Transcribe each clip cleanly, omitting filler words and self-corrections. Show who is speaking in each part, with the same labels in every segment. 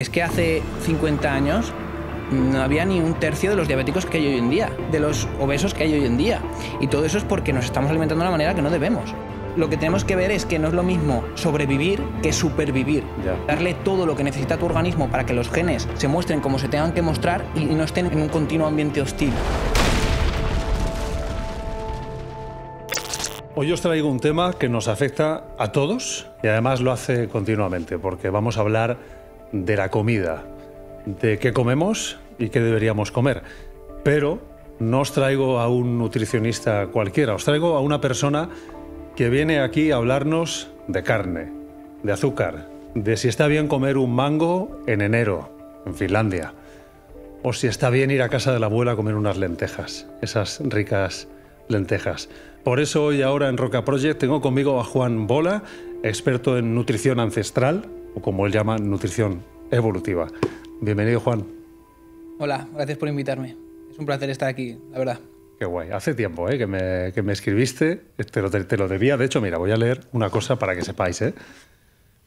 Speaker 1: Es que hace 50 años no había ni un tercio de los diabéticos que hay hoy en día, de los obesos que hay hoy en día. Y todo eso es porque nos estamos alimentando de una manera que no debemos. Lo que tenemos que ver es que no es lo mismo sobrevivir que supervivir. Darle todo lo que necesita tu organismo para que los genes se muestren como se tengan que mostrar y no estén en un continuo ambiente hostil.
Speaker 2: Hoy os traigo un tema que nos afecta a todos y además lo hace continuamente, porque vamos a hablar de la comida, de qué comemos y qué deberíamos comer. Pero no os traigo a un nutricionista cualquiera, os traigo a una persona que viene aquí a hablarnos de carne, de azúcar, de si está bien comer un mango en enero, en Finlandia, o si está bien ir a casa de la abuela a comer unas lentejas, esas ricas lentejas. Por eso hoy ahora en Roca Project tengo conmigo a Juan Bola, experto en nutrición ancestral, o como él llama, nutrición evolutiva. Bienvenido, Juan.
Speaker 1: Hola, gracias por invitarme. Es un placer estar aquí, la verdad.
Speaker 2: Qué guay. Hace tiempo que me escribiste, te lo debía. De hecho, mira, voy a leer una cosa para que sepáis.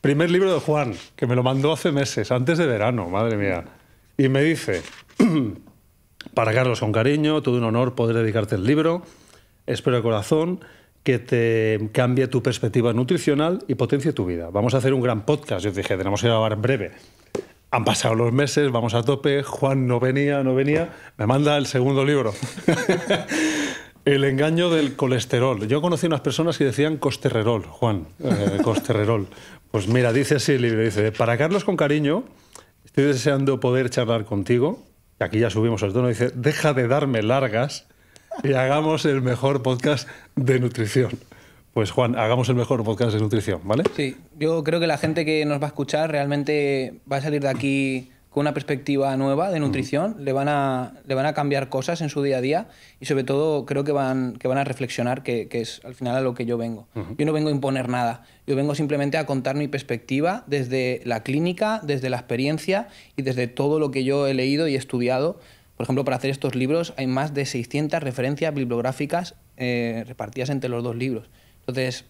Speaker 2: Primer libro de Juan, que me lo mandó hace meses, antes de verano, madre mía. Y me dice, para Carlos, con cariño, todo un honor poder dedicarte el libro. Espero de corazón que te cambie tu perspectiva nutricional y potencie tu vida. Vamos a hacer un gran podcast. Yo dije, tenemos que grabar en breve. Han pasado los meses, vamos a tope. Juan no venía. Me manda el segundo libro. El engaño del colesterol. Yo conocí unas personas que decían costerrerol, Juan. Costerrerol. Pues mira, dice así el libro. Dice, para Carlos, con cariño, estoy deseando poder charlar contigo. Y aquí ya subimos el tono. Dice, deja de darme largas y hagamos el mejor podcast de nutrición. Pues Juan, hagamos el mejor podcast de nutrición, ¿vale?
Speaker 1: Sí, yo creo que la gente que nos va a escuchar realmente va a salir de aquí con una perspectiva nueva de nutrición, le van a cambiar cosas en su día a día y sobre todo creo que van a reflexionar, que es al final a lo que yo vengo. Yo no vengo a imponer nada, yo vengo simplemente a contar mi perspectiva desde la clínica, desde la experiencia y desde todo lo que yo he leído y estudiado. Por ejemplo, para hacer estos libros hay más de 600 referencias bibliográficas repartidas entre los dos libros. Entonces,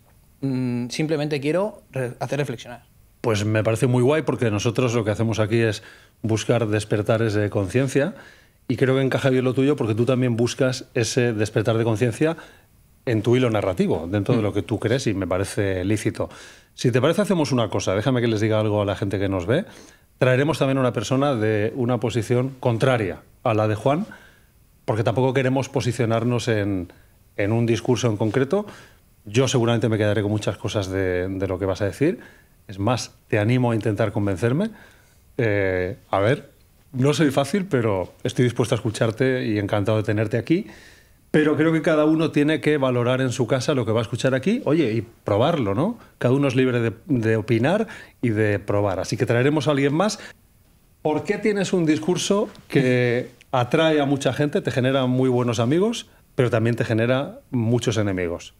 Speaker 1: simplemente quiero hacer reflexionar.
Speaker 2: Pues me parece muy guay porque nosotros lo que hacemos aquí es buscar despertares de conciencia y creo que encaja bien lo tuyo porque tú también buscas ese despertar de conciencia en tu hilo narrativo, dentro de lo que tú crees y me parece lícito. Si te parece, hacemos una cosa. Déjame que les diga algo a la gente que nos ve. Traeremos también a una persona de una posición contraria a la de Juan, porque tampoco queremos posicionarnos en un discurso en concreto. Yo seguramente me quedaré con muchas cosas de lo que vas a decir. Es más, te animo a intentar convencerme. A ver, no soy fácil, pero estoy dispuesto a escucharte y encantado de tenerte aquí. Pero creo que cada uno tiene que valorar en su casa lo que va a escuchar aquí, oye, y probarlo, ¿no? Cada uno es libre de opinar y de probar. Así que traeremos a alguien más. ¿Por qué tienes un discurso que atrae a mucha gente, te genera muy buenos amigos, pero también te genera muchos enemigos?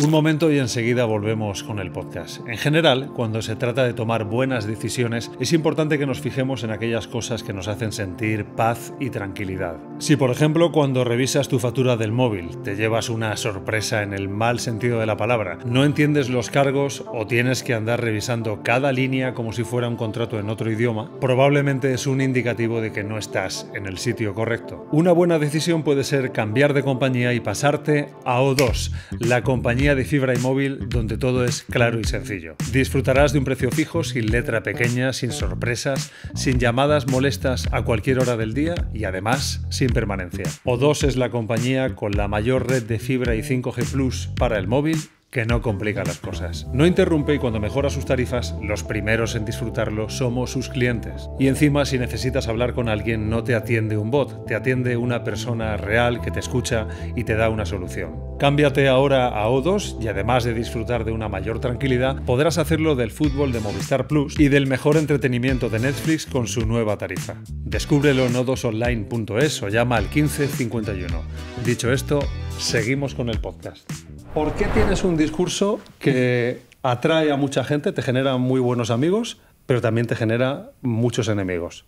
Speaker 2: Un momento y enseguida volvemos con el podcast. En general, cuando se trata de tomar buenas decisiones, es importante que nos fijemos en aquellas cosas que nos hacen sentir paz y tranquilidad. Si, por ejemplo, cuando revisas tu factura del móvil, te llevas una sorpresa en el mal sentido de la palabra, no entiendes los cargos o tienes que andar revisando cada línea como si fuera un contrato en otro idioma, probablemente es un indicativo de que no estás en el sitio correcto. Una buena decisión puede ser cambiar de compañía y pasarte a O2, la compañía de fibra y móvil donde todo es claro y sencillo. Disfrutarás de un precio fijo, sin letra pequeña, sin sorpresas, sin llamadas molestas a cualquier hora del día y además sin permanencia. O2 es la compañía con la mayor red de fibra y 5G Plus para el móvil que no complica las cosas. No interrumpe y cuando mejora sus tarifas, los primeros en disfrutarlo somos sus clientes. Y encima, si necesitas hablar con alguien, no te atiende un bot, te atiende una persona real que te escucha y te da una solución. Cámbiate ahora a O2 y además de disfrutar de una mayor tranquilidad, podrás hacerlo del fútbol de Movistar Plus y del mejor entretenimiento de Netflix con su nueva tarifa. Descúbrelo en o2online.es o llama al 1551. Dicho esto, seguimos con el podcast. ¿Por qué tienes un discurso que atrae a mucha gente, te genera muy buenos amigos, pero también te genera muchos enemigos?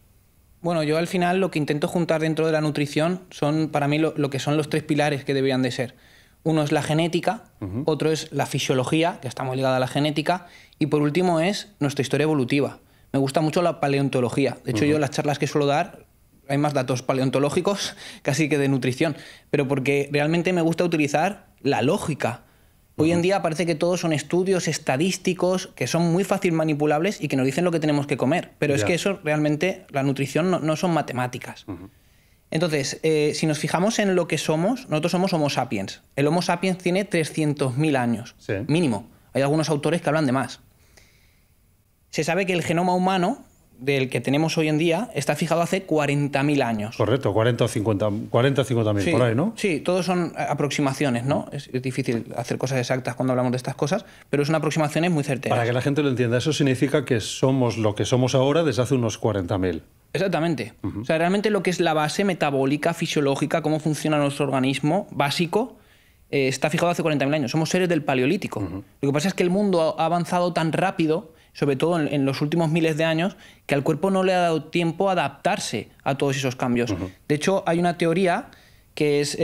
Speaker 1: Bueno, yo al final lo que intento juntar dentro de la nutrición son para mí lo que son los tres pilares que deberían de ser. Uno es la genética, otro es la fisiología, que está muy ligada a la genética, y por último es nuestra historia evolutiva. me gusta mucho la paleontología. De hecho, yo las charlas que suelo dar hay más datos paleontológicos casi que de nutrición, pero porque realmente me gusta utilizar la lógica. Hoy en día parece que todos son estudios estadísticos que son muy fácil manipulables y que nos dicen lo que tenemos que comer, pero es que eso realmente, la nutrición no son matemáticas. Entonces, si nos fijamos en lo que somos, nosotros somos Homo sapiens. El Homo sapiens tiene 300.000 años, mínimo. Hay algunos autores que hablan de más. Se sabe que el genoma humano del que tenemos hoy en día está fijado hace 40.000 años.
Speaker 2: Correcto, 40 o 50.000
Speaker 1: Sí,
Speaker 2: por ahí, ¿no?
Speaker 1: Sí, todos son aproximaciones, ¿no? Es difícil hacer cosas exactas cuando hablamos de estas cosas, pero son aproximaciones muy certeras.
Speaker 2: Para que la gente lo entienda, eso significa que somos lo que somos ahora desde hace unos 40.000.
Speaker 1: Exactamente. O sea, realmente lo que es la base metabólica, fisiológica, cómo funciona nuestro organismo básico, está fijado hace 40.000 años. Somos seres del Paleolítico. Lo que pasa es que el mundo ha avanzado tan rápido, sobre todo en los últimos miles de años, que al cuerpo no le ha dado tiempo a adaptarse a todos esos cambios. De hecho, hay una teoría que es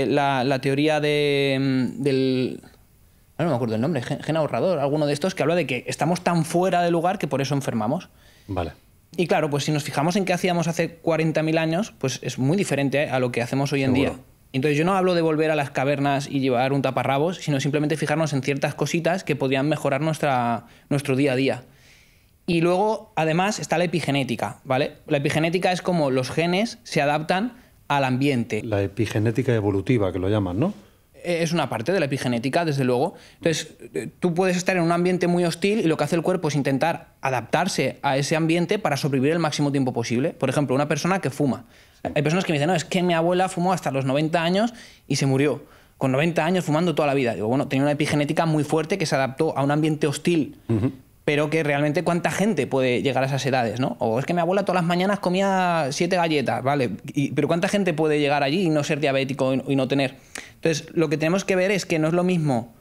Speaker 1: la teoría del... No me acuerdo el nombre, gen ahorrador, alguno de estos, que habla de que estamos tan fuera de lugar que por eso enfermamos.
Speaker 2: Vale.
Speaker 1: Y claro, pues si nos fijamos en qué hacíamos hace 40.000 años, pues es muy diferente a lo que hacemos hoy en día. Entonces yo no hablo de volver a las cavernas y llevar un taparrabos, sino simplemente fijarnos en ciertas cositas que podían mejorar nuestro día a día. Y luego, además, está la epigenética, ¿vale? La epigenética es como los genes se adaptan al ambiente.
Speaker 2: La epigenética evolutiva, que lo llaman, ¿no?
Speaker 1: Es una parte de la epigenética, desde luego. Entonces, tú puedes estar en un ambiente muy hostil y lo que hace el cuerpo es intentar adaptarse a ese ambiente para sobrevivir el máximo tiempo posible. Por ejemplo, una persona que fuma. Hay personas que me dicen, no, es que mi abuela fumó hasta los 90 años y se murió. Con 90 años fumando toda la vida. Digo, bueno, tenía una epigenética muy fuerte que se adaptó a un ambiente hostil. Pero que realmente cuánta gente puede llegar a esas edades, ¿no? O es que mi abuela todas las mañanas comía 7 galletas, ¿vale? Pero cuánta gente puede llegar allí y no ser diabético y no tener... Entonces, lo que tenemos que ver es que no es lo mismo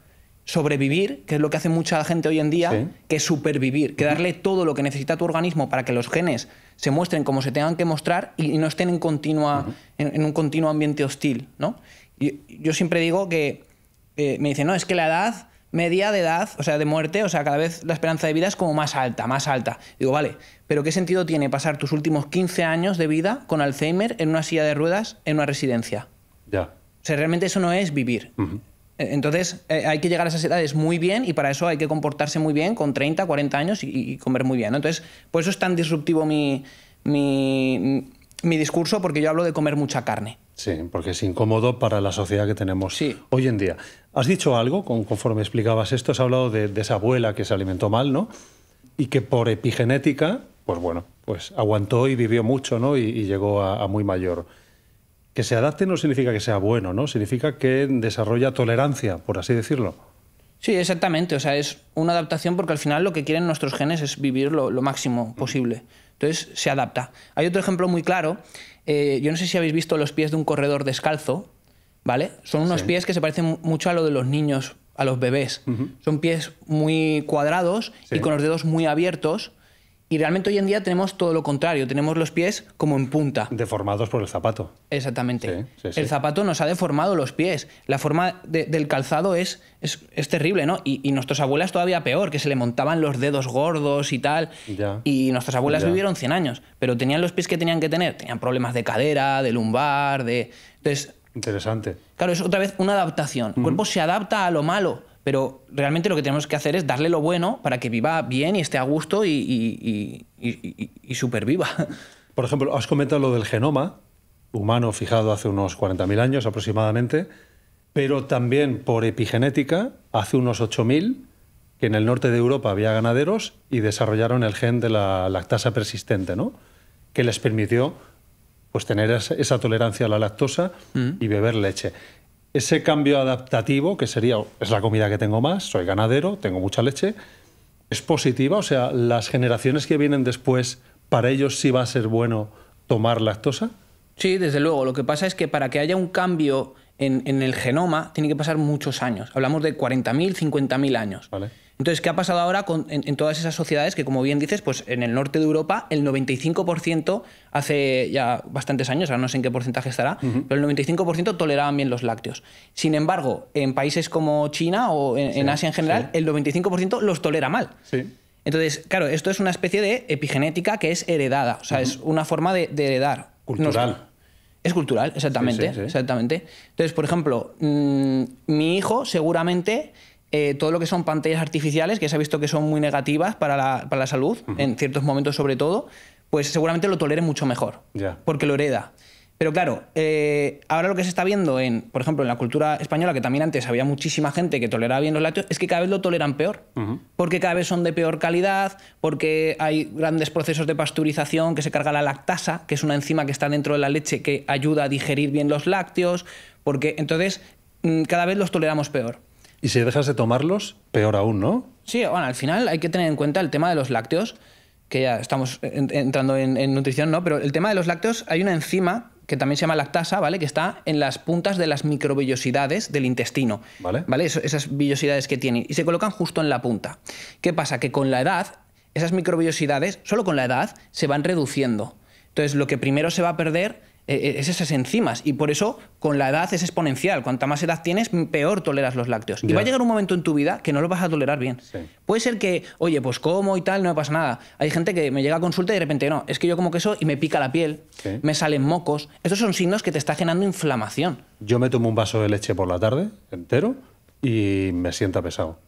Speaker 1: sobrevivir, que es lo que hace mucha gente hoy en día, que supervivir, que darle todo lo que necesita tu organismo para que los genes se muestren como se tengan que mostrar y no estén en un continuo ambiente hostil, ¿no? Yo siempre digo que me dicen, no, es que la edad media de edad, o sea, de muerte, o sea, cada vez la esperanza de vida es como más alta, más alta. Digo, vale, pero ¿qué sentido tiene pasar tus últimos 15 años de vida con Alzheimer en una silla de ruedas en una residencia?
Speaker 2: Ya.
Speaker 1: O sea, realmente eso no es vivir. Entonces, hay que llegar a esas edades muy bien y para eso hay que comportarse muy bien con 30, 40 años y comer muy bien, ¿no? Entonces, por eso es tan disruptivo mi discurso, porque yo hablo de comer mucha carne.
Speaker 2: Sí, porque es incómodo para la sociedad que tenemos
Speaker 1: Sí.
Speaker 2: hoy en día. Has dicho algo, conforme explicabas esto, has hablado de esa abuela que se alimentó mal, ¿no? Y que por epigenética, pues bueno, pues aguantó y vivió mucho, ¿no? Y llegó a muy mayor. Que se adapte no significa que sea bueno, ¿no? Significa que desarrolla tolerancia, por así decirlo.
Speaker 1: Sí, exactamente. O sea, es una adaptación porque al final lo que quieren nuestros genes es vivir lo máximo posible. Entonces, se adapta. Hay otro ejemplo muy claro. Yo no sé si habéis visto los pies de un corredor descalzo, ¿vale? Son unos pies que se parecen mucho a lo de los niños, a los bebés. Son pies muy cuadrados y con los dedos muy abiertos. Y realmente hoy en día tenemos todo lo contrario. Tenemos los pies como en punta.
Speaker 2: Deformados por el zapato.
Speaker 1: Exactamente.
Speaker 2: Sí.
Speaker 1: El zapato nos ha deformado los pies. La forma del calzado es terrible, ¿no? Y nuestras abuelas todavía peor, que se le montaban los dedos gordos y tal.
Speaker 2: Ya.
Speaker 1: Y nuestras abuelas vivieron 100 años, pero tenían los pies que tenían que tener. Tenían problemas de cadera, de lumbar, de... Entonces,
Speaker 2: interesante.
Speaker 1: Claro, es otra vez una adaptación. El cuerpo se adapta a lo malo, pero realmente lo que tenemos que hacer es darle lo bueno para que viva bien y esté a gusto y superviva.
Speaker 2: Por ejemplo, has comentado lo del genoma humano fijado hace unos 40.000 años aproximadamente, pero también por epigenética, hace unos 8.000, que en el norte de Europa había ganaderos y desarrollaron el gen de la lactasa persistente, ¿no? Que les permitió pues, tener esa tolerancia a la lactosa y beber leche. Ese cambio adaptativo, que sería, es la comida que tengo más, soy ganadero, tengo mucha leche, es positiva, o sea, las generaciones que vienen después, para ellos sí va a ser bueno tomar lactosa.
Speaker 1: Sí, desde luego. Lo que pasa es que para que haya un cambio en el genoma tiene que pasar muchos años. Hablamos de 40.000, 50.000 años.
Speaker 2: Vale.
Speaker 1: Entonces, ¿qué ha pasado ahora en todas esas sociedades que, como bien dices, pues en el norte de Europa el 95% hace ya bastantes años, ahora no sé en qué porcentaje estará, pero el 95% toleraban bien los lácteos. Sin embargo, en países como China o en Asia en general, el 95% los tolera mal.
Speaker 2: Sí.
Speaker 1: Entonces, claro, esto es una especie de epigenética que es heredada, o sea, es una forma de heredar.
Speaker 2: Cultural.
Speaker 1: Es cultural, exactamente,
Speaker 2: Sí, sí, sí.
Speaker 1: exactamente. Entonces, por ejemplo, mi hijo seguramente todo lo que son pantallas artificiales, que se ha visto que son muy negativas para la salud, en ciertos momentos sobre todo, pues seguramente lo tolere mucho mejor, porque lo hereda. Pero claro, ahora lo que se está viendo, por ejemplo, en la cultura española, que también antes había muchísima gente que toleraba bien los lácteos, es que cada vez lo toleran peor. Porque cada vez son de peor calidad, porque hay grandes procesos de pasteurización, que se carga la lactasa, que es una enzima que está dentro de la leche que ayuda a digerir bien los lácteos, porque entonces cada vez los toleramos peor.
Speaker 2: Y si dejas de tomarlos, peor aún, ¿no?
Speaker 1: Sí, bueno, al final hay que tener en cuenta el tema de los lácteos, que ya estamos entrando en nutrición, ¿no? Pero el tema de los lácteos, hay una enzima que también se llama lactasa, ¿vale? Que está en las puntas de las microvellosidades del intestino, ¿vale? Esas vellosidades que tienen, y se colocan justo en la punta. ¿Qué pasa? Que con la edad, esas microvellosidades, solo con la edad, se van reduciendo. Entonces, lo que primero se va a perder es esas enzimas, y por eso con la edad es exponencial. Cuanta más edad tienes, peor toleras los lácteos. Y va a llegar un momento en tu vida que no los vas a tolerar bien. Puede ser que, oye, pues como y tal, no me pasa nada. Hay gente que me llega a consulta y de repente, no, es que yo como queso y me pica la piel, me salen mocos. Estos son signos que te está generando inflamación.
Speaker 2: Yo me tomo un vaso de leche por la tarde, entero, y me sienta pesado.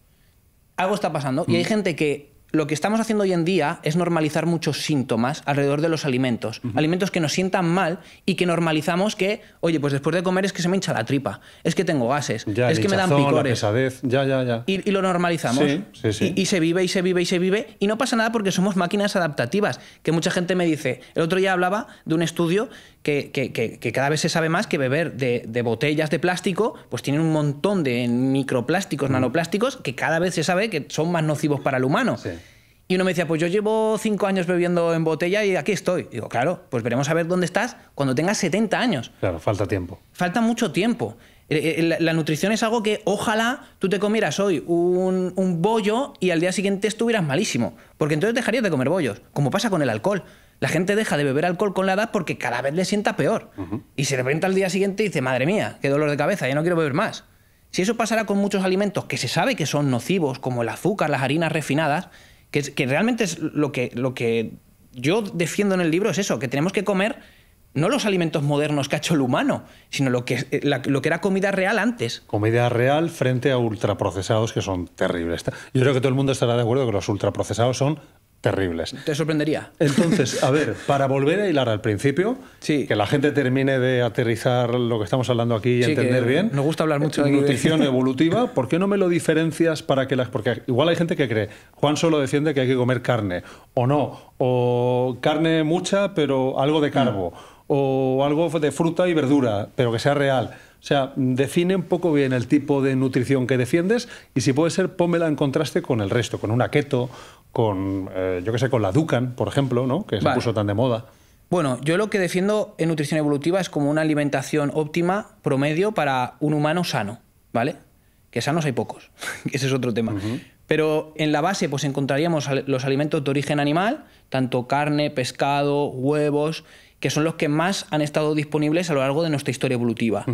Speaker 1: Algo está pasando. Y hay gente que lo que estamos haciendo hoy en día es normalizar muchos síntomas alrededor de los alimentos. Alimentos que nos sientan mal y que normalizamos que, oye, pues después de comer es que se me hincha la tripa, es que tengo gases, es que me dan picores.
Speaker 2: La pesadez, ya.
Speaker 1: Y lo normalizamos.
Speaker 2: Sí.
Speaker 1: Y se vive, y se vive, y se vive. Y no pasa nada porque somos máquinas adaptativas. Que mucha gente me dice, el otro día hablaba de un estudio que cada vez se sabe más que beber de botellas de plástico, pues tienen un montón de microplásticos, nanoplásticos, que cada vez se sabe que son más nocivos para el humano. Y uno me decía, pues yo llevo 5 años bebiendo en botella y aquí estoy. Digo, claro, pues veremos a ver dónde estás cuando tengas 70 años.
Speaker 2: Claro, falta tiempo.
Speaker 1: Falta mucho tiempo. La nutrición es algo que ojalá tú te comieras hoy un bollo y al día siguiente estuvieras malísimo. Porque entonces dejarías de comer bollos, como pasa con el alcohol. La gente deja de beber alcohol con la edad porque cada vez le sienta peor. Y se levanta al día siguiente y dice, madre mía, qué dolor de cabeza, ya no quiero beber más. Si eso pasara con muchos alimentos que se sabe que son nocivos, como el azúcar, las harinas refinadas, que realmente es lo que yo defiendo en el libro, es eso, que tenemos que comer no los alimentos modernos que ha hecho el humano, sino lo que era comida real antes.
Speaker 2: Comida real frente a ultraprocesados que son terribles. Yo creo que todo el mundo estará de acuerdo que los ultraprocesados son terribles.
Speaker 1: Te sorprendería.
Speaker 2: Entonces, a ver, para volver a hilar al principio, que la gente termine de aterrizar lo que estamos hablando aquí y entender bien.
Speaker 1: Nos gusta hablar mucho
Speaker 2: de nutrición evolutiva. ¿Por qué no me lo diferencias para que porque igual hay gente que cree, Juan solo defiende que hay que comer carne, o no, o carne mucha, pero algo de carbo, o algo de fruta y verdura, pero que sea real. O sea, define un poco bien el tipo de nutrición que defiendes y si puede ser, pónmela en contraste con el resto, con una keto, con, yo qué sé, con la Dukan, por ejemplo, ¿no? Que se puso tan de moda.
Speaker 1: Bueno, yo lo que defiendo en nutrición evolutiva es como una alimentación óptima, promedio, para un humano sano, ¿vale? Que sanos hay pocos, ese es otro tema. Pero en la base pues encontraríamos los alimentos de origen animal, tanto carne, pescado, huevos, que son los que más han estado disponibles a lo largo de nuestra historia evolutiva.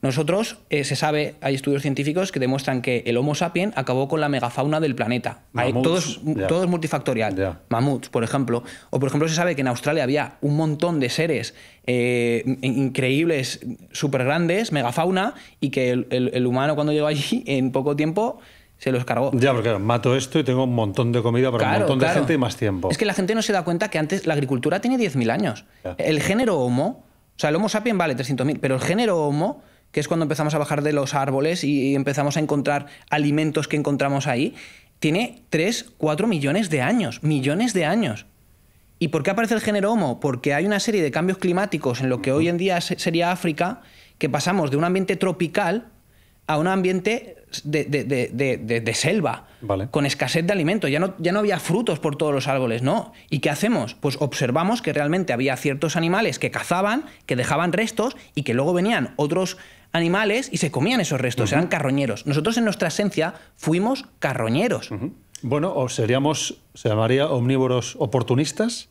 Speaker 1: Nosotros, se sabe, hay estudios científicos que demuestran que el Homo sapiens acabó con la megafauna del planeta. Todo es multifactorial. Mamuts, por ejemplo. O, por ejemplo, se sabe que en Australia había un montón de seres increíbles, súper grandes, megafauna, y que el humano cuando llegó allí, en poco tiempo, se los cargó.
Speaker 2: Ya, porque mato esto y tengo un montón de comida para un montón de gente y más tiempo.
Speaker 1: Es que la gente no se da cuenta que antes la agricultura tiene 10.000 años. El género Homo, o sea, el Homo sapiens vale 300.000, pero el género Homo, que es cuando empezamos a bajar de los árboles y empezamos a encontrar alimentos que encontramos ahí, tiene 3, 4 millones de años. Millones de años. ¿Y por qué aparece el género Homo? Porque hay una serie de cambios climáticos en lo que hoy en día sería África, que pasamos de un ambiente tropical a un ambiente de selva, con escasez de alimentos. Ya no había frutos por todos los árboles, ¿no? ¿Y qué hacemos? Pues observamos que realmente había ciertos animales que cazaban, que dejaban restos y que luego venían otros animales y se comían esos restos, eran carroñeros. Nosotros en nuestra esencia fuimos carroñeros.
Speaker 2: Bueno, o se llamaría omnívoros oportunistas.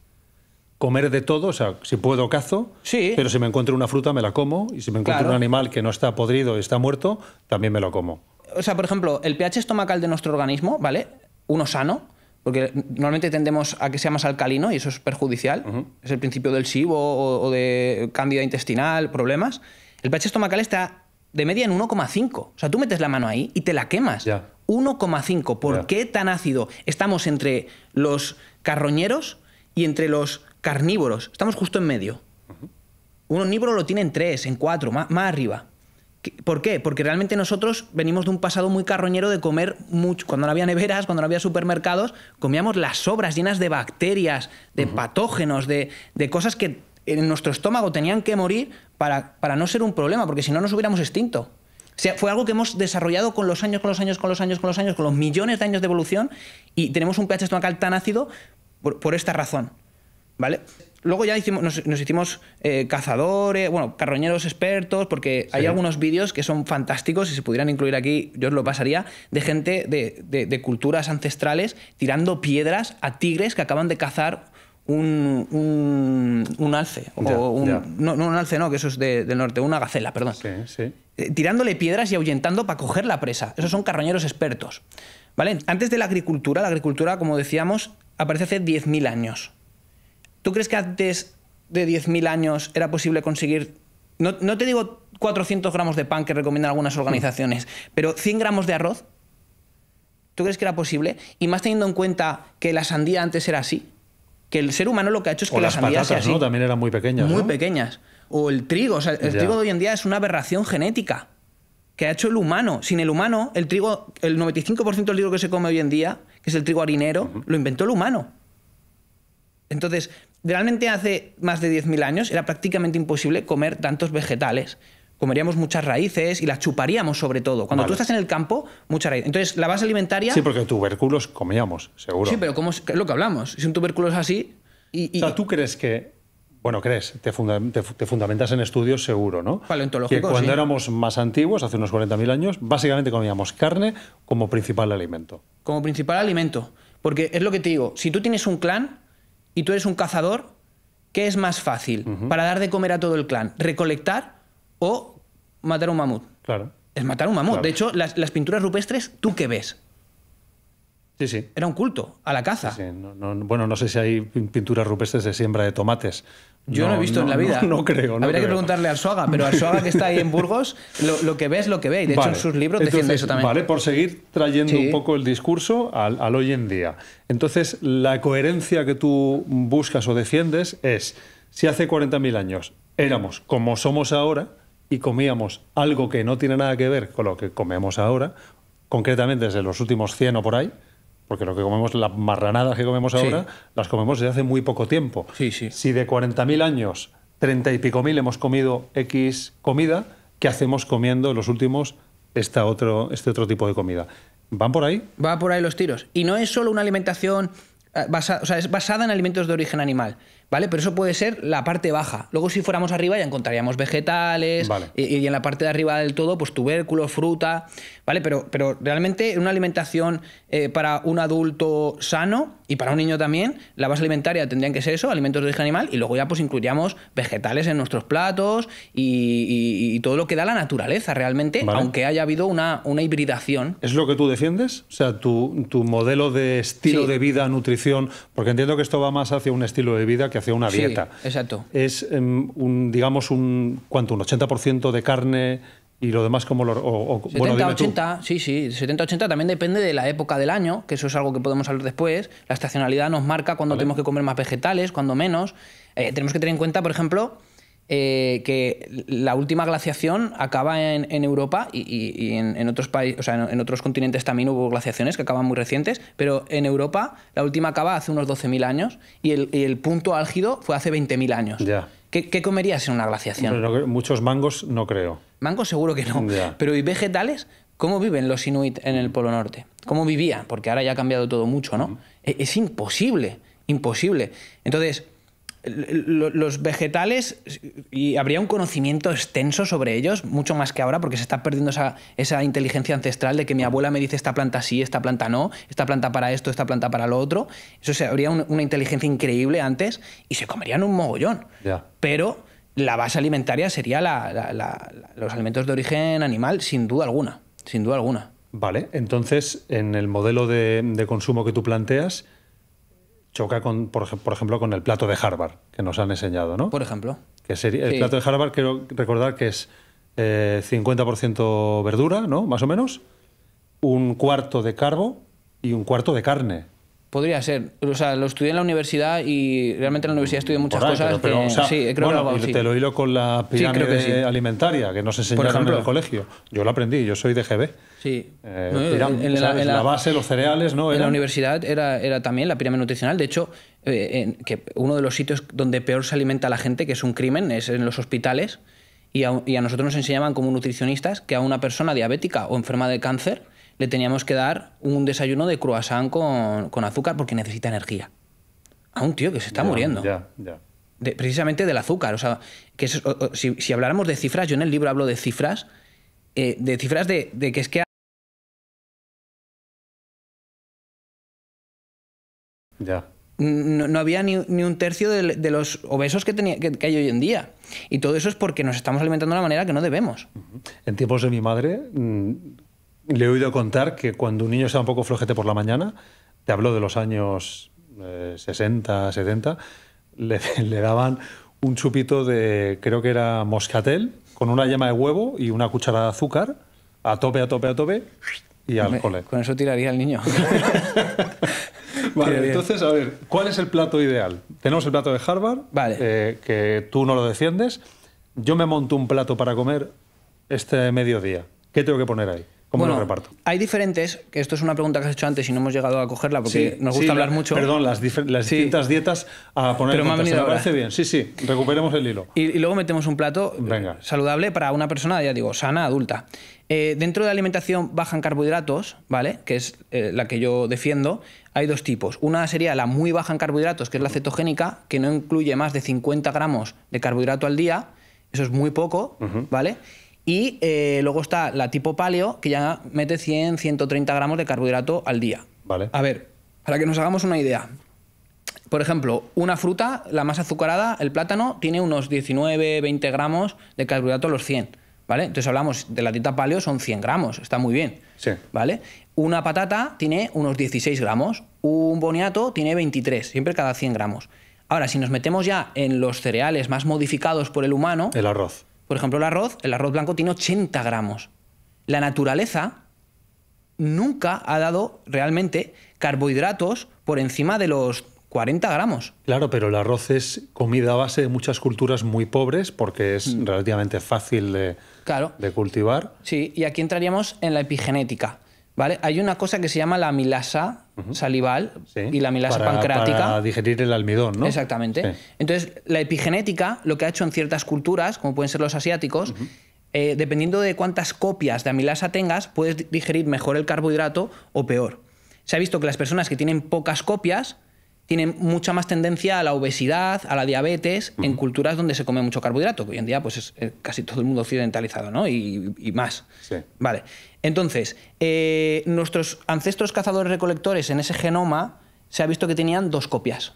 Speaker 2: Comer de todo, o sea, si puedo cazo, pero si me encuentro una fruta me la como y si me encuentro un animal que no está podrido y está muerto, también me lo como.
Speaker 1: O sea, por ejemplo, el pH estomacal de nuestro organismo, ¿vale? Uno sano, porque normalmente tendemos a que sea más alcalino y eso es perjudicial. Es el principio del SIBO o de cándida intestinal, problemas. El pH estomacal está de media en 1,5. O sea, tú metes la mano ahí y te la quemas. 1,5. ¿Por qué tan ácido? Estamos entre los carroñeros y entre los carnívoros. Estamos justo en medio. Un omnívoro lo tiene en 3, en 4, más arriba. ¿Por qué? Porque realmente nosotros venimos de un pasado muy carroñero de comer mucho. Cuando no había neveras, cuando no había supermercados, comíamos las sobras llenas de bacterias, de patógenos, de cosas que en nuestro estómago tenían que morir para no ser un problema, porque si no nos hubiéramos extinto. O sea, fue algo que hemos desarrollado con los años, con los millones de años de evolución, y tenemos un pH estomacal tan ácido por esta razón, ¿vale? Luego ya nos hicimos cazadores, bueno, carroñeros expertos, porque hay algunos vídeos que son fantásticos y si pudieran incluir aquí, yo os lo pasaría, de gente de culturas ancestrales tirando piedras a tigres que acaban de cazar un alce. No, un alce no, que eso es del norte, una gacela, perdón. Tirándole piedras y ahuyentando para coger la presa. Esos son carroñeros expertos, ¿vale? Antes de la agricultura, como decíamos, aparece hace 10.000 años. ¿Tú crees que antes de 10.000 años era posible conseguir, no te digo 400 gramos de pan que recomiendan algunas organizaciones, pero 100 gramos de arroz? ¿Tú crees que era posible? Y más teniendo en cuenta que la sandía antes era así. Que el ser humano lo que ha hecho es que la sandía sea así.
Speaker 2: ¿No? También eran muy pequeñas.
Speaker 1: Muy pequeñas. O el trigo. O sea, el trigo de hoy en día es una aberración genética que ha hecho el humano. Sin el humano, el trigo, el 95% del trigo que se come hoy en día, que es el trigo harinero, lo inventó el humano. Entonces, realmente hace más de 10.000 años era prácticamente imposible comer tantos vegetales. Comeríamos muchas raíces y las chuparíamos sobre todo. Cuando tú estás en el campo, mucha raíz. Entonces, la base alimentaria...
Speaker 2: Sí, porque tubérculos comíamos, seguro.
Speaker 1: Sí, pero es lo que hablamos. Si un tubérculo es así...
Speaker 2: O sea, ¿tú crees que... Bueno, te fundamentas en estudios seguro, ¿no?
Speaker 1: Paleontológicos,
Speaker 2: que cuando éramos más antiguos, hace unos 40.000 años, básicamente comíamos carne como principal alimento.
Speaker 1: Como principal alimento. Porque es lo que te digo, si tú tienes un clan y tú eres un cazador, ¿qué es más fácil para dar de comer a todo el clan? ¿Recolectar o matar a un mamut?
Speaker 2: Claro.
Speaker 1: Es matar a un mamut.
Speaker 2: Claro.
Speaker 1: De hecho, las pinturas rupestres, ¿tú qué ves?
Speaker 2: Sí.
Speaker 1: Era un culto a la caza.
Speaker 2: Sí. Bueno, no sé si hay pinturas rupestres de siembra de tomates.
Speaker 1: Yo no he visto en la vida.
Speaker 2: No creo.
Speaker 1: Habría que preguntarle a Arzuaga, pero Arzuaga, que está ahí en Burgos, lo que ve es lo que ve. Y de hecho, en sus libros defiende eso también.
Speaker 2: Vale, por seguir trayendo un poco el discurso al hoy en día. Entonces, la coherencia que tú buscas o defiendes es, si hace 40.000 años éramos como somos ahora y comíamos algo que no tiene nada que ver con lo que comemos ahora, concretamente desde los últimos 100 o por ahí, porque lo que comemos, las marranadas que comemos ahora, las comemos desde hace muy poco tiempo. Si de 40.000 años, 30 y pico mil hemos comido X comida, ¿qué hacemos comiendo los últimos este otro tipo de comida? ¿Van por ahí?
Speaker 1: Va por ahí los tiros. Y no es solo una alimentación es basada en alimentos de origen animal, ¿vale? Pero eso puede ser la parte baja. Luego, si fuéramos arriba, ya encontraríamos vegetales, y en la parte de arriba del todo, pues tubérculos, fruta, ¿vale? Pero realmente una alimentación para un adulto sano y para un niño también, la base alimentaria tendrían que ser eso, alimentos de origen animal, y luego ya pues incluiríamos vegetales en nuestros platos y todo lo que da la naturaleza realmente, aunque haya habido una hibridación.
Speaker 2: ¿Es lo que tú defiendes? O sea, tu modelo de estilo de vida, nutrición, porque entiendo que esto va más hacia un estilo de vida que hacia una dieta.
Speaker 1: Exacto.
Speaker 2: Es digamos un 80% de carne y lo demás como
Speaker 1: 70-80, sí, 70-80 también depende de la época del año, que eso es algo que podemos hablar después. La estacionalidad nos marca cuando tenemos que comer más vegetales, cuando menos. Tenemos que tener en cuenta, por ejemplo, que la última glaciación acaba en Europa y en otros países, o sea, en otros continentes también hubo glaciaciones que acaban muy recientes, pero en Europa la última acaba hace unos 12.000 años y el punto álgido fue hace 20.000 años.
Speaker 2: Ya.
Speaker 1: ¿Qué comerías en una glaciación?
Speaker 2: Muchos mangos no creo.
Speaker 1: Mangos seguro que no.
Speaker 2: Ya.
Speaker 1: Pero ¿y vegetales? ¿Cómo viven los inuit en el Polo Norte? ¿Cómo vivían? Porque ahora ya ha cambiado todo mucho, ¿no? Es imposible. Entonces, los vegetales, y habría un conocimiento extenso sobre ellos, mucho más que ahora, porque se está perdiendo esa inteligencia ancestral de que mi abuela me dice esta planta sí, esta planta no, esta planta para esto, esta planta para lo otro. Eso habría una inteligencia increíble antes y se comerían un mogollón.
Speaker 2: Ya.
Speaker 1: Pero la base alimentaria sería los alimentos de origen animal, sin duda alguna. Sin duda alguna.
Speaker 2: Vale, entonces en el modelo de consumo que tú planteas choca por ejemplo, con el plato de Harvard que nos han enseñado, ¿no?
Speaker 1: Por ejemplo.
Speaker 2: Que sería, el plato de Harvard, quiero recordar que es 50% verdura, ¿no? Más o menos, un cuarto de carbo y un cuarto de carne.
Speaker 1: Podría ser. O sea, lo estudié en la universidad y realmente en la universidad estudié muchas cosas.
Speaker 2: O sea,
Speaker 1: sí, creo
Speaker 2: bueno,
Speaker 1: que algo
Speaker 2: y
Speaker 1: así.
Speaker 2: te lo hilo con la pirámide alimentaria que nos enseñaron
Speaker 1: ejemplo,
Speaker 2: en el colegio. Yo lo aprendí, yo soy de GB.
Speaker 1: Sí.
Speaker 2: En la base, los cereales, ¿no?
Speaker 1: En la universidad era también la pirámide nutricional. De hecho, que uno de los sitios donde peor se alimenta la gente, que es un crimen, es en los hospitales. Y a nosotros nos enseñaban como nutricionistas que a una persona diabética o enferma de cáncer le teníamos que dar un desayuno de croissant con azúcar porque necesita energía. A un tío que se está muriendo. Precisamente del azúcar. O sea, que si habláramos de cifras, yo en el libro hablo de cifras, de que es que... No había ni un tercio de los obesos que hay hoy en día. Y todo eso es porque nos estamos alimentando de una manera que no debemos.
Speaker 2: En tiempos de mi madre, le he oído contar que cuando un niño estaba un poco flojete por la mañana, te hablo de los años 60, 70, le daban un chupito de, creo que era moscatel, con una yema de huevo y una cucharada de azúcar, a tope, y al cole.
Speaker 1: Con eso tiraría el niño.
Speaker 2: Vale, entonces, a ver, ¿cuál es el plato ideal? Tenemos el plato de Harvard, que tú no lo defiendes. Yo me monto un plato para comer este mediodía. ¿Qué tengo que poner ahí? ¿Cómo lo reparto?
Speaker 1: Hay diferentes, que esto es una pregunta que has hecho antes y no hemos llegado a cogerla porque nos gusta hablar mucho.
Speaker 2: Perdón, las distintas dietas a poner en contexto. Me parece bien. Sí, recuperemos el hilo.
Speaker 1: Y luego metemos un plato saludable para una persona, ya digo, sana, adulta. Dentro de la alimentación baja en carbohidratos, ¿vale? Que es la que yo defiendo, hay dos tipos. Una sería la muy baja en carbohidratos, que es la cetogénica, que no incluye más de 50 gramos de carbohidrato al día. Eso es muy poco, ¿vale? Y luego está la tipo paleo, que ya mete 100, 130 gramos de carbohidrato al día.
Speaker 2: Vale.
Speaker 1: A ver, para que nos hagamos una idea. Por ejemplo, una fruta, la más azucarada, el plátano, tiene unos 19, 20 gramos de carbohidrato a los 100. ¿Vale? Entonces hablamos de la dieta paleo, son 100 gramos, está muy bien.
Speaker 2: Sí.
Speaker 1: ¿Vale? Una patata tiene unos 16 gramos, un boniato tiene 23, siempre cada 100 gramos. Ahora, si nos metemos ya en los cereales más modificados por el humano...
Speaker 2: El arroz.
Speaker 1: Por ejemplo, el arroz blanco tiene 80 gramos. La naturaleza nunca ha dado realmente carbohidratos por encima de los 40 gramos.
Speaker 2: Claro, pero el arroz es comida a base de muchas culturas muy pobres porque es relativamente fácil de cultivar.
Speaker 1: Sí, y aquí entraríamos en la epigenética. ¿Vale? Hay una cosa que se llama la amilasa salival y la amilasa pancreática.
Speaker 2: Para digerir el almidón, ¿no?
Speaker 1: Exactamente. Sí. Entonces, la epigenética, lo que ha hecho en ciertas culturas, como pueden ser los asiáticos, dependiendo de cuántas copias de amilasa tengas, puedes digerir mejor el carbohidrato o peor. Se ha visto que las personas que tienen pocas copias tienen mucha más tendencia a la obesidad, a la diabetes, en culturas donde se come mucho carbohidrato, que hoy en día pues es casi todo el mundo occidentalizado, ¿no? Y más.
Speaker 2: Sí.
Speaker 1: Vale. Entonces, nuestros ancestros cazadores-recolectores en ese genoma se ha visto que tenían 2 copias,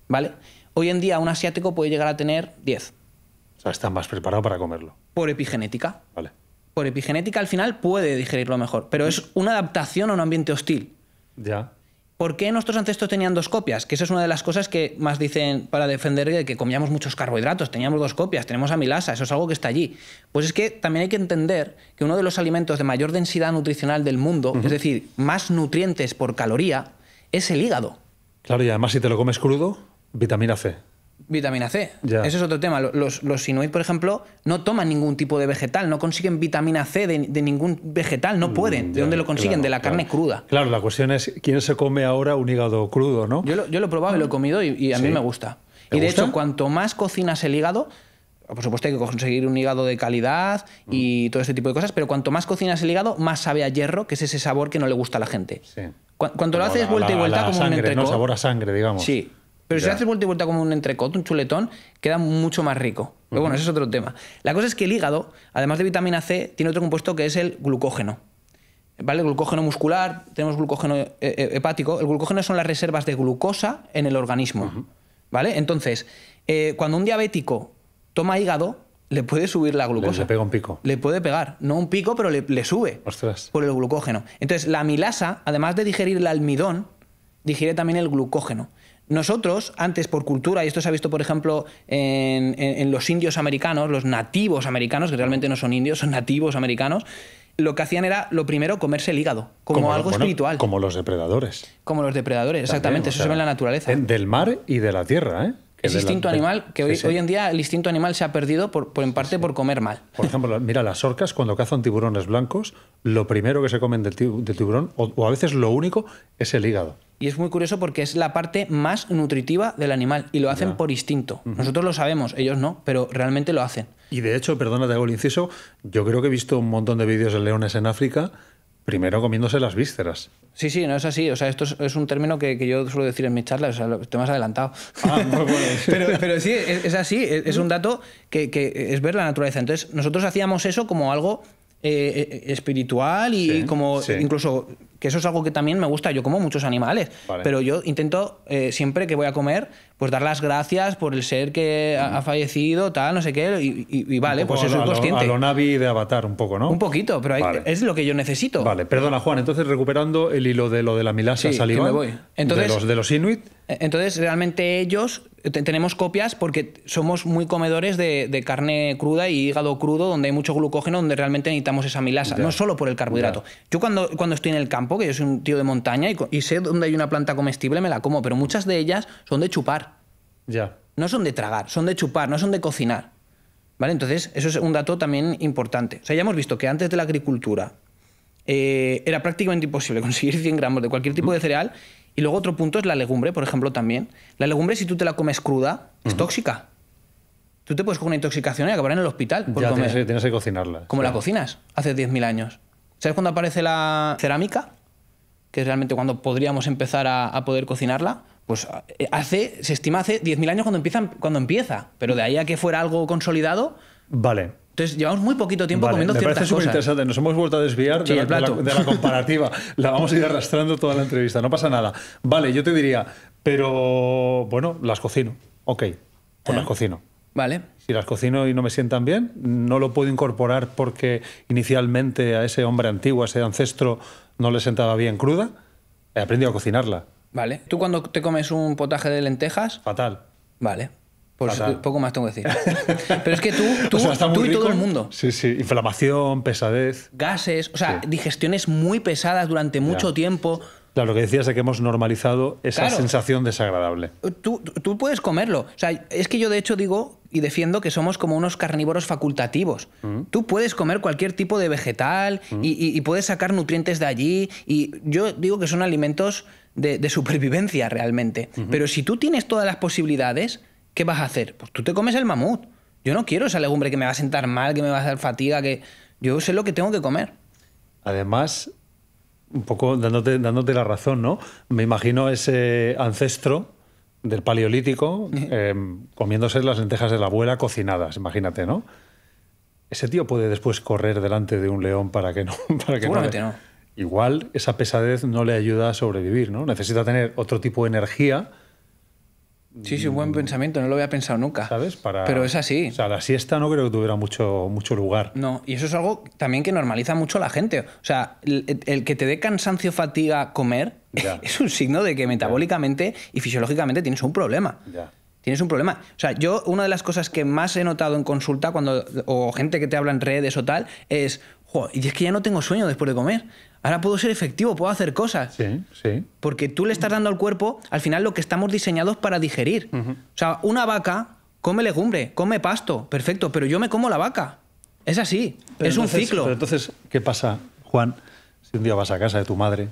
Speaker 1: ¿vale? Hoy en día un asiático puede llegar a tener 10.
Speaker 2: O sea, está más preparado para comerlo.
Speaker 1: Por epigenética.
Speaker 2: Vale.
Speaker 1: Por epigenética al final puede digerirlo mejor, pero es una adaptación a un ambiente hostil.
Speaker 2: Ya.
Speaker 1: ¿Por qué nuestros ancestros tenían 2 copias? Que esa es una de las cosas que más dicen para defender de que comíamos muchos carbohidratos, teníamos 2 copias, tenemos amilasa, eso es algo que está allí. Pues es que también hay que entender que uno de los alimentos de mayor densidad nutricional del mundo, es decir, más nutrientes por caloría, es el hígado.
Speaker 2: Claro, y además si te lo comes crudo, vitamina C.
Speaker 1: Vitamina C.
Speaker 2: Ya.
Speaker 1: Ese es otro tema. Los inuit, por ejemplo, no toman ningún tipo de vegetal, no consiguen vitamina C de ningún vegetal, no pueden. ¿De dónde lo consiguen? Claro, de la carne cruda.
Speaker 2: Claro, la cuestión es quién se come ahora un hígado crudo, ¿no?
Speaker 1: Yo lo he probado y lo he comido y a mí me gusta. Y de hecho, cuanto más cocinas el hígado, por supuesto hay que conseguir un hígado de calidad y todo este tipo de cosas, pero cuanto más cocinas el hígado, más sabe a hierro, que es ese sabor que no le gusta a la gente.
Speaker 2: Sí.
Speaker 1: Cuando lo haces vuelta y vuelta como
Speaker 2: sangre,
Speaker 1: un entrecot...
Speaker 2: ¿no? Sabor a sangre, digamos.
Speaker 1: Sí. Pero si haces vuelta y vuelta como un entrecot, un chuletón, queda mucho más rico. Pero bueno, ese es otro tema. La cosa es que el hígado, además de vitamina C, tiene otro compuesto que es el glucógeno. ¿Vale? El glucógeno muscular, tenemos glucógeno hepático. El glucógeno son las reservas de glucosa en el organismo. ¿Vale? Entonces, cuando un diabético toma hígado, le puede subir la glucosa.
Speaker 2: Le pega un pico.
Speaker 1: Le puede pegar. No un pico, pero le sube.
Speaker 2: Ostras.
Speaker 1: Por el glucógeno. Entonces, la amilasa, además de digerir el almidón, digiere también el glucógeno. Nosotros, antes por cultura, y esto se ha visto, por ejemplo, en los indios americanos, los nativos americanos, que realmente no son indios, son nativos americanos, lo que hacían era, lo primero, comerse el hígado, como algo espiritual.
Speaker 2: Como los depredadores.
Speaker 1: Como los depredadores, exactamente. También, eso se ve en la naturaleza.
Speaker 2: Del mar y de la tierra, ¿eh?
Speaker 1: Ese instinto animal, que hoy en día el instinto animal se ha perdido en parte por comer mal.
Speaker 2: Por ejemplo, mira, las orcas cuando cazan tiburones blancos, lo primero que se comen del tiburón, o a veces lo único, es el hígado.
Speaker 1: Y es muy curioso porque es la parte más nutritiva del animal y lo hacen por instinto. Nosotros lo sabemos, ellos no, pero realmente lo hacen.
Speaker 2: Y de hecho, perdona, te hago el inciso, yo creo que he visto un montón de vídeos de leones en África primero comiéndose las vísceras.
Speaker 1: Sí, sí, no es así. O sea, esto es un término que yo suelo decir en mis charlas. O sea, te me has adelantado.
Speaker 2: Ah, muy bueno.
Speaker 1: pero sí, es así. Es un dato que es ver la naturaleza. Entonces, nosotros hacíamos eso como algo espiritual y como incluso que eso es algo que también me gusta. Yo como muchos animales, pero yo intento siempre que voy a comer, pues dar las gracias por el ser que ha fallecido, tal, no sé qué, y vale, pues eso es consciente.
Speaker 2: A lo Navi de Avatar un poco, ¿no?
Speaker 1: Un poquito, pero es lo que yo necesito.
Speaker 2: Vale, perdona Juan, entonces recuperando el hilo de lo de la amilasa salival,
Speaker 1: me voy. Entonces,
Speaker 2: de los Inuit.
Speaker 1: Entonces realmente ellos tenemos copias porque somos muy comedores de carne cruda y hígado crudo, donde hay mucho glucógeno, donde realmente necesitamos esa amilasa, no solo por el carbohidrato. Yo cuando estoy en el campo, que yo soy un tío de montaña y sé dónde hay una planta comestible, me la como, pero muchas de ellas son de chupar.
Speaker 2: Ya.
Speaker 1: No son de tragar, son de chupar, no son de cocinar. ¿Vale? Entonces, eso es un dato también importante. O sea, ya hemos visto que antes de la agricultura era prácticamente imposible conseguir 100 gramos de cualquier tipo de cereal. Y luego otro punto es la legumbre, por ejemplo, también. La legumbre, si tú te la comes cruda, es tóxica. Tú te puedes coger una intoxicación y acabar en el hospital por comer.
Speaker 2: Tienes que cocinarla.
Speaker 1: Como la cocinas hace 10.000 años. ¿Sabes cuándo aparece la cerámica? Que es realmente cuando podríamos empezar a poder cocinarla. Pues se estima hace 10.000 años cuando empieza. Pero de ahí a que fuera algo consolidado...
Speaker 2: Vale.
Speaker 1: Entonces llevamos muy poquito tiempo comiendo ciertas cosas.
Speaker 2: Me parece súper interesante. Nos hemos vuelto a desviar de la comparativa. La vamos a ir arrastrando toda la entrevista. No pasa nada. Vale, yo te diría, pero bueno, las cocino. Ok, pues las cocino.
Speaker 1: Vale.
Speaker 2: Si las cocino y no me sientan bien, no lo puedo incorporar porque inicialmente a ese hombre antiguo, a ese ancestro, no le sentaba bien cruda. He aprendido a cocinarla.
Speaker 1: Vale. ¿Tú cuando te comes un potaje de lentejas?
Speaker 2: Fatal.
Speaker 1: Vale. Pues poco más tengo que decir. Pero es que tú
Speaker 2: o sea,
Speaker 1: y todo el mundo.
Speaker 2: Sí, sí. Inflamación, pesadez.
Speaker 1: Gases, o sea, digestiones muy pesadas durante mucho tiempo.
Speaker 2: Claro, lo que decías de que hemos normalizado esa sensación desagradable.
Speaker 1: Tú puedes comerlo. O sea, es que yo de hecho digo y defiendo que somos como unos carnívoros facultativos. Tú puedes comer cualquier tipo de vegetal y puedes sacar nutrientes de allí. Y yo digo que son alimentos de supervivencia realmente. Pero si tú tienes todas las posibilidades... ¿Qué vas a hacer? Pues tú te comes el mamut. Yo no quiero esa legumbre que me va a sentar mal, que me va a dar fatiga, que yo sé lo que tengo que comer.
Speaker 2: Además, un poco dándote la razón, ¿no? Me imagino ese ancestro del Paleolítico comiéndose las lentejas de la abuela cocinadas, imagínate, ¿no? Ese tío puede después correr delante de un león para que no...
Speaker 1: Seguramente no.
Speaker 2: Igual esa pesadez no le ayuda a sobrevivir, ¿no? Necesita tener otro tipo de energía.
Speaker 1: Sí, un buen pensamiento, no lo había pensado nunca.
Speaker 2: ¿Sabes?
Speaker 1: Pero es así.
Speaker 2: O sea, la siesta no creo que tuviera mucho lugar.
Speaker 1: No, y eso es algo también que normaliza mucho a la gente. O sea, el que te dé cansancio, fatiga, comer, es un signo de que metabólicamente y fisiológicamente tienes un problema. Tienes un problema. O sea, yo una de las cosas que más he notado en consulta o gente que te habla en redes o tal es, y es que ya no tengo sueño después de comer. Ahora puedo ser efectivo, puedo hacer cosas.
Speaker 2: Sí, sí.
Speaker 1: Porque tú le estás dando al cuerpo, al final, lo que estamos diseñados para digerir. O sea, una vaca come legumbre, come pasto, perfecto, pero yo me como la vaca. Es así, es un ciclo.
Speaker 2: Pero entonces, ¿qué pasa, Juan, si un día vas a casa de tu madre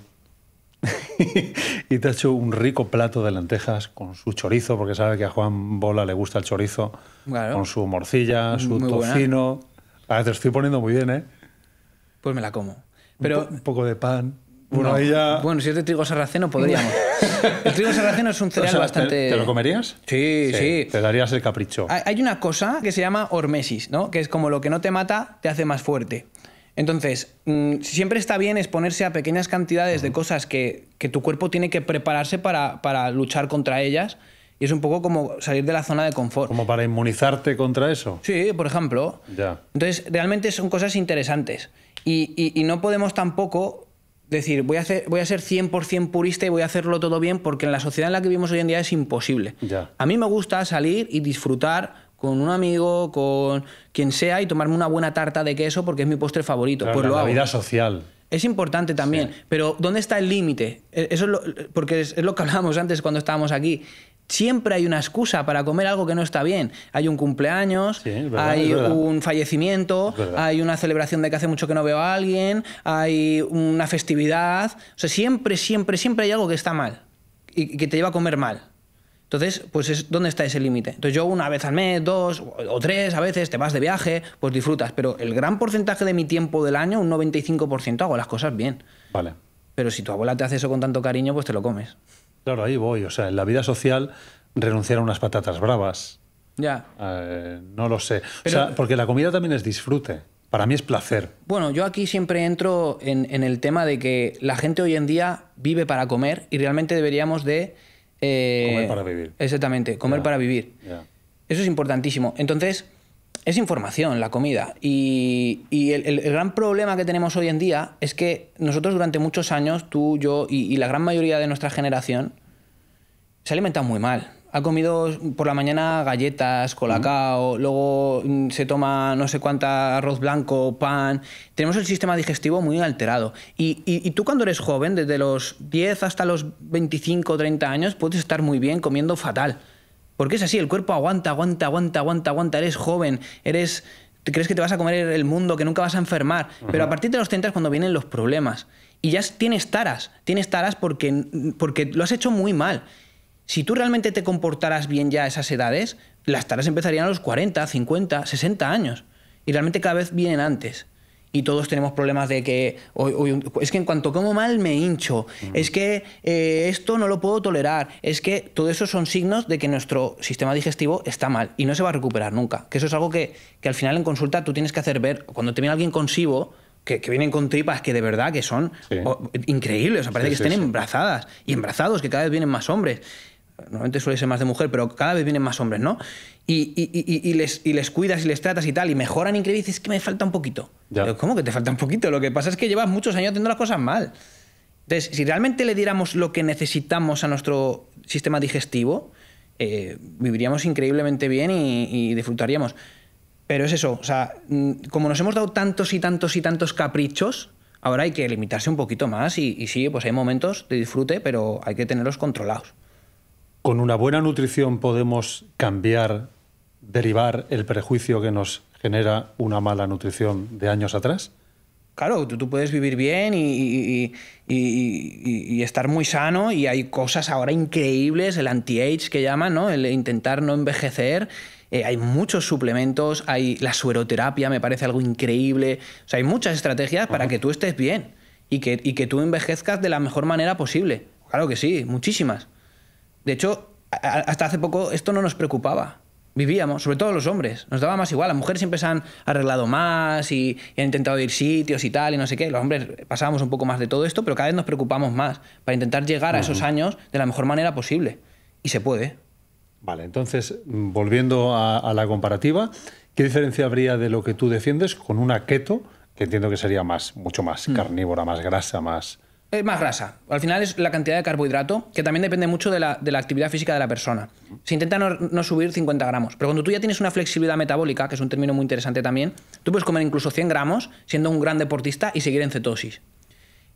Speaker 2: y te ha hecho un rico plato de lentejas con su chorizo, porque sabe que a Juan Bola le gusta el chorizo, con su morcilla, su tocino? A ver, te estoy poniendo muy bien, ¿eh?
Speaker 1: Pues me la como. Pero
Speaker 2: un poco de pan.
Speaker 1: Bueno, bueno, si es de trigo sarraceno podríamos. El trigo sarraceno es un cereal bastante...
Speaker 2: ¿Te lo comerías?
Speaker 1: Sí.
Speaker 2: Te darías el capricho.
Speaker 1: Hay una cosa que se llama hormesis, ¿no? Que es como lo que no te mata te hace más fuerte. Entonces, siempre está bien exponerse a pequeñas cantidades de cosas que tu cuerpo tiene que prepararse para luchar contra ellas. Y es un poco como salir de la zona de confort.
Speaker 2: ¿Como para inmunizarte contra eso?
Speaker 1: Sí, por ejemplo.
Speaker 2: Ya.
Speaker 1: Entonces, realmente son cosas interesantes. Y no podemos tampoco decir, voy a ser 100% purista y voy a hacerlo todo bien, porque en la sociedad en la que vivimos hoy en día es imposible.
Speaker 2: Ya.
Speaker 1: A mí me gusta salir y disfrutar con un amigo, con quien sea, y tomarme una buena tarta de queso porque es mi postre favorito.
Speaker 2: Claro,
Speaker 1: pues lo
Speaker 2: la
Speaker 1: hago.
Speaker 2: vida social.
Speaker 1: Es importante también,
Speaker 2: Sí.
Speaker 1: pero ¿dónde está el límite? Eso porque es lo que hablábamos antes cuando estábamos aquí. Siempre hay una excusa para comer algo que no está bien. Hay un cumpleaños,
Speaker 2: Sí, es verdad,
Speaker 1: hay
Speaker 2: es verdad.
Speaker 1: un fallecimiento,
Speaker 2: Es verdad.
Speaker 1: hay una celebración de que hace mucho que no veo a alguien, hay una festividad. O sea, siempre hay algo que está mal y que te lleva a comer mal. Entonces, pues ¿dónde está ese límite? Entonces yo una vez al mes, 2 o 3 a veces, te vas de viaje, pues disfrutas. Pero el gran porcentaje de mi tiempo del año, un 95%, hago las cosas bien.
Speaker 2: Vale.
Speaker 1: Pero si tu abuela te hace eso con tanto cariño, pues te lo comes.
Speaker 2: Claro, ahí voy. O sea, en la vida social renunciar a unas patatas bravas.
Speaker 1: Ya.
Speaker 2: No lo sé.
Speaker 1: Pero-
Speaker 2: o sea, porque la comida también es disfrute. Para mí es placer.
Speaker 1: Bueno, yo aquí siempre entro en el tema de que la gente hoy en día vive para comer y realmente deberíamos de...
Speaker 2: Comer para vivir.
Speaker 1: Exactamente, comer
Speaker 2: Ya.
Speaker 1: para vivir.
Speaker 2: Ya.
Speaker 1: Eso es importantísimo. Entonces, es información la comida. Y el gran problema que tenemos hoy en día es que nosotros durante muchos años, tú, yo y la gran mayoría de nuestra generación, se ha alimentado muy mal. Ha comido por la mañana galletas, colacao, luego se toma no sé cuánta arroz blanco, pan. Tenemos el sistema digestivo muy alterado. Y tú cuando eres joven, desde los 10 hasta los 25, 30 años, puedes estar muy bien comiendo fatal. Porque es así, el cuerpo aguanta. Eres joven, te crees que te vas a comer el mundo, que nunca vas a enfermar. Pero a partir de los 30 es cuando vienen los problemas. Y ya tienes taras porque lo has hecho muy mal. Si tú realmente te comportaras bien ya a esas edades, las taras empezarían a los 40, 50, 60 años. Y realmente cada vez vienen antes. Y todos tenemos problemas de que es que en cuanto como mal me hincho, es que esto no lo puedo tolerar, es que todo eso son signos de que nuestro sistema digestivo está mal y no se va a recuperar nunca. Que eso es algo que al final en consulta tú tienes que hacer ver. Cuando te viene alguien con SIBO, que vienen con tripas que de verdad que son
Speaker 2: Sí.
Speaker 1: increíbles, o sea, parece
Speaker 2: Sí,
Speaker 1: que
Speaker 2: sí,
Speaker 1: estén
Speaker 2: sí.
Speaker 1: embarazadas y embarazados, que cada vez vienen más hombres. Normalmente suele ser más de mujer, pero cada vez vienen más hombres, ¿no? Y les cuidas y les tratas y tal, y mejoran increíble, y dices, es que me falta un poquito.
Speaker 2: Ya.
Speaker 1: Pero, ¿cómo que te falta un poquito? Lo que pasa es que llevas muchos años haciendo las cosas mal. Entonces, si realmente le diéramos lo que necesitamos a nuestro sistema digestivo, viviríamos increíblemente bien y disfrutaríamos. Pero es eso, o sea, como nos hemos dado tantos y tantos caprichos, ahora hay que limitarse un poquito más y sí, pues hay momentos de disfrute, pero hay que tenerlos controlados.
Speaker 2: Con una buena nutrición podemos derivar el prejuicio que nos genera una mala nutrición de años atrás.
Speaker 1: Claro, tú puedes vivir bien y estar muy sano, y hay cosas ahora increíbles, el anti-age que llaman, ¿no? El intentar no envejecer. Hay muchos suplementos, hay la sueroterapia, me parece algo increíble. O sea, hay muchas estrategias para que tú estés bien y que tú envejezcas de la mejor manera posible. Claro que sí, muchísimas. De hecho, hasta hace poco esto no nos preocupaba. Vivíamos, sobre todo los hombres, nos daba más igual. Las mujeres siempre se han arreglado más y han intentado ir sitios y tal y no sé qué. Los hombres pasábamos un poco más de todo esto, pero cada vez nos preocupamos más para intentar llegar a esos años de la mejor manera posible. Y se puede.
Speaker 2: Vale, entonces, volviendo a la comparativa, ¿qué diferencia habría de lo que tú defiendes con una keto, que entiendo que sería mucho más carnívora, más grasa, más...
Speaker 1: Es más grasa. Al final es la cantidad de carbohidrato, que también depende mucho de la actividad física de la persona. Se intenta no subir 50 gramos, pero cuando tú ya tienes una flexibilidad metabólica, que es un término muy interesante también, tú puedes comer incluso 100 gramos siendo un gran deportista y seguir en cetosis.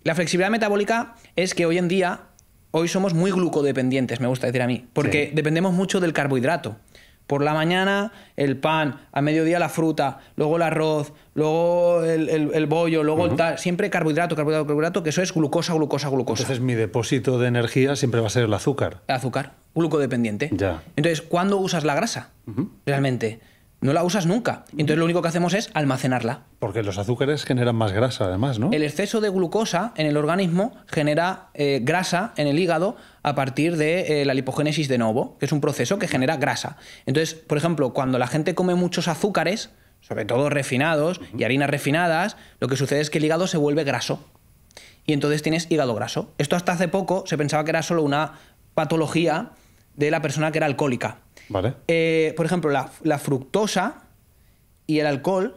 Speaker 1: La flexibilidad metabólica es que hoy somos muy glucodependientes, me gusta decir a mí, porque
Speaker 2: Sí.
Speaker 1: dependemos mucho del carbohidrato. Por la mañana el pan, a mediodía la fruta, luego el arroz, luego el bollo, luego el tal. Siempre carbohidrato, que eso es glucosa.
Speaker 2: Entonces mi depósito de energía siempre va a ser el azúcar.
Speaker 1: Azúcar, glucodependiente.
Speaker 2: Ya.
Speaker 1: Entonces, ¿cuándo usas la grasa? Realmente. No la usas nunca. Entonces lo único que hacemos es almacenarla.
Speaker 2: Porque los azúcares generan más grasa, además, ¿no?
Speaker 1: El exceso de glucosa en el organismo genera grasa en el hígado a partir de la lipogénesis de novo, que es un proceso que genera grasa. Entonces, por ejemplo, cuando la gente come muchos azúcares, sobre todo refinados y harinas refinadas, lo que sucede es que el hígado se vuelve graso. Y entonces tienes hígado graso. Esto hasta hace poco se pensaba que era solo una patología de la persona que era alcohólica.
Speaker 2: Vale.
Speaker 1: Por ejemplo, la fructosa y el alcohol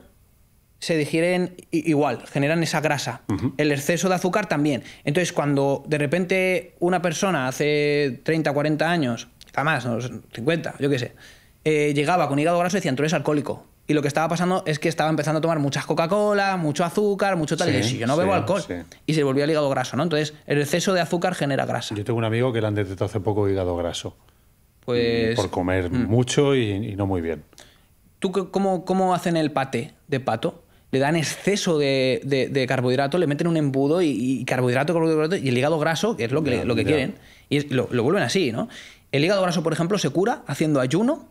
Speaker 1: se digieren igual, generan esa grasa. El exceso de azúcar también. Entonces, cuando de repente una persona hace 30, 40 años, además, no, 50, yo qué sé, llegaba con hígado graso y decían, tú eres alcohólico. Y lo que estaba pasando es que estaba empezando a tomar muchas Coca-Cola, mucho azúcar, mucho tal. Y decía, yo no bebo alcohol. Sí. Y se volvía el hígado graso, ¿no? Entonces, el exceso de azúcar genera grasa.
Speaker 2: Yo tengo un amigo que le han detectado hace poco hígado graso.
Speaker 1: Pues...
Speaker 2: Por comer mucho y no muy bien.
Speaker 1: ¿Tú cómo hacen el paté de pato? Le dan exceso de carbohidrato, le meten un embudo y carbohidrato, y el hígado graso, que es lo que quieren, y lo vuelven así, ¿no? El hígado graso, por ejemplo, se cura haciendo ayuno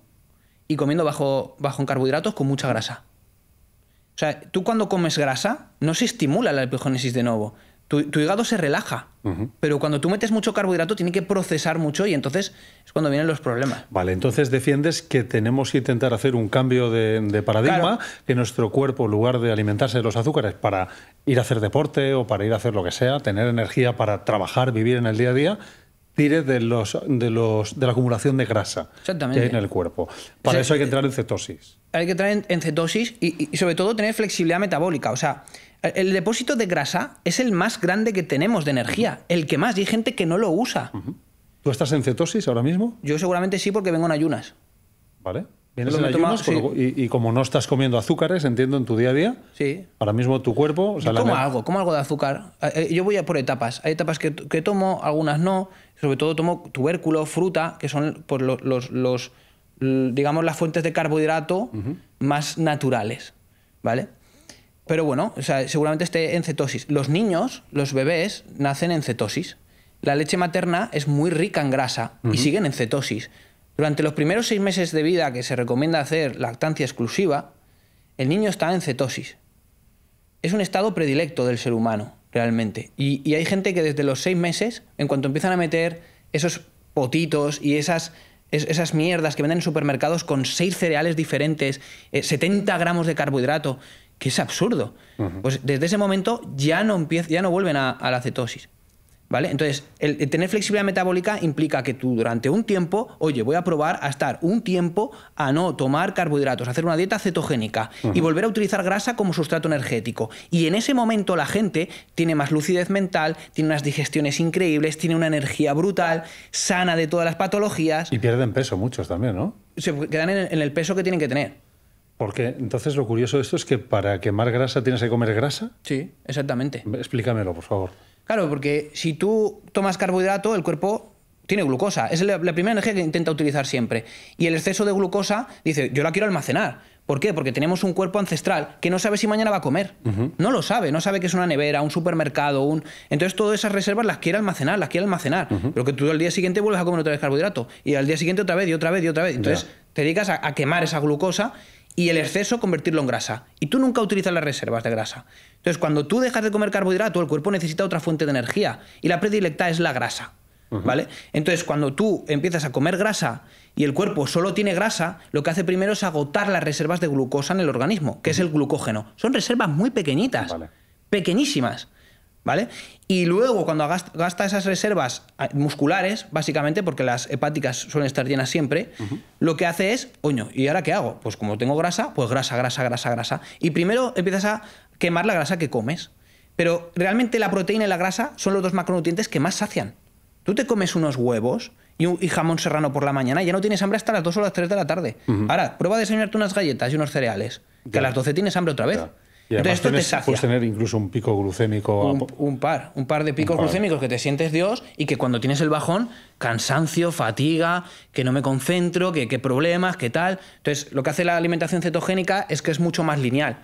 Speaker 1: y comiendo bajo en carbohidratos con mucha grasa. O sea, tú cuando comes grasa, no se estimula la lipogénesis de nuevo. Tu hígado se relaja, pero cuando tú metes mucho carbohidrato tiene que procesar mucho y entonces es cuando vienen los problemas.
Speaker 2: Vale, entonces defiendes que tenemos que intentar hacer un cambio de paradigma, claro, que nuestro cuerpo, en lugar de alimentarse de los azúcares para ir a hacer deporte o para ir a hacer lo que sea, tener energía para trabajar, vivir en el día a día, tire de la acumulación de grasa que hay en el cuerpo. Para eso hay que entrar en cetosis.
Speaker 1: Hay que entrar en cetosis y sobre todo tener flexibilidad metabólica. O sea, el depósito de grasa es el más grande que tenemos de energía, el que más, y hay gente que no lo usa.
Speaker 2: ¿Tú estás en cetosis ahora mismo?
Speaker 1: Yo seguramente sí, porque vengo en ayunas.
Speaker 2: Vale. ¿Vienes en ayunas? Sí. Y como no estás comiendo azúcares, entiendo, en tu día a día,
Speaker 1: sí,
Speaker 2: ahora mismo tu cuerpo... O sea,
Speaker 1: como algo de azúcar. Yo voy por etapas. Hay etapas que tomo, algunas no. Sobre todo tomo tubérculo, fruta, que son pues, digamos, las fuentes de carbohidrato más naturales, ¿vale? Pero bueno, o sea, seguramente esté en cetosis. Los niños, los bebés, nacen en cetosis. La leche materna es muy rica en grasa y siguen en cetosis. Durante los primeros 6 meses de vida que se recomienda hacer lactancia exclusiva, el niño está en cetosis. Es un estado predilecto del ser humano, realmente. Y hay gente que desde los 6 meses, en cuanto empiezan a meter esos potitos y esas mierdas que venden en supermercados con 6 cereales diferentes, 70 gramos de carbohidrato, que es absurdo. Pues desde ese momento ya no vuelven a la cetosis, ¿vale? Entonces, el tener flexibilidad metabólica implica que tú durante un tiempo, oye, voy a probar a estar un tiempo a no tomar carbohidratos, hacer una dieta cetogénica y volver a utilizar grasa como sustrato energético. Y en ese momento la gente tiene más lucidez mental, tiene unas digestiones increíbles, tiene una energía brutal, sana de todas las patologías.
Speaker 2: Y pierden peso muchos también, ¿no?
Speaker 1: Se quedan en el peso que tienen que tener.
Speaker 2: Porque entonces lo curioso de esto es que para quemar grasa tienes que comer grasa.
Speaker 1: Sí, exactamente.
Speaker 2: Explícamelo, por favor.
Speaker 1: Claro, porque si tú tomas carbohidrato, el cuerpo tiene glucosa. Es la primera energía que intenta utilizar siempre. Y el exceso de glucosa dice, yo la quiero almacenar. ¿Por qué? Porque tenemos un cuerpo ancestral que no sabe si mañana va a comer. No lo sabe. No sabe que es una nevera, un supermercado, Entonces todas esas reservas las quiere almacenar, Pero que tú al día siguiente vuelves a comer otra vez carbohidrato. Y al día siguiente otra vez y otra vez y otra vez. Entonces te dedicas a quemar esa glucosa y el exceso convertirlo en grasa. Y tú nunca utilizas las reservas de grasa. Entonces, cuando tú dejas de comer carbohidrato, el cuerpo necesita otra fuente de energía. Y la predilecta es la grasa, ¿vale? Entonces, cuando tú empiezas a comer grasa y el cuerpo solo tiene grasa, lo que hace primero es agotar las reservas de glucosa en el organismo, que es el glucógeno. Son reservas muy pequeñitas, pequeñísimas, ¿vale? Y luego, cuando gasta esas reservas musculares, básicamente, porque las hepáticas suelen estar llenas siempre, lo que hace es, oño, ¿y ahora qué hago? Pues como tengo grasa, pues grasa. Y primero empiezas a quemar la grasa que comes. Pero realmente la proteína y la grasa son los 2 macronutrientes que más sacian. Tú te comes unos huevos y jamón serrano por la mañana y ya no tienes hambre hasta las 2 o las 3 de la tarde. Ahora, prueba a desayunarte unas galletas y unos cereales, que a las 12 tienes hambre otra vez.
Speaker 2: Y
Speaker 1: entonces esto te sacia.
Speaker 2: Puedes tener incluso un pico glucémico.
Speaker 1: Un par de picos glucémicos que te sientes Dios y que cuando tienes el bajón, cansancio, fatiga, que no me concentro, que problemas, que tal. Entonces, lo que hace la alimentación cetogénica es que es mucho más lineal.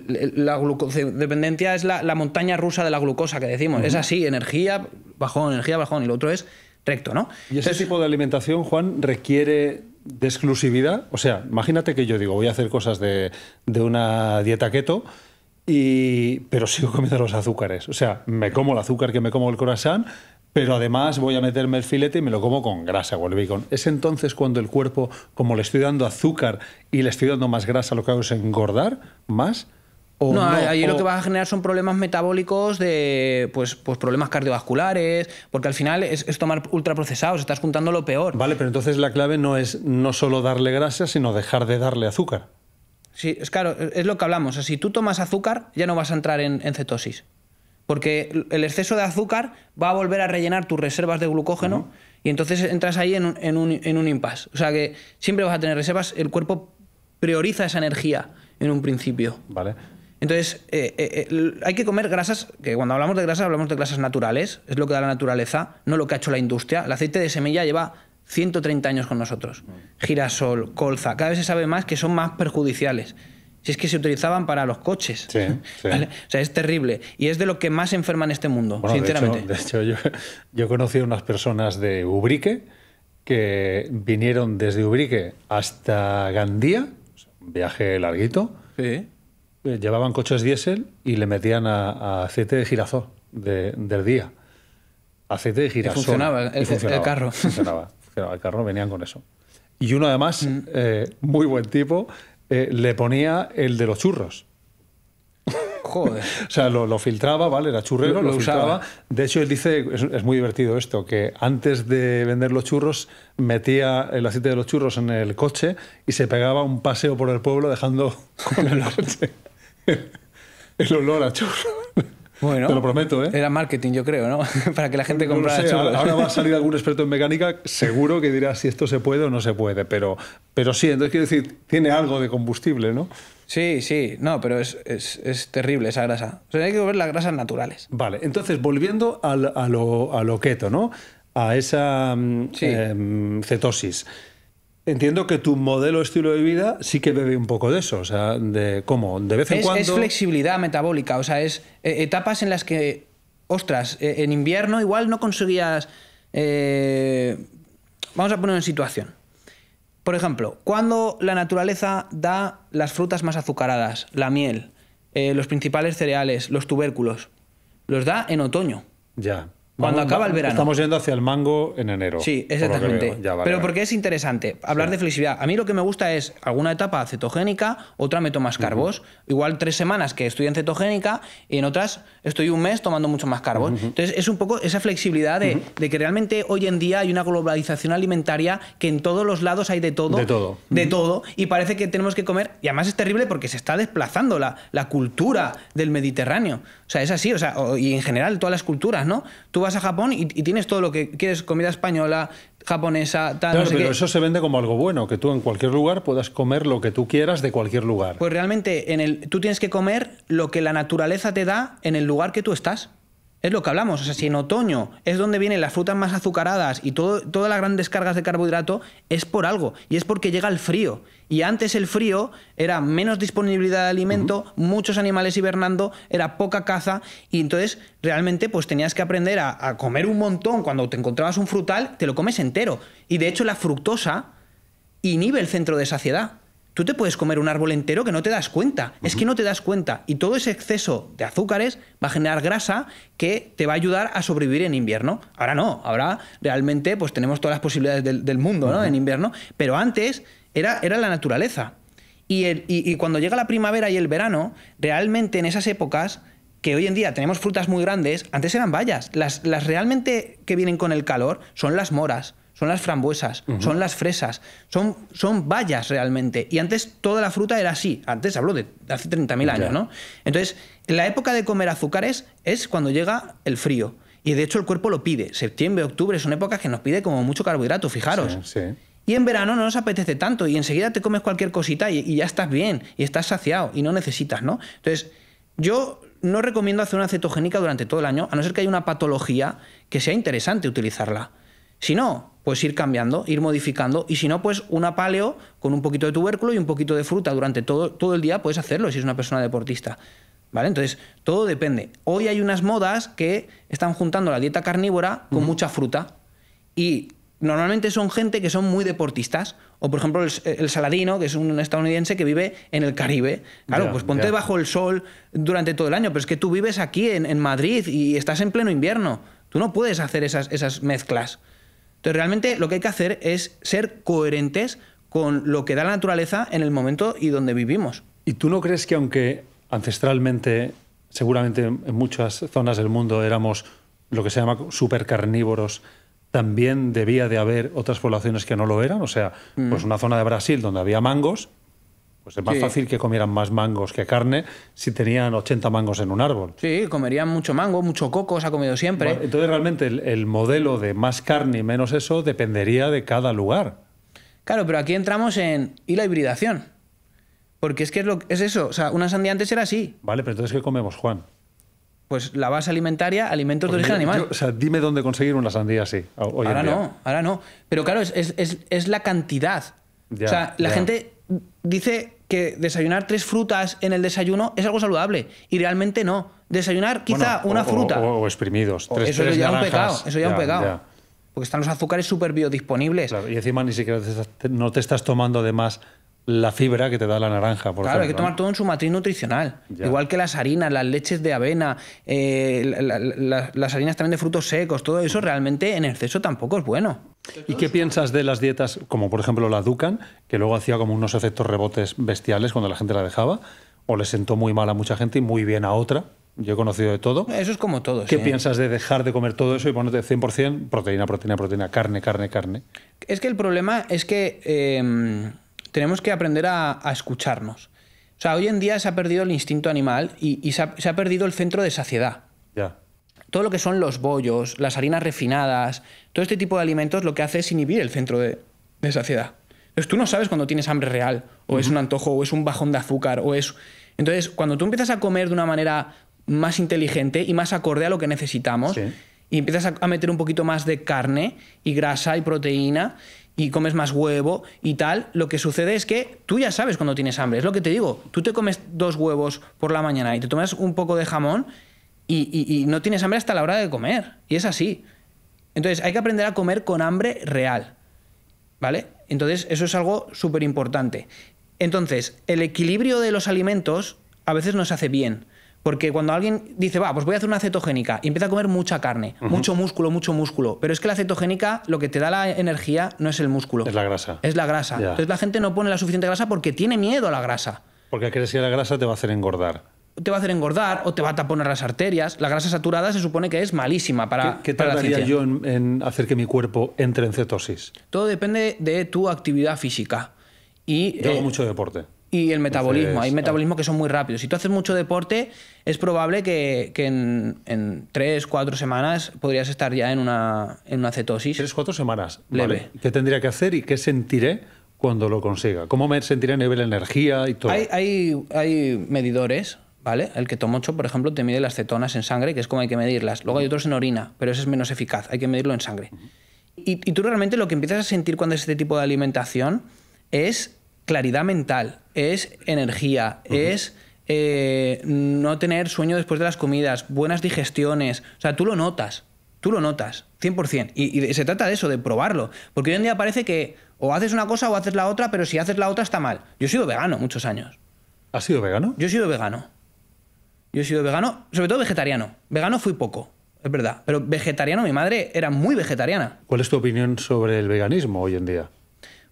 Speaker 1: La glucodependencia es la montaña rusa de la glucosa que decimos. Es así, energía, bajón, y lo otro es recto, ¿no?
Speaker 2: Y ese tipo de alimentación, Juan, requiere de exclusividad. O sea, imagínate que yo digo, voy a hacer cosas de una dieta keto, pero sigo comiendo los azúcares. O sea, me como el azúcar que me como el croissant, pero además voy a meterme el filete y me lo como con grasa o el bacon. Es entonces cuando el cuerpo, como le estoy dando azúcar y le estoy dando más grasa, lo que hago es engordar más. ¿O
Speaker 1: no,
Speaker 2: no?
Speaker 1: ahí lo
Speaker 2: O-
Speaker 1: que vas a generar son problemas metabólicos de pues problemas cardiovasculares, porque al final es tomar ultraprocesados, estás juntando lo peor.
Speaker 2: Vale, pero entonces la clave no es no solo darle grasa, sino dejar de darle azúcar.
Speaker 1: Sí, es claro, es lo que hablamos. O sea, si tú tomas azúcar, ya no vas a entrar en cetosis. Porque el exceso de azúcar va a volver a rellenar tus reservas de glucógeno y entonces entras ahí en un impasse. O sea que siempre vas a tener reservas, el cuerpo prioriza esa energía en un principio.
Speaker 2: Vale.
Speaker 1: Entonces, hay que comer grasas, que cuando hablamos de grasas naturales, es lo que da la naturaleza, no lo que ha hecho la industria. El aceite de semilla lleva 130 años con nosotros. Girasol, colza, cada vez se sabe más que son más perjudiciales. Si es que se utilizaban para los coches.
Speaker 2: Sí, sí.
Speaker 1: ¿Vale? O sea, es terrible. Y es de lo que más enferma en este mundo,
Speaker 2: Bueno,
Speaker 1: sinceramente.
Speaker 2: de hecho yo conocí a unas personas de Ubrique que vinieron desde Ubrique hasta Gandía, o sea, un viaje larguito,
Speaker 1: Sí.
Speaker 2: llevaban coches diésel y le metían a aceite de girasol del día. Aceite de girasol.
Speaker 1: funcionaba el carro.
Speaker 2: Funcionaba el carro, venían con eso. Y uno además, muy buen tipo, le ponía el de los churros.
Speaker 1: Joder.
Speaker 2: O sea, lo filtraba, ¿vale? Era churrero,
Speaker 1: Lo
Speaker 2: lo filtraba.
Speaker 1: usaba.
Speaker 2: De hecho, él dice, es muy divertido esto, que antes de vender los churros, metía el aceite de los churros en el coche y se pegaba un paseo por el pueblo dejando con el coche el olor a churro.
Speaker 1: Bueno,
Speaker 2: Te lo prometo, ¿eh?
Speaker 1: Era marketing, yo creo, ¿no? Para que la gente
Speaker 2: No lo
Speaker 1: comprara
Speaker 2: sé,
Speaker 1: churros.
Speaker 2: ahora va a salir algún experto en mecánica, seguro que dirá si esto se puede o no se puede, pero sí, entonces quiero decir, tiene algo de combustible, ¿no?
Speaker 1: Sí, sí, no, pero es terrible esa grasa. O sea, hay que ver las grasas naturales.
Speaker 2: Vale, entonces volviendo a lo keto, ¿no? A esa
Speaker 1: Sí.
Speaker 2: cetosis. Entiendo que tu modelo estilo de vida sí que bebe un poco de eso, o sea, de cómo, de vez en cuando.
Speaker 1: Es flexibilidad metabólica, o sea, es etapas en las que, ostras, en invierno igual no conseguías... vamos a poner en situación. Por ejemplo, cuando la naturaleza da las frutas más azucaradas, la miel, los principales cereales, los tubérculos, los da en otoño.
Speaker 2: Ya.
Speaker 1: Cuando acaba el verano.
Speaker 2: Estamos yendo hacia el mango en enero.
Speaker 1: Sí,
Speaker 2: por lo que
Speaker 1: exactamente.
Speaker 2: veo. Ya, vale,
Speaker 1: Pero
Speaker 2: vale.
Speaker 1: porque es interesante hablar de flexibilidad. A mí lo que me gusta es alguna etapa cetogénica, otra me tomas carbos. Igual 3 semanas que estoy en cetogénica y en otras estoy un mes tomando mucho más carbos. Entonces es un poco esa flexibilidad de que realmente hoy en día hay una globalización alimentaria que en todos los lados hay de todo.
Speaker 2: De todo.
Speaker 1: De todo. Y parece que tenemos que comer. Y además es terrible porque se está desplazando la cultura del Mediterráneo. O sea, es así. O sea, y en general todas las culturas, ¿no? Tú vas a Japón y tienes todo lo que quieres, comida española, japonesa, tal,
Speaker 2: Claro,
Speaker 1: no sé
Speaker 2: pero
Speaker 1: qué.
Speaker 2: eso se vende como algo bueno, que tú en cualquier lugar puedas comer lo que tú quieras de cualquier lugar.
Speaker 1: Pues realmente tú tienes que comer lo que la naturaleza te da en el lugar que tú estás. Es lo que hablamos. O sea, si en otoño es donde vienen las frutas más azucaradas y todas las grandes cargas de carbohidrato, es por algo. Y es porque llega el frío. Y antes el frío era menos disponibilidad de alimento, muchos animales hibernando, era poca caza. Y entonces realmente pues tenías que aprender a comer un montón. Cuando te encontrabas un frutal, te lo comes entero. Y de hecho la fructosa inhibe el centro de saciedad. Tú te puedes comer un árbol entero que no te das cuenta. Es que no te das cuenta. Y todo ese exceso de azúcares va a generar grasa que te va a ayudar a sobrevivir en invierno. Ahora no. Ahora realmente pues tenemos todas las posibilidades del mundo, ¿no? En invierno. Pero antes era la naturaleza. Y cuando llega la primavera y el verano, realmente en esas épocas, que hoy en día tenemos frutas muy grandes, antes eran bayas. Las realmente que vienen con el calor son las moras. Son las frambuesas, son las fresas, son bayas realmente. Y antes toda la fruta era así. Antes hablo de hace 30.000 años, ¿no? Entonces, la época de comer azúcares es cuando llega el frío. Y de hecho el cuerpo lo pide. Septiembre, octubre son épocas que nos pide como mucho carbohidrato, fijaros.
Speaker 2: Sí, sí.
Speaker 1: Y en verano no nos apetece tanto y enseguida te comes cualquier cosita y ya estás bien y estás saciado y no necesitas, ¿no? Entonces, yo no recomiendo hacer una cetogénica durante todo el año, a no ser que haya una patología que sea interesante utilizarla. Si no, pues ir cambiando, ir modificando. Y si no, pues una paleo con un poquito de tubérculo y un poquito de fruta durante todo el día puedes hacerlo si es una persona deportista. ¿Vale? Entonces, todo depende. Hoy hay unas modas que están juntando la dieta carnívora con mucha fruta. Y normalmente son gente que son muy deportistas. O, por ejemplo, el Saladino, que es un estadounidense que vive en el Caribe. Claro, pues ponte bajo el sol durante todo el año. Pero es que tú vives aquí en Madrid y estás en pleno invierno. Tú no puedes hacer esas mezclas. Entonces, realmente lo que hay que hacer es ser coherentes con lo que da la naturaleza en el momento y donde vivimos.
Speaker 2: ¿Y tú no crees que ancestralmente, seguramente en muchas zonas del mundo éramos lo que se llama supercarnívoros, también debía de haber otras poblaciones que no lo eran. O sea, pues una zona de Brasil donde había mangos, pues es más fácil que comieran más mangos que carne si tenían 80 mangos en un árbol.
Speaker 1: Sí, comerían mucho mango, mucho coco, se ha comido siempre.
Speaker 2: Bueno, entonces realmente el modelo de más carne y menos eso dependería de cada lugar.
Speaker 1: Claro, pero aquí entramos ¿y la hibridación? Porque es que es eso. O sea, una sandía antes era así.
Speaker 2: Vale, pero entonces ¿qué comemos, Juan?
Speaker 1: Pues la base alimentaria, alimentos de origen animal.
Speaker 2: O sea, dime dónde conseguir una sandía así.
Speaker 1: Ahora no. Pero claro, es la cantidad.
Speaker 2: Ya,
Speaker 1: o sea, la gente dice que desayunar 3 frutas en el desayuno es algo saludable. Y realmente no. Desayunar quizá una fruta.
Speaker 2: O exprimidos.
Speaker 1: Eso ya es un pecado. Eso ya es un pecado.
Speaker 2: Ya.
Speaker 1: Porque están los azúcares súper biodisponibles.
Speaker 2: Claro, y encima ni siquiera no te estás tomando además la fibra que te da la naranja, por ejemplo.
Speaker 1: Hay que tomar todo en su matriz nutricional.
Speaker 2: Ya.
Speaker 1: Igual que las harinas, las leches de avena, las harinas también de frutos secos, todo eso realmente en exceso tampoco es bueno.
Speaker 2: ¿Y qué piensas de las dietas, como por ejemplo la Dukan, que luego hacía como unos efectos rebotes bestiales cuando la gente la dejaba, o le sentó muy mal a mucha gente y muy bien a otra? Yo he conocido de todo.
Speaker 1: Eso es como todo.
Speaker 2: ¿Qué piensas de dejar de comer todo eso y ponerte 100% proteína, carne?
Speaker 1: Es que el problema es que tenemos que aprender a escucharnos. O sea, hoy en día se ha perdido el instinto animal y se ha perdido el centro de saciedad.
Speaker 2: Ya.
Speaker 1: Todo lo que son los bollos, las harinas refinadas, todo este tipo de alimentos lo que hace es inhibir el centro de saciedad. Entonces tú no sabes cuando tienes hambre real, o es un antojo, o es un bajón de azúcar, o es... Entonces, cuando tú empiezas a comer de una manera más inteligente y más acorde a lo que necesitamos, y empiezas a meter un poquito más de carne y grasa y proteína, y comes más huevo y tal, lo que sucede es que tú ya sabes cuando tienes hambre. Es lo que te digo, tú te comes 2 huevos por la mañana y te tomas un poco de jamón y no tienes hambre hasta la hora de comer. Y es así. Entonces hay que aprender a comer con hambre real. ¿Vale? Entonces eso es algo súper importante. Entonces, el equilibrio de los alimentos a veces no se hace bien. Porque cuando alguien dice, pues voy a hacer una cetogénica y empieza a comer mucha carne, mucho músculo, pero es que la cetogénica lo que te da la energía no es el músculo.
Speaker 2: Es la grasa.
Speaker 1: Es la grasa.
Speaker 2: Ya.
Speaker 1: Entonces la gente no pone la suficiente grasa porque tiene miedo a la grasa.
Speaker 2: Porque crees que la grasa te va a hacer engordar.
Speaker 1: Te va a hacer engordar o te va a taponar las arterias. La grasa saturada se supone que es malísima para
Speaker 2: ¿Qué
Speaker 1: para la
Speaker 2: tardaría
Speaker 1: ciencia.
Speaker 2: yo en hacer que mi cuerpo entre en cetosis?
Speaker 1: Todo depende de tu actividad física.
Speaker 2: Yo hago mucho deporte.
Speaker 1: Y el metabolismo.
Speaker 2: Entonces,
Speaker 1: hay metabolismos que son muy rápidos. Si tú haces mucho deporte, es probable que en 3-4 semanas podrías estar ya en una cetosis.
Speaker 2: 3-4 semanas.
Speaker 1: Leve.
Speaker 2: Vale. ¿Qué tendría que hacer y qué sentiré cuando lo consiga? ¿Cómo me sentiré a nivel de energía y todo?
Speaker 1: Hay medidores, ¿vale? El Keto-Mocho, por ejemplo, te mide las cetonas en sangre, que es como hay que medirlas. Luego hay otros en orina, pero ese es menos eficaz. Hay que medirlo en sangre. Y tú realmente lo que empiezas a sentir cuando es este tipo de alimentación es claridad mental, es energía, es no tener sueño después de las comidas, buenas digestiones. O sea, tú lo notas, 100%. Y se trata de eso, de probarlo. Porque hoy en día parece que o haces una cosa o haces la otra, pero si haces la otra está mal. Yo he sido vegano muchos años.
Speaker 2: ¿Has sido vegano?
Speaker 1: Yo he sido vegano, sobre todo vegetariano. Vegano fui poco, es verdad. Pero vegetariano, mi madre era muy vegetariana.
Speaker 2: ¿Cuál es tu opinión sobre el veganismo hoy en día?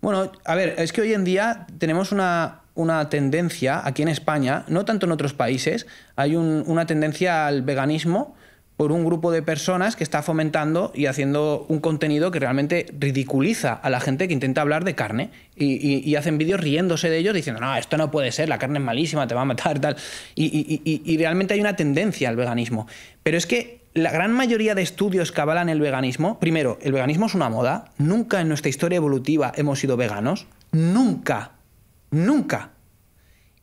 Speaker 1: Bueno, a ver, es que hoy en día tenemos una tendencia, aquí en España, no tanto en otros países, hay una tendencia al veganismo por un grupo de personas que está fomentando y haciendo un contenido que realmente ridiculiza a la gente que intenta hablar de carne y hacen vídeos riéndose de ellos diciendo, no, esto no puede ser, la carne es malísima, te va a matar, tal. Y realmente hay una tendencia al veganismo. Pero es que la gran mayoría de estudios que avalan el veganismo, primero, el veganismo es una moda. Nunca en nuestra historia evolutiva hemos sido veganos. Nunca.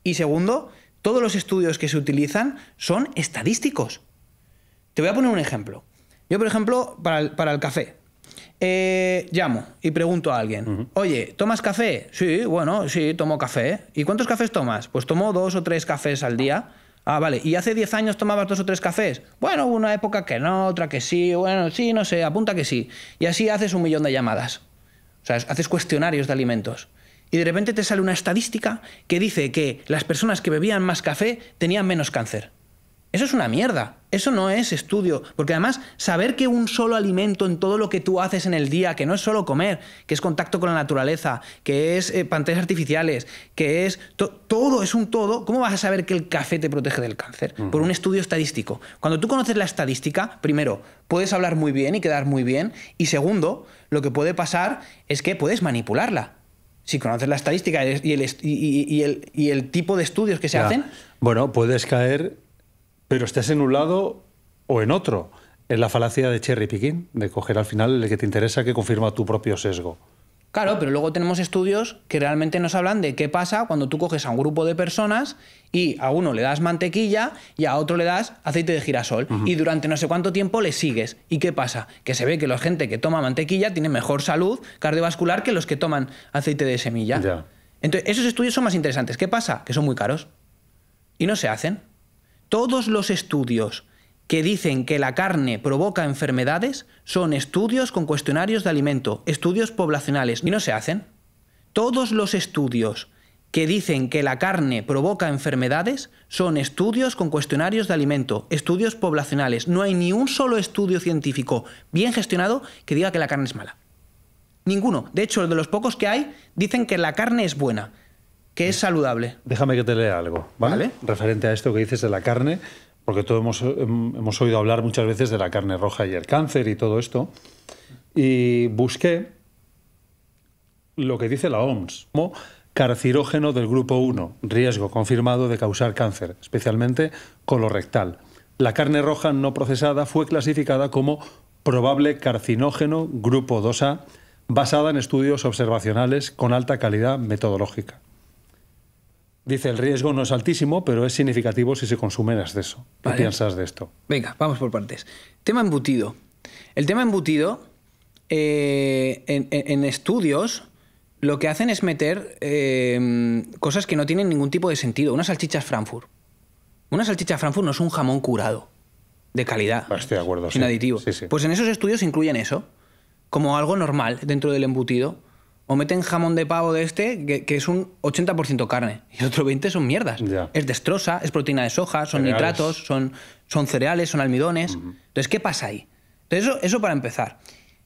Speaker 1: Y segundo, todos los estudios que se utilizan son estadísticos. Te voy a poner un ejemplo. Yo, por ejemplo, para el café, llamo y pregunto a alguien, oye, ¿tomas café? Sí, bueno, sí, tomo café. ¿Y cuántos cafés tomas? Pues tomo 2 o 3 cafés al día. Ah, vale. ¿Y hace 10 años tomabas 2 o 3 cafés? Bueno, hubo una época que no, otra que sí, bueno, sí, no sé, apunta que sí. Y así haces 1 millón de llamadas. O sea, haces cuestionarios de alimentos. Y de repente te sale una estadística que dice que las personas que bebían más café tenían menos cáncer. Eso es una mierda. Eso no es estudio. Porque además, saber que un solo alimento en todo lo que tú haces en el día, que no es solo comer, que es contacto con la naturaleza, que es pantallas artificiales, que es... todo es un todo. ¿Cómo vas a saber que el café te protege del cáncer? Por un estudio estadístico. Cuando tú conoces la estadística, primero, puedes hablar muy bien y quedar muy bien. Y segundo, lo que puede pasar es que puedes manipularla. Si conoces la estadística y el tipo de estudios que se hacen...
Speaker 2: Bueno, puedes caer... Pero estés en un lado o en otro. Es la falacia de cherry picking, de coger al final el que te interesa, que confirma tu propio sesgo.
Speaker 1: Claro, pero luego tenemos estudios que realmente nos hablan de qué pasa cuando tú coges a un grupo de personas y a uno le das mantequilla y a otro le das aceite de girasol. Y durante no sé cuánto tiempo le sigues. ¿Y qué pasa? Que se ve que la gente que toma mantequilla tiene mejor salud cardiovascular que los que toman aceite de semilla.
Speaker 2: Ya.
Speaker 1: Entonces, esos estudios son más interesantes. ¿Qué pasa? Que son muy caros. Y no se hacen. Todos los estudios que dicen que la carne provoca enfermedades son estudios con cuestionarios de alimento, estudios poblacionales, y no se hacen. Todos los estudios que dicen que la carne provoca enfermedades son estudios con cuestionarios de alimento, estudios poblacionales. No hay ni un solo estudio científico bien gestionado que diga que la carne es mala. Ninguno. De hecho, de los pocos que hay, dicen que la carne es buena, que es saludable.
Speaker 2: Déjame que te lea algo, ¿vale? Referente a esto que dices de la carne, porque todos hemos oído hablar muchas veces de la carne roja y el cáncer y todo esto, y busqué lo que dice la OMS como carcinógeno del grupo 1, riesgo confirmado de causar cáncer, especialmente colorectal. La carne roja no procesada fue clasificada como probable carcinógeno grupo 2A, basada en estudios observacionales con alta calidad metodológica. Dice, el riesgo no es altísimo, pero es significativo si se consume en exceso. ¿Qué piensas de esto?
Speaker 1: Venga, vamos por partes. Tema embutido. El tema embutido, en estudios, lo que hacen es meter cosas que no tienen ningún tipo de sentido. Unas salchichas Frankfurt. Una salchicha Frankfurt no es un jamón curado, de calidad.
Speaker 2: Estoy de acuerdo,
Speaker 1: sin aditivo.
Speaker 2: Sí, sí.
Speaker 1: Pues en esos estudios incluyen eso, como algo normal dentro del embutido. O meten jamón de pavo de que es un 80% carne y otro 20% son mierdas.
Speaker 2: Ya.
Speaker 1: Es destrosa, es proteína de soja, son
Speaker 2: cereales.
Speaker 1: nitratos, son cereales, son almidones. Entonces, ¿qué pasa ahí? Entonces, eso para empezar.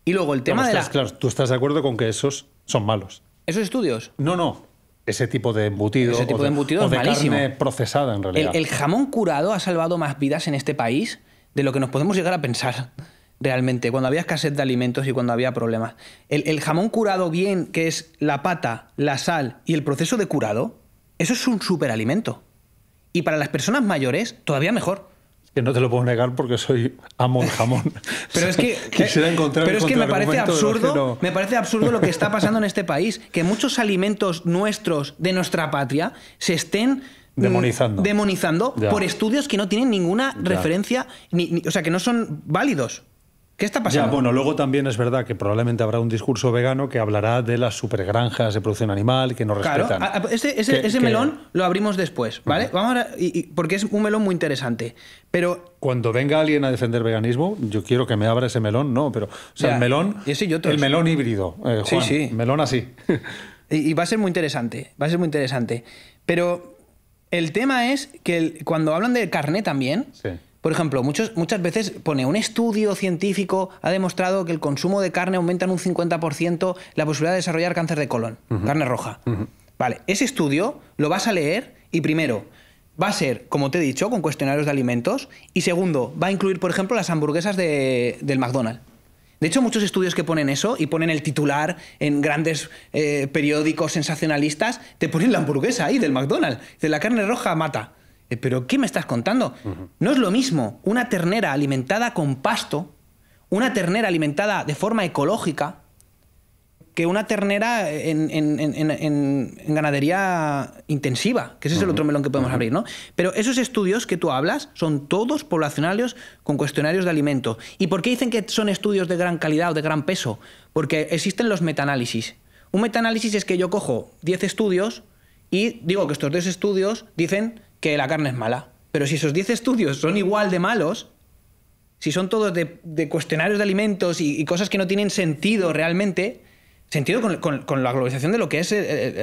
Speaker 1: Y luego el tema
Speaker 2: Claro, tú estás de acuerdo con que esos son malos.
Speaker 1: ¿Esos estudios?
Speaker 2: No. Ese tipo de embutido.
Speaker 1: Ese tipo de embutido es malísimo.
Speaker 2: Carne procesada, en realidad.
Speaker 1: El jamón curado ha salvado más vidas en este país de lo que nos podemos llegar a pensar. Realmente, cuando había escasez de alimentos y cuando había problemas. El jamón curado bien, que es la pata, la sal y el proceso de curado, eso es un superalimento. Y para las personas mayores, todavía mejor.
Speaker 2: Que no te lo puedo negar porque soy amo del jamón.
Speaker 1: Pero es que,
Speaker 2: quisiera encontrar
Speaker 1: pero es que me parece absurdo,
Speaker 2: no.
Speaker 1: me parece absurdo lo que está pasando en este país, que muchos alimentos nuestros de nuestra patria se estén demonizando por estudios que no tienen ninguna referencia, o sea, que no son válidos. ¿Qué está pasando?
Speaker 2: Ya, bueno, luego también es verdad que probablemente habrá un discurso vegano que hablará de las supergranjas de producción animal que no respetan.
Speaker 1: Claro, ese melón lo abrimos después, ¿vale? Vamos a, porque es un melón muy interesante. Pero
Speaker 2: cuando venga alguien a defender veganismo, yo quiero que me abra ese melón, no, pero o sea, el melón, el melón híbrido, Juan,
Speaker 1: sí.
Speaker 2: melón así.
Speaker 1: Y va a ser muy interesante, Pero el tema es que cuando hablan de carne también...
Speaker 2: Sí.
Speaker 1: Por ejemplo, muchas veces pone un estudio científico ha demostrado que el consumo de carne aumenta en un 50% la posibilidad de desarrollar cáncer de colon, carne roja. Vale, ese estudio lo vas a leer y primero va a ser, como te he dicho, con cuestionarios de alimentos y segundo, va a incluir, por ejemplo, las hamburguesas del McDonald's. De hecho, muchos estudios que ponen eso y ponen el titular en grandes periódicos sensacionalistas, te ponen la hamburguesa ahí del McDonald's. De la carne roja mata. ¿Pero qué me estás contando? No es lo mismo una ternera alimentada con pasto, una ternera alimentada de forma ecológica, que una ternera en ganadería intensiva, que ese es el otro melón que podemos abrir, ¿no? Pero esos estudios que tú hablas son todos poblacionales con cuestionarios de alimento. ¿Y por qué dicen que son estudios de gran calidad o de gran peso? Porque existen los metaanálisis. Un metaanálisis es que yo cojo 10 estudios y digo que estos 10 estudios dicen que la carne es mala. Pero si esos 10 estudios son igual de malos, si son todos de cuestionarios de alimentos y cosas que no tienen sentido realmente, sentido con la globalización de lo que es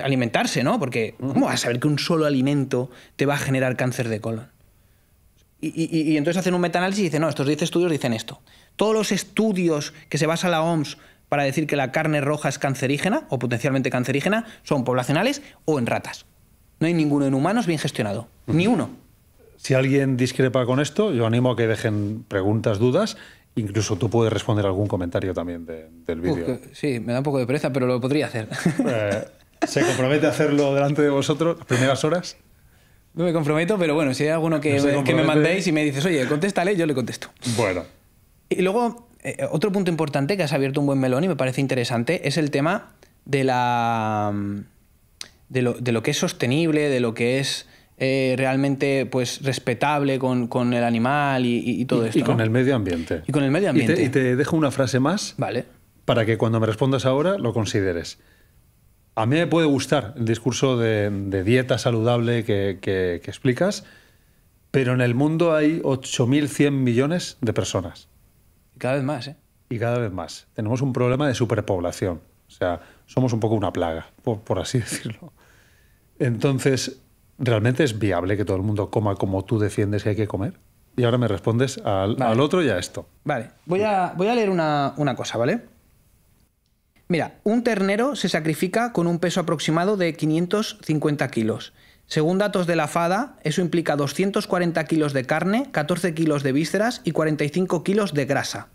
Speaker 1: alimentarse, ¿no? Porque ¿cómo vas a saber que un solo alimento te va a generar cáncer de colon? Y entonces hacen un metaanálisis y dicen, no, estos 10 estudios dicen esto. Todos los estudios que se basa la OMS para decir que la carne roja es cancerígena o potencialmente cancerígena son poblacionales o en ratas. No hay ninguno en humanos bien gestionado. Ni uno.
Speaker 2: Si alguien discrepa con esto, yo animo a que dejen preguntas, dudas. Incluso tú puedes responder algún comentario también del vídeo.
Speaker 1: Sí, me da un poco de pereza, pero lo podría hacer.
Speaker 2: ¿Se compromete a hacerlo delante de vosotros las primeras horas?
Speaker 1: No me comprometo, pero bueno, si hay alguno que me mandéis y me dices, oye, contéstale, yo le contesto.
Speaker 2: Bueno.
Speaker 1: Y luego, otro punto importante que has abierto un buen melón y me parece interesante es el tema de lo que es sostenible, de lo que es realmente pues respetable con el animal y todo esto.
Speaker 2: Y con
Speaker 1: ¿no?
Speaker 2: el medio ambiente.
Speaker 1: Y con el medio ambiente.
Speaker 2: Y te dejo una frase más.
Speaker 1: Vale.
Speaker 2: Para que cuando me respondas ahora lo consideres. A mí me puede gustar el discurso de dieta saludable que explicas, pero en el mundo hay 8.100 millones de personas.
Speaker 1: Y cada vez más, ¿eh?
Speaker 2: Y cada vez más. Tenemos un problema de superpoblación. O sea, somos un poco una plaga, por así decirlo. Entonces, ¿realmente es viable que todo el mundo coma como tú defiendes que hay que comer? Y ahora me respondes al otro y a esto.
Speaker 1: Vale. Voy a leer una cosa, ¿vale? Mira, un ternero se sacrifica con un peso aproximado de 550 kilos. Según datos de la FADA, eso implica 240 kilos de carne, 14 kilos de vísceras y 45 kilos de grasa.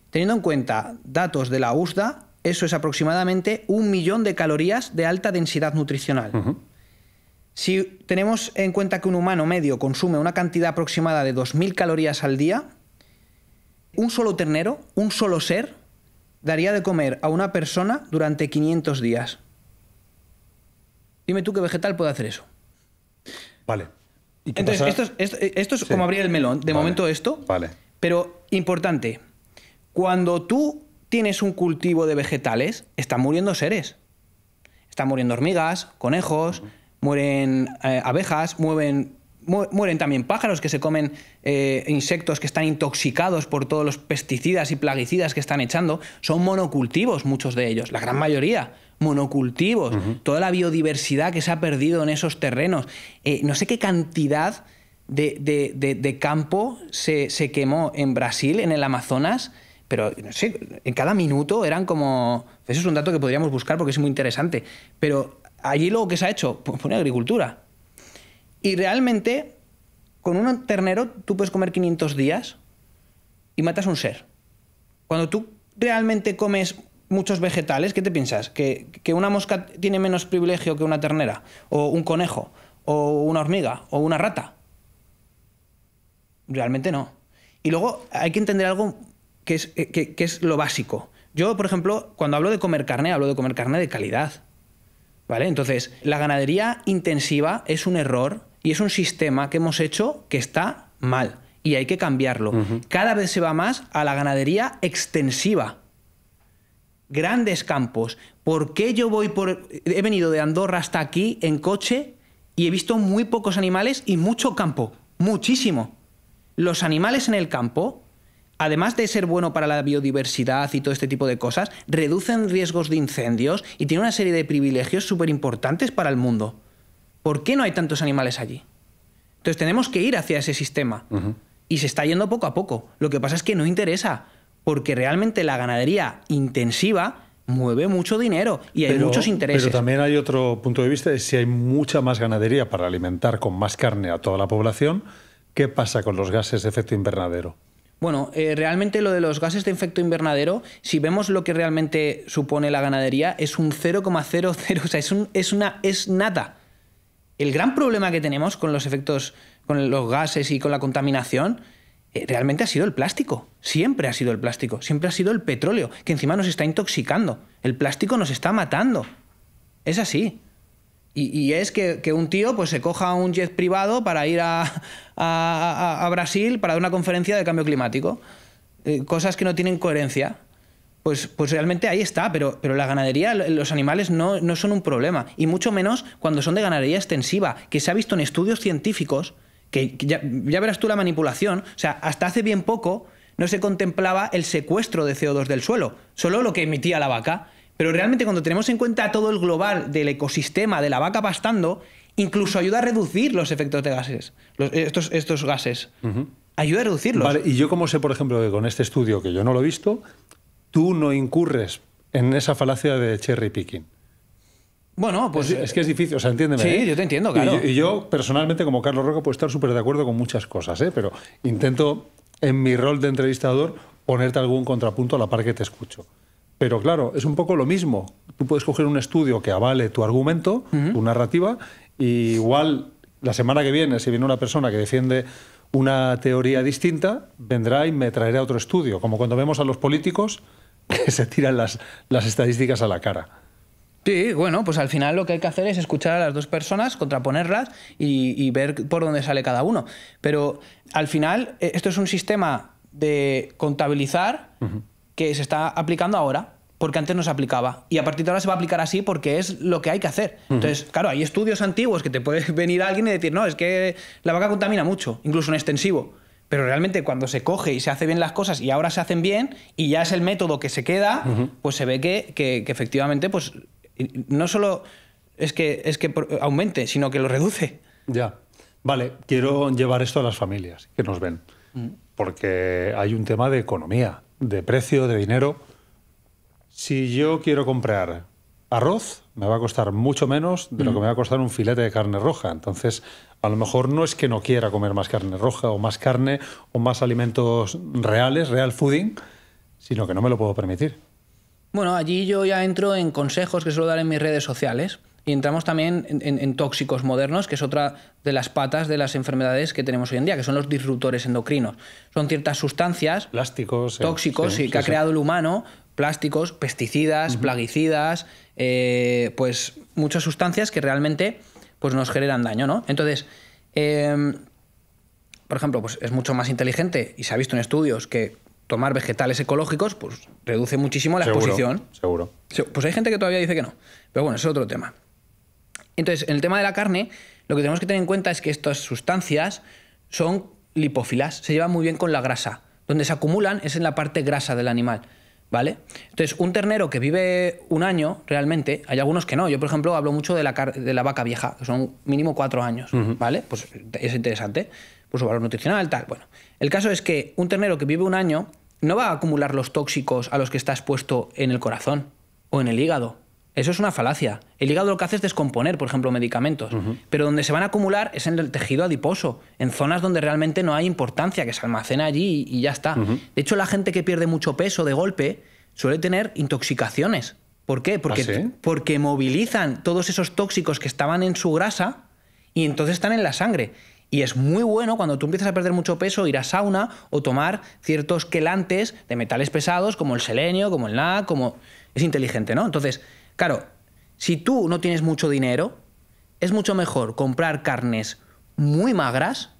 Speaker 1: Teniendo en cuenta datos de la USDA, eso es aproximadamente 1 millón de calorías de alta densidad nutricional. Si tenemos en cuenta que un humano medio consume una cantidad aproximada de 2.000 calorías al día, un solo ternero, un solo ser, daría de comer a una persona durante 500 días. Dime tú qué vegetal puede hacer eso.
Speaker 2: Vale. ¿Y qué
Speaker 1: entonces,
Speaker 2: pasa?
Speaker 1: esto es como abrir el melón. De momento esto.
Speaker 2: Vale.
Speaker 1: Pero importante, cuando tú tienes un cultivo de vegetales, están muriendo seres. Están muriendo hormigas, conejos, mueren abejas, mueren también pájaros que se comen insectos que están intoxicados por todos los pesticidas y plaguicidas que están echando. Son monocultivos muchos de ellos, la gran mayoría. Monocultivos. Toda la biodiversidad que se ha perdido en esos terrenos. No sé qué cantidad de campo se quemó en Brasil, en el Amazonas, pero no sé, en cada minuto eran como... Eso es un dato que podríamos buscar porque es muy interesante. Pero allí luego, ¿qué se ha hecho? Pues pone agricultura. Y realmente, con un ternero tú puedes comer 500 días y matas un ser. Cuando tú realmente comes muchos vegetales, ¿qué te piensas? ¿Que una mosca tiene menos privilegio que una ternera? ¿O un conejo? ¿O una hormiga? ¿O una rata? Realmente no. Y luego hay que entender algo que es lo básico. Yo, por ejemplo, cuando hablo de comer carne, hablo de comer carne de calidad. ¿Vale? Entonces, la ganadería intensiva es un error y es un sistema que hemos hecho que está mal y hay que cambiarlo. Cada vez se va más a la ganadería extensiva. Grandes campos. ¿Por qué yo he venido de Andorra hasta aquí en coche y he visto muy pocos animales y mucho campo? Muchísimo. Los animales en el campo, además de ser bueno para la biodiversidad y todo este tipo de cosas, reducen riesgos de incendios y tienen una serie de privilegios súper importantes para el mundo. ¿Por qué no hay tantos animales allí? Entonces tenemos que ir hacia ese sistema. Y se está yendo poco a poco. Lo que pasa es que no interesa, porque realmente la ganadería intensiva mueve mucho dinero y hay muchos intereses.
Speaker 2: Pero también hay otro punto de vista, es si hay mucha más ganadería para alimentar con más carne a toda la población, ¿qué pasa con los gases de efecto invernadero?
Speaker 1: Bueno, realmente lo de los gases de efecto invernadero, si vemos lo que realmente supone la ganadería, es un 0,00, o sea, es nada. El gran problema que tenemos con los efectos, con los gases y con la contaminación, realmente ha sido el plástico. Siempre ha sido el plástico. Siempre ha sido el petróleo, que encima nos está intoxicando. El plástico nos está matando. Es así. Y es que un tío pues se coja un jet privado para ir a Brasil para dar una conferencia de cambio climático. Cosas que no tienen coherencia. Pues realmente ahí está, pero la ganadería, los animales no son un problema. Y mucho menos cuando son de ganadería extensiva, que se ha visto en estudios científicos, que ya verás tú la manipulación. O sea, hasta hace bien poco no se contemplaba el secuestro de CO2 del suelo, solo lo que emitía la vaca. Pero realmente cuando tenemos en cuenta todo el global del ecosistema de la vaca pastando, Incluso ayuda a reducir los efectos de gases, estos gases. Ayuda a reducirlos.
Speaker 2: Vale, y yo como sé, por ejemplo, que con este estudio, que yo no lo he visto, tú no incurres en esa falacia de cherry picking.
Speaker 1: Bueno, pues...
Speaker 2: Es que es difícil, o sea, entiéndeme.
Speaker 1: Sí, yo te entiendo, claro.
Speaker 2: Y yo, personalmente, como Carlos Roca, puedo estar súper de acuerdo con muchas cosas, pero intento, en mi rol de entrevistador, ponerte algún contrapunto a la par que te escucho. Pero claro, es un poco lo mismo. Tú puedes coger un estudio que avale tu argumento, tu narrativa, y igual la semana que viene, si viene una persona que defiende una teoría distinta, vendrá y me traerá otro estudio, como cuando vemos a los políticos que se tiran las estadísticas a la cara.
Speaker 1: Sí, bueno, pues al final lo que hay que hacer es escuchar a las dos personas, contraponerlas y ver por dónde sale cada uno. Pero al final esto es un sistema de contabilizar que se está aplicando ahora, porque antes no se aplicaba. Y a partir de ahora se va a aplicar así porque es lo que hay que hacer. Entonces, claro, hay estudios antiguos que te puede venir alguien y decir, no, es que la vaca contamina mucho, incluso en extensivo. Pero realmente cuando se coge y se hace bien las cosas y ahora se hacen bien y ya es el método que se queda, pues se ve que efectivamente pues, no solo es que aumente, sino que lo reduce.
Speaker 2: Ya. Vale, quiero llevar esto a las familias que nos ven. Porque hay un tema de economía, de precio, de dinero. Si yo quiero comprar arroz, me va a costar mucho menos de lo que me va a costar un filete de carne roja. Entonces, a lo mejor no es que no quiera comer más carne roja o más alimentos reales, real fooding, sino que no me lo puedo permitir.
Speaker 1: Bueno, allí yo ya entro en consejos que suelo dar en mis redes sociales y entramos también en tóxicos modernos, que es otra de las patas de las enfermedades que tenemos hoy en día, que son los disruptores endocrinos. Son ciertas sustancias
Speaker 2: plásticos,
Speaker 1: tóxicos que ha creado el humano, plásticos, pesticidas, plaguicidas, pues muchas sustancias que realmente pues, nos generan daño, ¿no? Entonces, por ejemplo, pues es mucho más inteligente y se ha visto en estudios que tomar vegetales ecológicos pues reduce muchísimo la exposición.
Speaker 2: Seguro.
Speaker 1: Pues hay gente que todavía dice que no. Pero bueno, eso es otro tema. Entonces, en el tema de la carne, lo que tenemos que tener en cuenta es que estas sustancias son lipófilas, se llevan muy bien con la grasa. Donde se acumulan es en la parte grasa del animal, ¿vale? Entonces, un ternero que vive un año, realmente, hay algunos que no. Yo, por ejemplo, hablo mucho de la vaca vieja, que son mínimo 4 años, ¿vale? Pues es interesante, por su valor nutricional, tal. Bueno, el caso es que un ternero que vive un año no va a acumular los tóxicos a los que está expuesto en el corazón o en el hígado. Eso es una falacia. El hígado lo que hace es descomponer, por ejemplo, medicamentos. Pero donde se van a acumular es en el tejido adiposo, en zonas donde realmente no hay importancia, que se almacena allí y ya está. De hecho, la gente que pierde mucho peso de golpe suele tener intoxicaciones. ¿Por qué? Porque,
Speaker 2: ¿Ah, sí?
Speaker 1: porque movilizan todos esos tóxicos que estaban en su grasa y entonces están en la sangre. Y es muy bueno cuando tú empiezas a perder mucho peso ir a sauna o tomar ciertos quelantes de metales pesados como el selenio, como el NaC, como... Es inteligente, ¿no? Entonces, claro, si tú no tienes mucho dinero, es mucho mejor comprar carnes muy magras,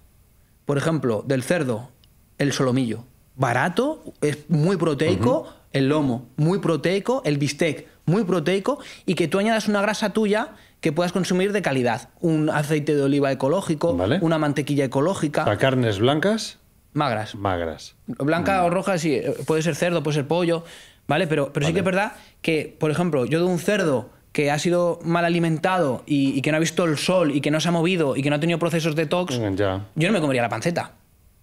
Speaker 1: por ejemplo, del cerdo, el solomillo, barato, es muy proteico, el lomo, muy proteico, el bistec, muy proteico, y que tú añadas una grasa tuya que puedas consumir de calidad. Un aceite de oliva ecológico,
Speaker 2: ¿vale?
Speaker 1: Una mantequilla ecológica.
Speaker 2: ¿Para carnes blancas?
Speaker 1: Magras.
Speaker 2: Magras.
Speaker 1: Blanca o roja, sí, puede ser cerdo, puede ser pollo, ¿vale? Pero sí que es verdad que, por ejemplo, yo de un cerdo que ha sido mal alimentado y que no ha visto el sol y que no se ha movido y que no ha tenido procesos detox,
Speaker 2: Ya.
Speaker 1: yo no me comería la panceta.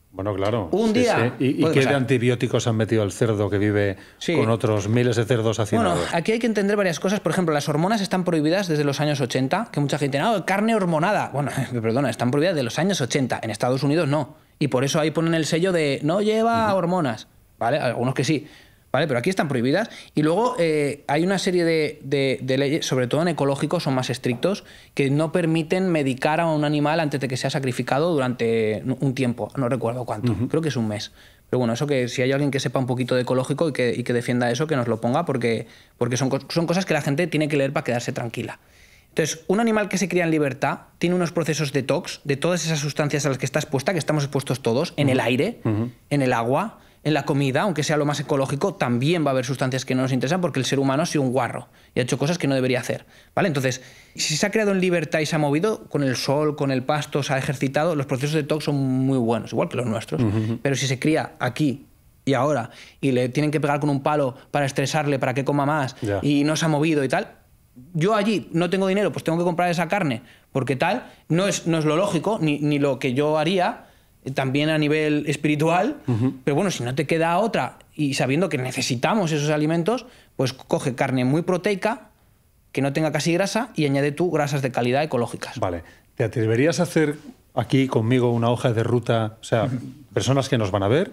Speaker 2: Bueno, claro.
Speaker 1: Un día.
Speaker 2: Sí. ¿Y qué de antibióticos han metido al cerdo que vive con otros miles de cerdos hacinados?
Speaker 1: Bueno, aquí hay que entender varias cosas. Por ejemplo, las hormonas están prohibidas desde los años 80, que mucha gente dice, no, carne hormonada. Bueno, perdona, están prohibidas desde los años 80. En Estados Unidos no. Y por eso ahí ponen el sello de no lleva hormonas. ¿Vale? Algunos que sí. ¿Vale? Pero aquí están prohibidas. Y luego hay una serie de leyes, sobre todo en ecológicos, son más estrictos, que no permiten medicar a un animal antes de que sea sacrificado durante un tiempo. No recuerdo cuánto. Creo que es un mes. Pero bueno, eso que si hay alguien que sepa un poquito de ecológico y que defienda eso, que nos lo ponga, porque son cosas que la gente tiene que leer para quedarse tranquila. Entonces, un animal que se cría en libertad tiene unos procesos detox de todas esas sustancias a las que está expuesta, que estamos expuestos todos, en el aire, en el agua, en la comida, aunque sea lo más ecológico, también va a haber sustancias que no nos interesan porque el ser humano ha sido un guarro y ha hecho cosas que no debería hacer, ¿vale? Entonces, si se ha creado en libertad y se ha movido con el sol, con el pasto, se ha ejercitado, los procesos de detox son muy buenos, igual que los nuestros. Pero si se cría aquí y ahora y le tienen que pegar con un palo para estresarle, para que coma más y no se ha movido y tal, yo allí no tengo dinero, pues tengo que comprar esa carne, porque tal, no es lo lógico, ni lo que yo haría, también a nivel espiritual, pero bueno, si no te queda otra, y sabiendo que necesitamos esos alimentos, pues coge carne muy proteica, que no tenga casi grasa, y añade tú grasas de calidad ecológicas.
Speaker 2: Vale. ¿Te atreverías a hacer aquí conmigo una hoja de ruta? O sea, personas que nos van a ver.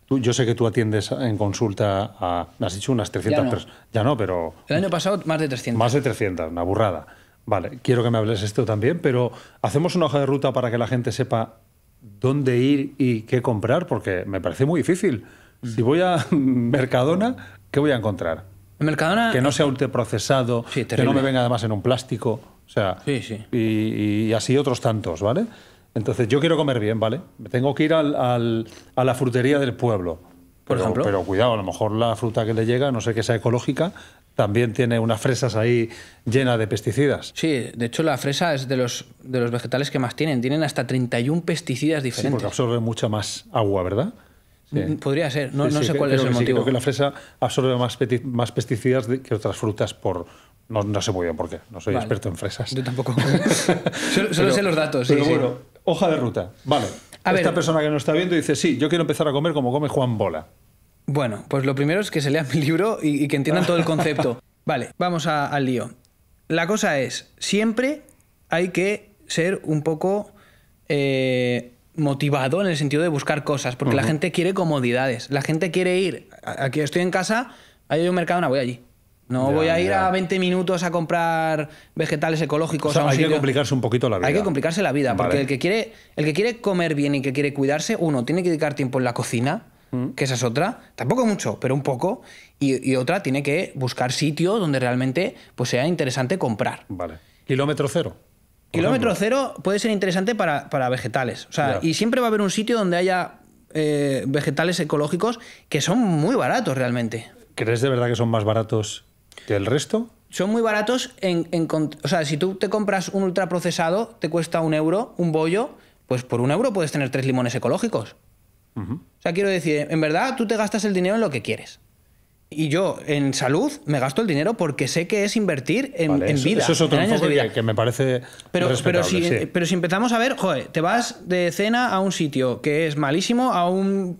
Speaker 2: Yo sé que tú atiendes en consulta a, me has dicho, unas 300 personas. Ya no, pero...
Speaker 1: El año pasado más de 300.
Speaker 2: Más de 300, una burrada. Vale, quiero que me hables esto también, pero hacemos una hoja de ruta para que la gente sepa dónde ir y qué comprar, porque me parece muy difícil. Si voy a Mercadona, ¿qué voy a encontrar?
Speaker 1: En Mercadona...
Speaker 2: Que no sea ultraprocesado,
Speaker 1: sí,
Speaker 2: que no me venga además en un plástico, o sea,
Speaker 1: sí.
Speaker 2: Y así otros tantos, ¿vale? Entonces, yo quiero comer bien, ¿vale? Me tengo que ir a la frutería del pueblo.
Speaker 1: Por ejemplo.
Speaker 2: Pero cuidado, a lo mejor la fruta que le llega, no sé que sea ecológica, también tiene unas fresas ahí llenas de pesticidas.
Speaker 1: Sí, de hecho la fresa es de los vegetales que más tienen. Tienen hasta 31 pesticidas diferentes.
Speaker 2: Sí, porque absorbe mucha más agua, ¿verdad? Sí.
Speaker 1: Podría ser, no sé cuál
Speaker 2: creo
Speaker 1: es el
Speaker 2: que sí,
Speaker 1: motivo.
Speaker 2: creo que la fresa absorbe más pesticidas que otras frutas por... No sé muy bien por qué, no soy experto en fresas.
Speaker 1: Yo tampoco. Solo sé los datos.
Speaker 2: Pero
Speaker 1: sí,
Speaker 2: bueno, hoja de ruta. Vale. Esta persona que nos está viendo dice, sí, yo quiero empezar a comer como come Juan Bola.
Speaker 1: Bueno, pues lo primero es que se lean mi libro y que entiendan todo el concepto. Vale, vamos al lío. La cosa es, siempre hay que ser un poco motivado en el sentido de buscar cosas, porque la gente quiere comodidades. La gente quiere ir, aquí estoy en casa, hay un Mercadona, voy allí. No voy a ir a 20 minutos a comprar vegetales ecológicos.
Speaker 2: O sea,
Speaker 1: a un
Speaker 2: hay
Speaker 1: sitio.
Speaker 2: que complicarse un poquito la vida.
Speaker 1: Hay que complicarse la vida, porque
Speaker 2: Vale.
Speaker 1: el que quiere comer bien y que quiere cuidarse, uno, tiene que dedicar tiempo en la cocina, que esa es otra, tampoco mucho, pero un poco, y otra, tiene que buscar sitio donde realmente pues, sea interesante comprar.
Speaker 2: Vale. Kilómetro cero.
Speaker 1: Kilómetro cero puede ser interesante para vegetales. O sea, y siempre va a haber un sitio donde haya vegetales ecológicos que son muy baratos realmente.
Speaker 2: ¿Crees de verdad que son más baratos que el resto?
Speaker 1: Son muy baratos o sea, si tú te compras un ultraprocesado, te cuesta €1, un bollo, pues por €1 puedes tener 3 limones ecológicos. O sea, quiero decir, en verdad tú te gastas el dinero en lo que quieres. Y yo, en salud, me gasto el dinero porque sé que es invertir en vida.
Speaker 2: Eso es otro
Speaker 1: en años de
Speaker 2: enfoque
Speaker 1: vida.
Speaker 2: que me parece respetable, sí.
Speaker 1: Pero si empezamos a ver, joder, te vas de cena a un sitio que es malísimo, a un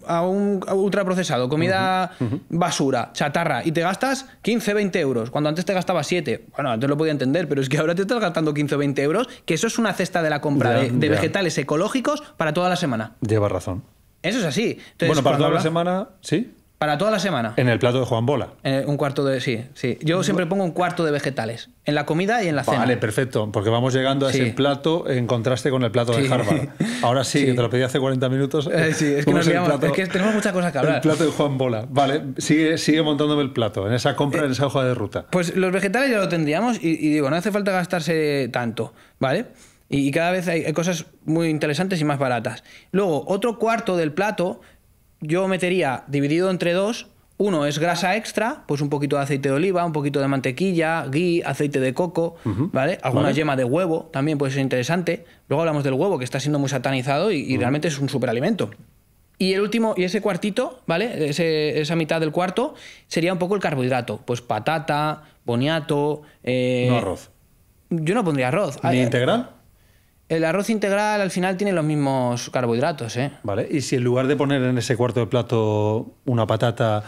Speaker 1: ultraprocesado, comida basura, chatarra, y te gastas 15, 20 euros, cuando antes te gastabas 7. Bueno, antes lo podía entender, pero es que ahora te estás gastando 15 o 20 euros, que eso es una cesta de la compra de vegetales ecológicos para toda la semana.
Speaker 2: Llevas razón.
Speaker 1: Eso es así. Entonces,
Speaker 2: Bueno, para toda la semana, ¿sí?
Speaker 1: Para toda la semana.
Speaker 2: En el plato de Juan Bola.
Speaker 1: Un cuarto de... Sí. Yo siempre pongo un cuarto de vegetales. En la comida y en la cena.
Speaker 2: Vale, perfecto. Porque vamos llegando a ese plato en contraste con el plato de Harvard. Ahora sí, que te lo pedí hace 40 minutos.
Speaker 1: Sí, es que nos liamos. Es que tenemos muchas cosas que hablar.
Speaker 2: El plato de Juan Bola. Vale, sigue montándome el plato. En esa compra, en esa hoja de ruta.
Speaker 1: Pues los vegetales ya lo tendríamos y digo, no hace falta gastarse tanto, ¿vale? Y cada vez hay cosas muy interesantes y más baratas. Luego, otro cuarto del plato yo metería dividido entre dos. Uno es grasa extra, pues un poquito de aceite de oliva, un poquito de mantequilla, ghee, aceite de coco, ¿vale? Alguna yema de huevo también puede ser interesante. Luego hablamos del huevo, que está siendo muy satanizado y realmente es un superalimento. Y el último, y ese cuartito, ¿vale? Esa mitad del cuarto sería un poco el carbohidrato. Pues patata, boniato...
Speaker 2: no arroz.
Speaker 1: Yo no pondría arroz.
Speaker 2: ¿Ni integral?
Speaker 1: El arroz integral al final tiene los mismos carbohidratos, ¿eh?
Speaker 2: Vale, y si en lugar de poner en ese cuarto de plato una patata,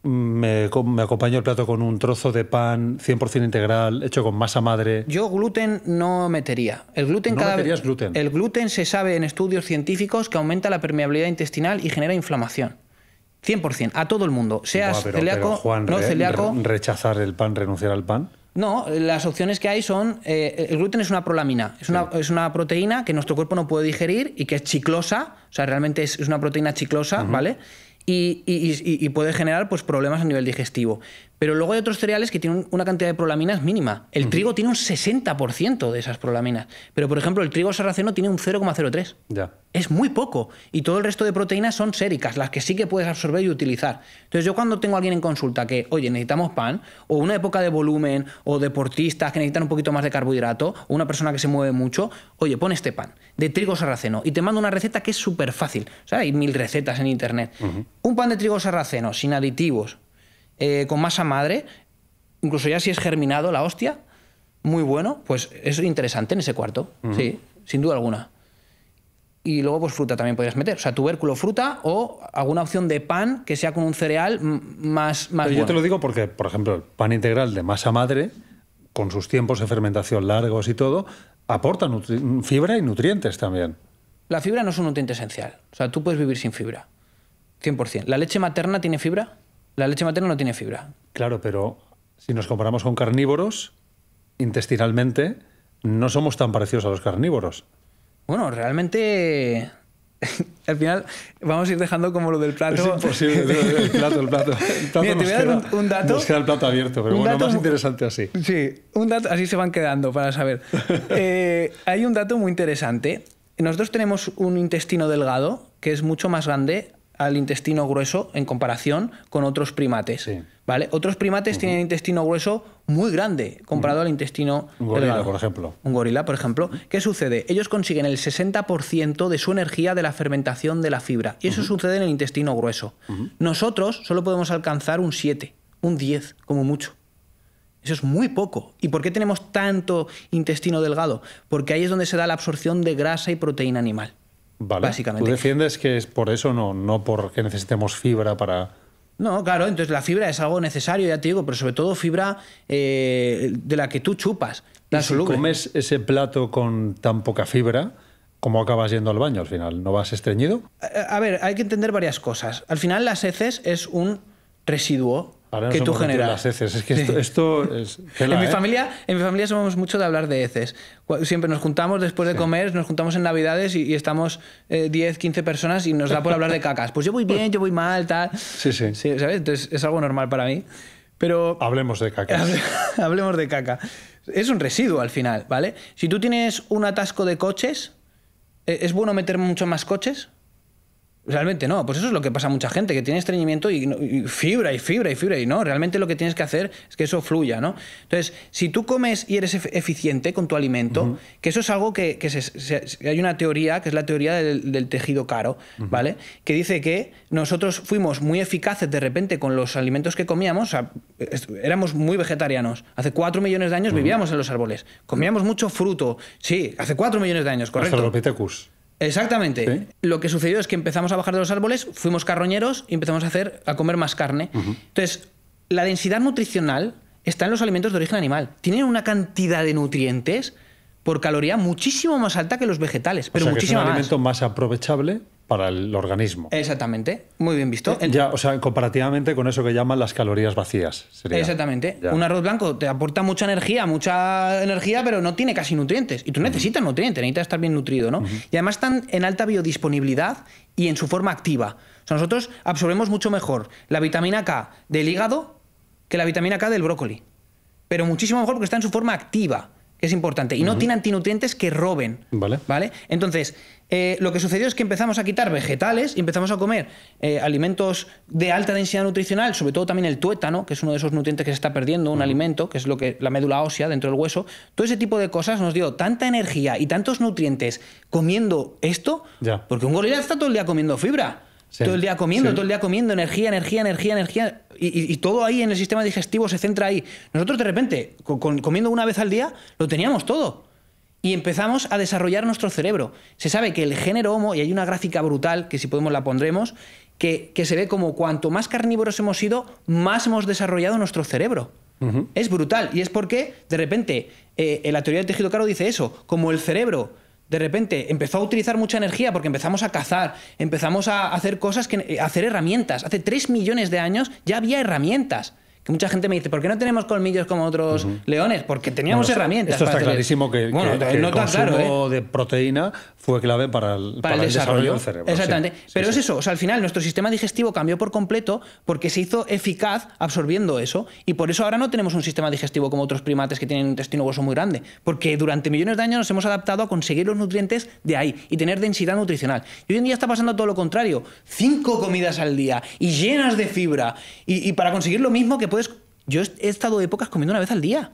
Speaker 2: me acompaño el plato con un trozo de pan 100% integral, hecho con masa madre...
Speaker 1: Yo gluten no metería. El gluten
Speaker 2: ¿No meterías gluten?
Speaker 1: El gluten se sabe en estudios científicos que aumenta la permeabilidad intestinal y genera inflamación. 100%, a todo el mundo. Seas celíaco,
Speaker 2: pero Juan,
Speaker 1: no celíaco...
Speaker 2: ¿Rechazar el pan, renunciar al pan?
Speaker 1: No, las opciones que hay son... el gluten es una prolamina, es una proteína que nuestro cuerpo no puede digerir y que es chiclosa, o sea, realmente es una proteína chiclosa, ¿vale? Y puede generar pues, problemas a nivel digestivo. Pero luego hay otros cereales que tienen una cantidad de prolaminas mínima. El trigo tiene un 60% de esas prolaminas. Pero, por ejemplo, el trigo sarraceno tiene un 0,03.
Speaker 2: Ya.
Speaker 1: Es muy poco. Y todo el resto de proteínas son séricas, las que sí que puedes absorber y utilizar. Entonces, yo cuando tengo a alguien en consulta que, oye, necesitamos pan, o una época de volumen, o deportistas que necesitan un poquito más de carbohidrato, o una persona que se mueve mucho, oye, pon este pan de trigo sarraceno y te mando una receta que es súper fácil. O sea, hay 1000 recetas en internet. Un pan de trigo sarraceno, sin aditivos, con masa madre, incluso ya si es germinado la hostia, muy bueno, pues es interesante en ese cuarto, sí, sin duda alguna. Y luego pues fruta también podrías meter, o sea, tubérculo, fruta o alguna opción de pan que sea con un cereal más
Speaker 2: Pero
Speaker 1: bueno.
Speaker 2: yo te lo digo porque, por ejemplo, el pan integral de masa madre, con sus tiempos de fermentación largos y todo, aporta fibra y nutrientes también.
Speaker 1: La fibra no es un nutriente esencial, o sea, tú puedes vivir sin fibra, 100%. ¿La leche materna tiene fibra? La leche materna no tiene fibra.
Speaker 2: Claro, pero si nos comparamos con carnívoros, intestinalmente no somos tan parecidos a los carnívoros.
Speaker 1: Bueno, realmente al final vamos a ir dejando como lo del plato.
Speaker 2: Es imposible, el plato.
Speaker 1: Mira, te voy a dar un dato.
Speaker 2: Nos queda el plato abierto, pero bueno, más interesante así.
Speaker 1: Sí, un dato, así se van quedando para saber. Hay un dato muy interesante. Nosotros tenemos un intestino delgado que es mucho más grande al intestino grueso en comparación con otros primates.
Speaker 2: Sí.
Speaker 1: ¿Vale? Otros primates tienen intestino grueso muy grande comparado al intestino
Speaker 2: Un gorila,
Speaker 1: delgado.
Speaker 2: por ejemplo.
Speaker 1: Un gorila, por ejemplo. ¿Qué sucede? Ellos consiguen el 60% de su energía de la fermentación de la fibra. Y eso sucede en el intestino grueso. Nosotros solo podemos alcanzar un 7, un 10, como mucho. Eso es muy poco. ¿Y por qué tenemos tanto intestino delgado? Porque ahí es donde se da la absorción de grasa y proteína animal.
Speaker 2: Vale.
Speaker 1: Básicamente.
Speaker 2: ¿Tú defiendes que es por eso, no porque necesitemos fibra para...?
Speaker 1: No, claro, entonces la fibra es algo necesario, ya te digo, pero sobre todo fibra de la que tú chupas.
Speaker 2: Y si comes ese plato con tan poca fibra, ¿cómo acabas yendo al baño al final? ¿No vas estreñido?
Speaker 1: A ver, hay que entender varias cosas. Al final las heces es un residuo
Speaker 2: Ahora
Speaker 1: que
Speaker 2: nos
Speaker 1: tú
Speaker 2: hemos metido en
Speaker 1: generas.
Speaker 2: las heces. Es que esto es...
Speaker 1: En mi familia somos mucho de hablar de heces. Siempre nos juntamos después de comer, nos juntamos en Navidades y estamos 10, 15 personas y nos da por hablar de cacas. Pues yo voy bien, yo voy mal, tal.
Speaker 2: Sí.
Speaker 1: ¿Sabes? Entonces es algo normal para mí. Pero
Speaker 2: Hablemos de cacas.
Speaker 1: Hablemos de caca. Es un residuo al final, ¿vale? Si tú tienes un atasco de coches, ¿es bueno meter muchos más coches? Realmente no, pues eso es lo que pasa a mucha gente, que tiene estreñimiento y fibra, y no, realmente lo que tienes que hacer es que eso fluya, ¿no? Entonces, si tú comes y eres eficiente con tu alimento, que eso es algo que hay una teoría, que es la teoría del tejido caro, ¿vale? Que dice que nosotros fuimos muy eficaces de repente con los alimentos que comíamos, o sea, éramos muy vegetarianos. Hace 4 millones de años vivíamos en los árboles, comíamos mucho fruto, sí, hace 4 millones de años, correcto.
Speaker 2: Australopithecus.
Speaker 1: Exactamente.
Speaker 2: ¿Sí?
Speaker 1: Lo que sucedió es que empezamos a bajar de los árboles, fuimos carroñeros y empezamos a comer más carne. Entonces, la densidad nutricional está en los alimentos de origen animal. Tienen una cantidad de nutrientes por caloría muchísimo más alta que los vegetales, pero
Speaker 2: o sea,
Speaker 1: muchísimo
Speaker 2: que es un
Speaker 1: más.
Speaker 2: alimento más aprovechable para el organismo.
Speaker 1: Exactamente. Muy bien visto.
Speaker 2: Ya, o sea, comparativamente con eso que llaman las calorías vacías. Sería.
Speaker 1: Exactamente.
Speaker 2: Ya.
Speaker 1: Un arroz blanco te aporta mucha energía, pero no tiene casi nutrientes. Y tú necesitas nutrientes, necesitas estar bien nutrido, ¿no? Y además están en alta biodisponibilidad y en su forma activa. O sea, nosotros absorbemos mucho mejor la vitamina K del hígado que la vitamina K del brócoli. Pero muchísimo mejor porque está en su forma activa, que es importante. Y no tiene antinutrientes que roben.
Speaker 2: Vale.
Speaker 1: Entonces, lo que sucedió es que empezamos a quitar vegetales y empezamos a comer alimentos de alta densidad nutricional, sobre todo también el tuétano, que es uno de esos nutrientes que se está perdiendo, un alimento, que es la médula ósea dentro del hueso. Todo ese tipo de cosas nos dio tanta energía y tantos nutrientes comiendo esto, porque un gorila está todo el día comiendo fibra. Sí. Todo el día comiendo, energía. Y todo ahí en el sistema digestivo se centra ahí. Nosotros de repente, comiendo una vez al día, lo teníamos todo. Y empezamos a desarrollar nuestro cerebro. Se sabe que el género Homo, y hay una gráfica brutal, que si podemos la pondremos, que se ve como cuanto más carnívoros hemos sido, más hemos desarrollado nuestro cerebro. Es brutal. Y es porque, de repente, la teoría del tejido caro dice eso, como el cerebro de repente empezó a utilizar mucha energía porque empezamos a cazar, empezamos a hacer cosas, a hacer herramientas. Hace 3 millones de años ya había herramientas. Que mucha gente me dice, ¿por qué no tenemos colmillos como otros leones? Porque teníamos herramientas.
Speaker 2: Esto está clarísimo que el consumo de proteína fue clave para el desarrollo del cerebro.
Speaker 1: Exactamente. Pero es eso, o sea, al final nuestro sistema digestivo cambió por completo porque se hizo eficaz absorbiendo eso y por eso ahora no tenemos un sistema digestivo como otros primates que tienen un intestino grueso muy grande, porque durante millones de años nos hemos adaptado a conseguir los nutrientes de ahí y tener densidad nutricional. Y hoy en día está pasando todo lo contrario. 5 comidas al día y llenas de fibra y para conseguir lo mismo que puedes... Yo he estado épocas comiendo una vez al día.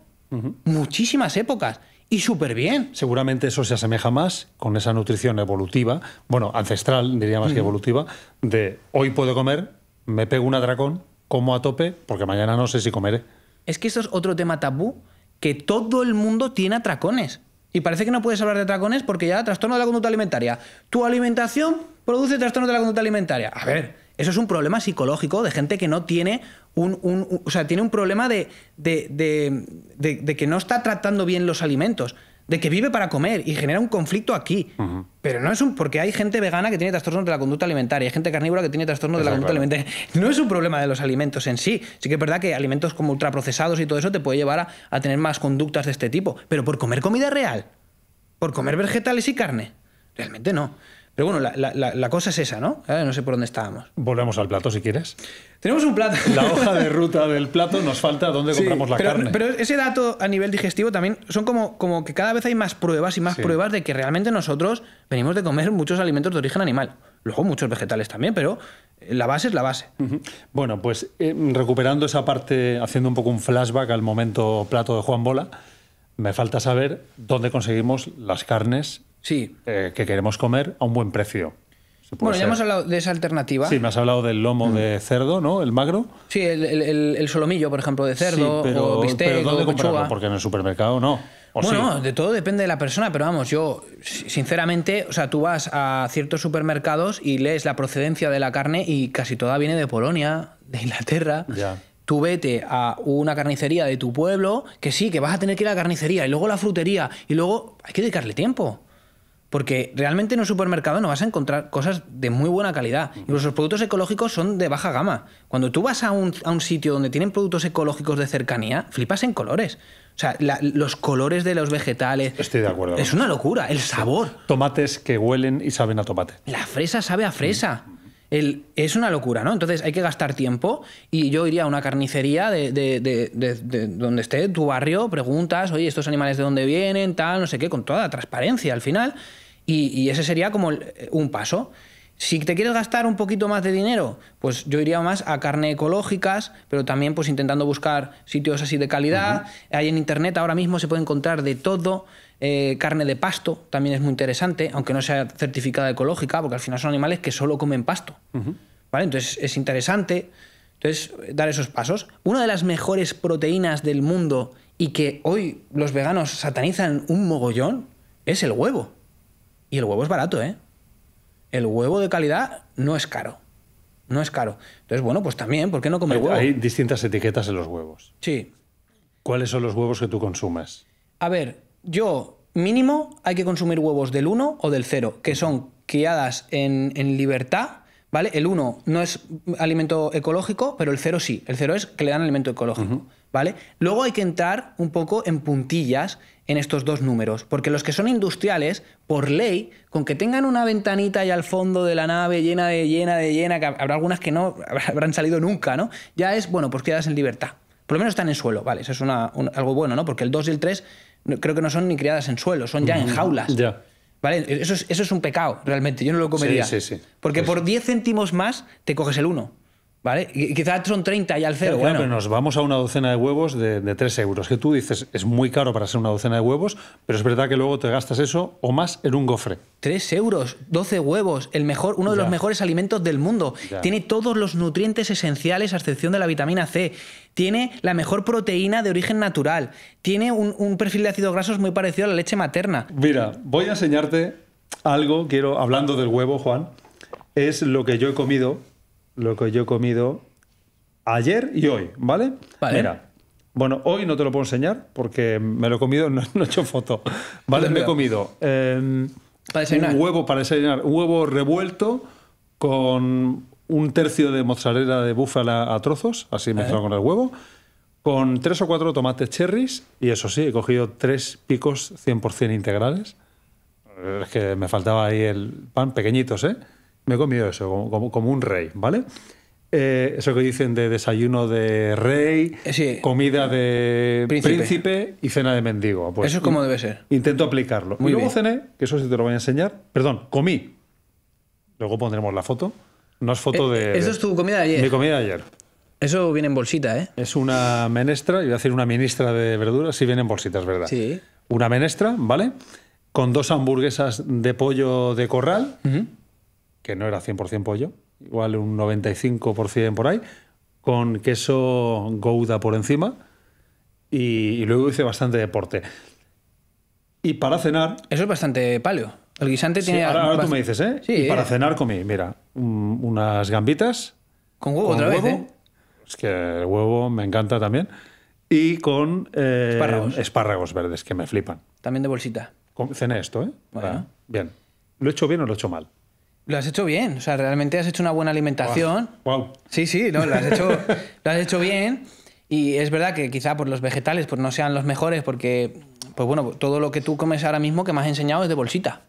Speaker 1: Muchísimas épocas. Y súper bien.
Speaker 2: Seguramente eso se asemeja más con esa nutrición evolutiva, bueno, ancestral, diría más que evolutiva, de hoy puedo comer, me pego un atracón, como a tope, porque mañana no sé si comeré.
Speaker 1: Es que esto es otro tema tabú que todo el mundo tiene atracones. Y parece que no puedes hablar de atracones porque ya trastorno de la conducta alimentaria. Tu alimentación produce trastorno de la conducta alimentaria. A ver, eso es un problema psicológico de gente que no tiene o sea, tiene un problema de que no está tratando bien los alimentos, de que vive para comer y genera un conflicto aquí. Pero no es porque hay gente vegana que tiene trastornos de la conducta alimentaria, hay gente carnívora que tiene trastornos de la conducta alimentaria. No es un problema de los alimentos en sí. Sí que es verdad que alimentos como ultraprocesados y todo eso te puede llevar a tener más conductas de este tipo. Pero por comer comida real, por comer vegetales y carne, realmente no. Pero bueno, la cosa es esa, ¿no? No sé por dónde estábamos.
Speaker 2: Volvemos al plato, si quieres.
Speaker 1: Tenemos un plato.
Speaker 2: La hoja de ruta del plato nos falta dónde compramos la carne.
Speaker 1: Pero ese dato a nivel digestivo también son como que cada vez hay más pruebas y más pruebas de que realmente nosotros venimos de comer muchos alimentos de origen animal. Luego muchos vegetales también, pero la base es la base.
Speaker 2: Bueno, pues recuperando esa parte, haciendo un poco un flashback al momento plato de Juan Bola, me falta saber dónde conseguimos las carnes que queremos comer a un buen precio.
Speaker 1: Bueno, ya hemos hablado de esa alternativa.
Speaker 2: Sí, me has hablado del lomo de cerdo, ¿no? El magro.
Speaker 1: Sí, el solomillo, por ejemplo, de cerdo, o bistec,
Speaker 2: pero ¿dónde
Speaker 1: o
Speaker 2: comprarlo?
Speaker 1: pechuga.
Speaker 2: Porque en el supermercado no.
Speaker 1: Bueno, de todo depende de la persona, pero vamos, yo, sinceramente, o sea, tú vas a ciertos supermercados y lees la procedencia de la carne y casi toda viene de Polonia, de Inglaterra.
Speaker 2: Ya.
Speaker 1: Tú vete a una carnicería de tu pueblo, que sí, que vas a tener que ir a la carnicería y luego a la frutería y luego hay que dedicarle tiempo. Porque realmente en un supermercado no vas a encontrar cosas de muy buena calidad. Incluso los productos ecológicos son de baja gama. Cuando tú vas a un sitio donde tienen productos ecológicos de cercanía, flipas en colores. O sea, los colores de los vegetales...
Speaker 2: Estoy de acuerdo.
Speaker 1: Es una locura. El sabor.
Speaker 2: Tomates que huelen y saben a tomate.
Speaker 1: La fresa sabe a fresa. Es una locura, ¿no? Entonces hay que gastar tiempo y yo iría a una carnicería de donde esté tu barrio, preguntas, oye, estos animales de dónde vienen, tal, no sé qué, con toda la transparencia al final. Y ese sería como un paso. Si te quieres gastar un poquito más de dinero, pues yo iría más a carne ecológicas, pero también pues intentando buscar sitios así de calidad. Hay en internet ahora mismo se puede encontrar de todo. Carne de pasto también es muy interesante, aunque no sea certificada ecológica, porque al final son animales que solo comen pasto. ¿Vale? Entonces es interesante dar esos pasos. Una de las mejores proteínas del mundo y que hoy los veganos satanizan un mogollón es el huevo. Y el huevo es barato, ¿eh? El huevo de calidad no es caro. No es caro. Entonces, bueno, pues también, ¿por qué no comer huevo?
Speaker 2: Hay distintas etiquetas en los huevos.
Speaker 1: Sí.
Speaker 2: ¿Cuáles son los huevos que tú consumes?
Speaker 1: A ver, yo, mínimo, hay que consumir huevos del 1 o del 0, que son criadas en libertad, ¿vale? El 1 no es alimento ecológico, pero el 0 sí. El 0 es que le dan alimento ecológico, ¿vale? Luego hay que entrar un poco en puntillas en estos dos números, porque los que son industriales, por ley, con que tengan una ventanita ahí al fondo de la nave llena, que habrá algunas que no habrán salido nunca, ¿no? Ya es, bueno, pues quedas en libertad. Por lo menos están en suelo, ¿vale? Eso es algo bueno, ¿no? Porque el 2 y el 3 creo que no son ni criadas en suelo, son ya en jaulas.
Speaker 2: Ya.
Speaker 1: ¿Vale? Eso es un pecado, realmente. Yo no lo comería.
Speaker 2: Sí.
Speaker 1: Porque por 10 céntimos más te coges el 1. ¿Vale? Y quizás son 30 y al 0.
Speaker 2: Claro, pero nos vamos a una docena de huevos de 3 euros, que tú dices es muy caro para ser una docena de huevos, pero es verdad que luego te gastas eso o más en un gofre.
Speaker 1: 3 euros, 12 huevos, uno de los mejores alimentos del mundo.
Speaker 2: Ya.
Speaker 1: Tiene todos los nutrientes esenciales a excepción de la vitamina C. Tiene la mejor proteína de origen natural. Tiene un perfil de ácidos grasos muy parecido a la leche materna.
Speaker 2: Mira, voy a enseñarte algo, hablando del huevo, Juan, es lo que yo he comido ayer y hoy, ¿vale?
Speaker 1: Vale.
Speaker 2: Mira, bueno, hoy no te lo puedo enseñar porque me lo he comido, no he hecho foto, ¿vale? Me he comido
Speaker 1: para desayunar.
Speaker 2: un huevo para desayunar, un huevo revuelto con un tercio de mozzarella de búfala a trozos, así mezclado con el huevo, con 3 o 4 tomates cherries y eso sí, he cogido 3 picos 100% integrales. Es que me faltaba ahí el pan, pequeñitos, ¿eh? Me he comido eso, como un rey, ¿vale? Eso que dicen de desayuno de rey,
Speaker 1: sí.
Speaker 2: Comida de príncipe y cena de mendigo. Pues
Speaker 1: eso es como debe ser.
Speaker 2: Intento aplicarlo.
Speaker 1: Muy
Speaker 2: y luego
Speaker 1: bien.
Speaker 2: cené, que eso sí te lo voy a enseñar. Perdón, comí. Luego pondremos la foto. No es foto de...
Speaker 1: ¿Eso es tu comida de ayer?
Speaker 2: Mi comida de ayer.
Speaker 1: Eso viene en bolsita, ¿eh?
Speaker 2: Es una menestra, iba a decir una ministra de verduras, sí viene en bolsitas, ¿verdad?
Speaker 1: Sí.
Speaker 2: Una menestra, ¿vale? Con 2 hamburguesas de pollo de corral, que no era 100% pollo, igual un 95% por ahí, con queso Gouda por encima y luego hice bastante deporte. Y para cenar...
Speaker 1: Eso es bastante paleo. El guisante
Speaker 2: Sí,
Speaker 1: tiene...
Speaker 2: ahora tú me dices, ¿eh?
Speaker 1: Sí,
Speaker 2: y para cenar comí, mira, unas gambitas.
Speaker 1: Con huevo otra vez, ¿eh?
Speaker 2: Es que el huevo me encanta también. Y con espárragos verdes, que me flipan.
Speaker 1: También de bolsita.
Speaker 2: Cené esto, ¿eh?
Speaker 1: Bueno.
Speaker 2: Bien. ¿Lo he hecho bien o lo he hecho mal?
Speaker 1: Lo has hecho bien. O sea, realmente has hecho una buena alimentación.
Speaker 2: Wow.
Speaker 1: Sí, sí, no, lo has hecho bien. Y es verdad que quizá por los vegetales pues no sean los mejores porque, pues bueno, todo lo que tú comes ahora mismo que me has enseñado es de bolsita.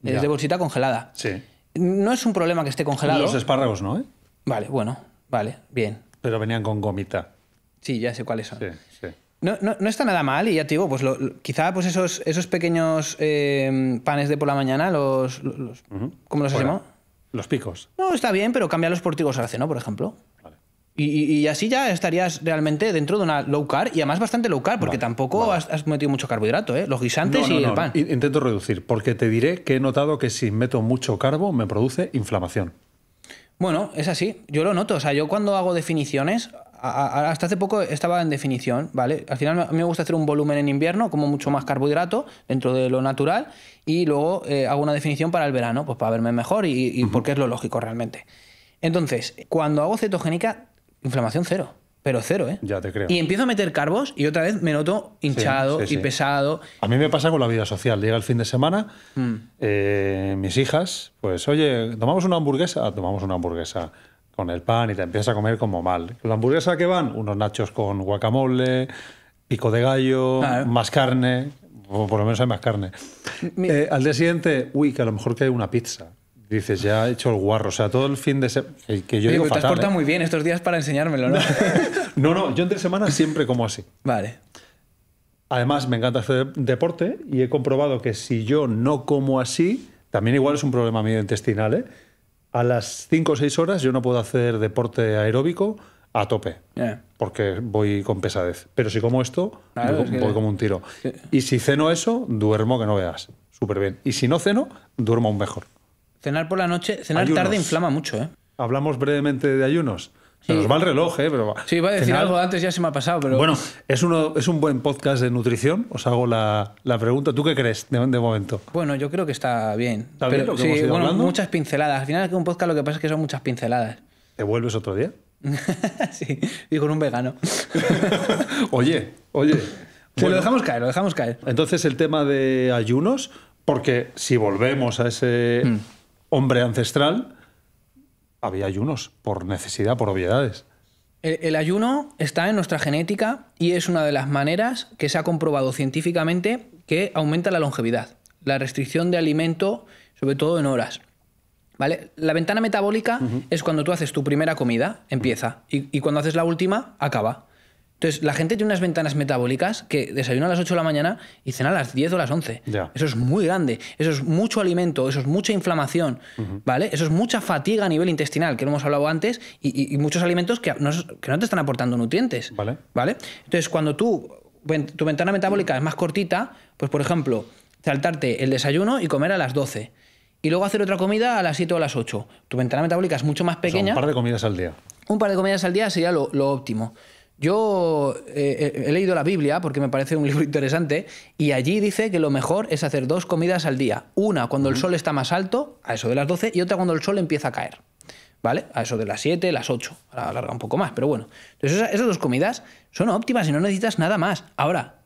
Speaker 2: Ya.
Speaker 1: Es de bolsita congelada.
Speaker 2: Sí.
Speaker 1: No es un problema que esté congelado.
Speaker 2: Los espárragos no, ¿eh?
Speaker 1: Vale, bueno, vale, bien.
Speaker 2: Pero venían con gomita.
Speaker 1: Sí, ya sé cuáles son.
Speaker 2: Sí, sí.
Speaker 1: No está nada mal y ya te digo, pues quizá pues esos pequeños panes de por la mañana, ¿cómo los has llamado?
Speaker 2: Los picos.
Speaker 1: No, está bien, pero cámbialos por trigos sarraceno, por ejemplo.
Speaker 2: Vale.
Speaker 1: Y así ya estarías realmente dentro de una low carb y además bastante low carb, porque tampoco has metido mucho carbohidrato, ¿eh? Los guisantes y el pan.
Speaker 2: Intento reducir, porque te diré que he notado que si meto mucho carbo me produce inflamación.
Speaker 1: Bueno, es así. Yo lo noto. O sea, yo cuando hago definiciones, hasta hace poco estaba en definición, ¿vale? Al final a mí me gusta hacer un volumen en invierno, como mucho más carbohidrato dentro de lo natural, y luego hago una definición para el verano, pues para verme mejor y porque es lo lógico realmente. Entonces, cuando hago cetogénica, inflamación cero. Pero cero, ¿eh?
Speaker 2: Ya te creo.
Speaker 1: Y empiezo a meter carbos y otra vez me noto hinchado y pesado.
Speaker 2: A mí me pasa con la vida social. Llega el fin de semana, mis hijas, pues, oye, ¿tomamos una hamburguesa? Tomamos una hamburguesa con el pan y te empiezas a comer como mal. ¿La hamburguesa qué van? Unos nachos con guacamole, pico de gallo,
Speaker 1: claro,
Speaker 2: más carne, o por lo menos hay más carne. Al día siguiente, uy, que a lo mejor que hay una pizza. Dices, ya he hecho el guarro. O sea, todo el fin de semana... Que yo digo
Speaker 1: te has
Speaker 2: fatal,
Speaker 1: portado muy bien estos días para enseñármelo, ¿no?
Speaker 2: No, yo entre semana siempre como así.
Speaker 1: Vale.
Speaker 2: Además, me encanta hacer deporte y he comprobado que si yo no como así, también igual es un problema mío intestinal, ¿eh? A las 5 o 6 horas yo no puedo hacer deporte aeróbico a tope, porque voy con pesadez. Pero si como esto,
Speaker 1: claro,
Speaker 2: voy como un tiro. Y si ceno eso, duermo que no veas. Súper bien. Y si no ceno, duermo aún mejor.
Speaker 1: Cenar por la noche, cenar
Speaker 2: Ayunos.
Speaker 1: tarde inflama mucho, ¿eh?
Speaker 2: Hablamos brevemente de ayunos. Se nos va el reloj, ¿eh? Pero
Speaker 1: sí, iba a decir algo antes, ya se me ha pasado, pero...
Speaker 2: Bueno, es un buen podcast de nutrición. Os hago la pregunta. ¿Tú qué crees de momento?
Speaker 1: Bueno, yo creo que está bien.
Speaker 2: ¿Está bien lo que hemos ido hablando?
Speaker 1: Muchas pinceladas. Al final es que un podcast lo que pasa es que son muchas pinceladas.
Speaker 2: ¿Te vuelves otro día?
Speaker 1: Sí, y con un vegano.
Speaker 2: Oye.
Speaker 1: Lo dejamos caer.
Speaker 2: Entonces el tema de ayunos, porque si volvemos a ese hombre ancestral, había ayunos por necesidad, por obviedades.
Speaker 1: El ayuno está en nuestra genética y es una de las maneras que se ha comprobado científicamente que aumenta la longevidad. La restricción de alimento, sobre todo en horas. ¿Vale? La ventana metabólica es cuando tú haces tu primera comida, empieza, y cuando haces la última, acaba. Entonces, la gente tiene unas ventanas metabólicas que desayuna a las 8 de la mañana y cena a las 10 o las 11.
Speaker 2: Ya.
Speaker 1: Eso es muy grande. Eso es mucho alimento, eso es mucha inflamación, ¿vale? Eso es mucha fatiga a nivel intestinal, que lo hemos hablado antes, y muchos alimentos que no te están aportando nutrientes.
Speaker 2: Vale.
Speaker 1: Entonces, cuando tu ventana metabólica es más cortita, pues, por ejemplo, saltarte el desayuno y comer a las 12. Y luego hacer otra comida a las 7 o a las 8. Tu ventana metabólica es mucho más pequeña.
Speaker 2: O sea, un par de comidas al día.
Speaker 1: Un par de comidas al día sería lo óptimo. Yo he leído la Biblia porque me parece un libro interesante y allí dice que lo mejor es hacer 2 comidas al día. Una cuando el sol está más alto, a eso de las 12, y otra cuando el sol empieza a caer. ¿Vale? A eso de las 7, las 8. Ahora alarga un poco más, pero bueno. Entonces esas 2 comidas son óptimas y no necesitas nada más. Ahora,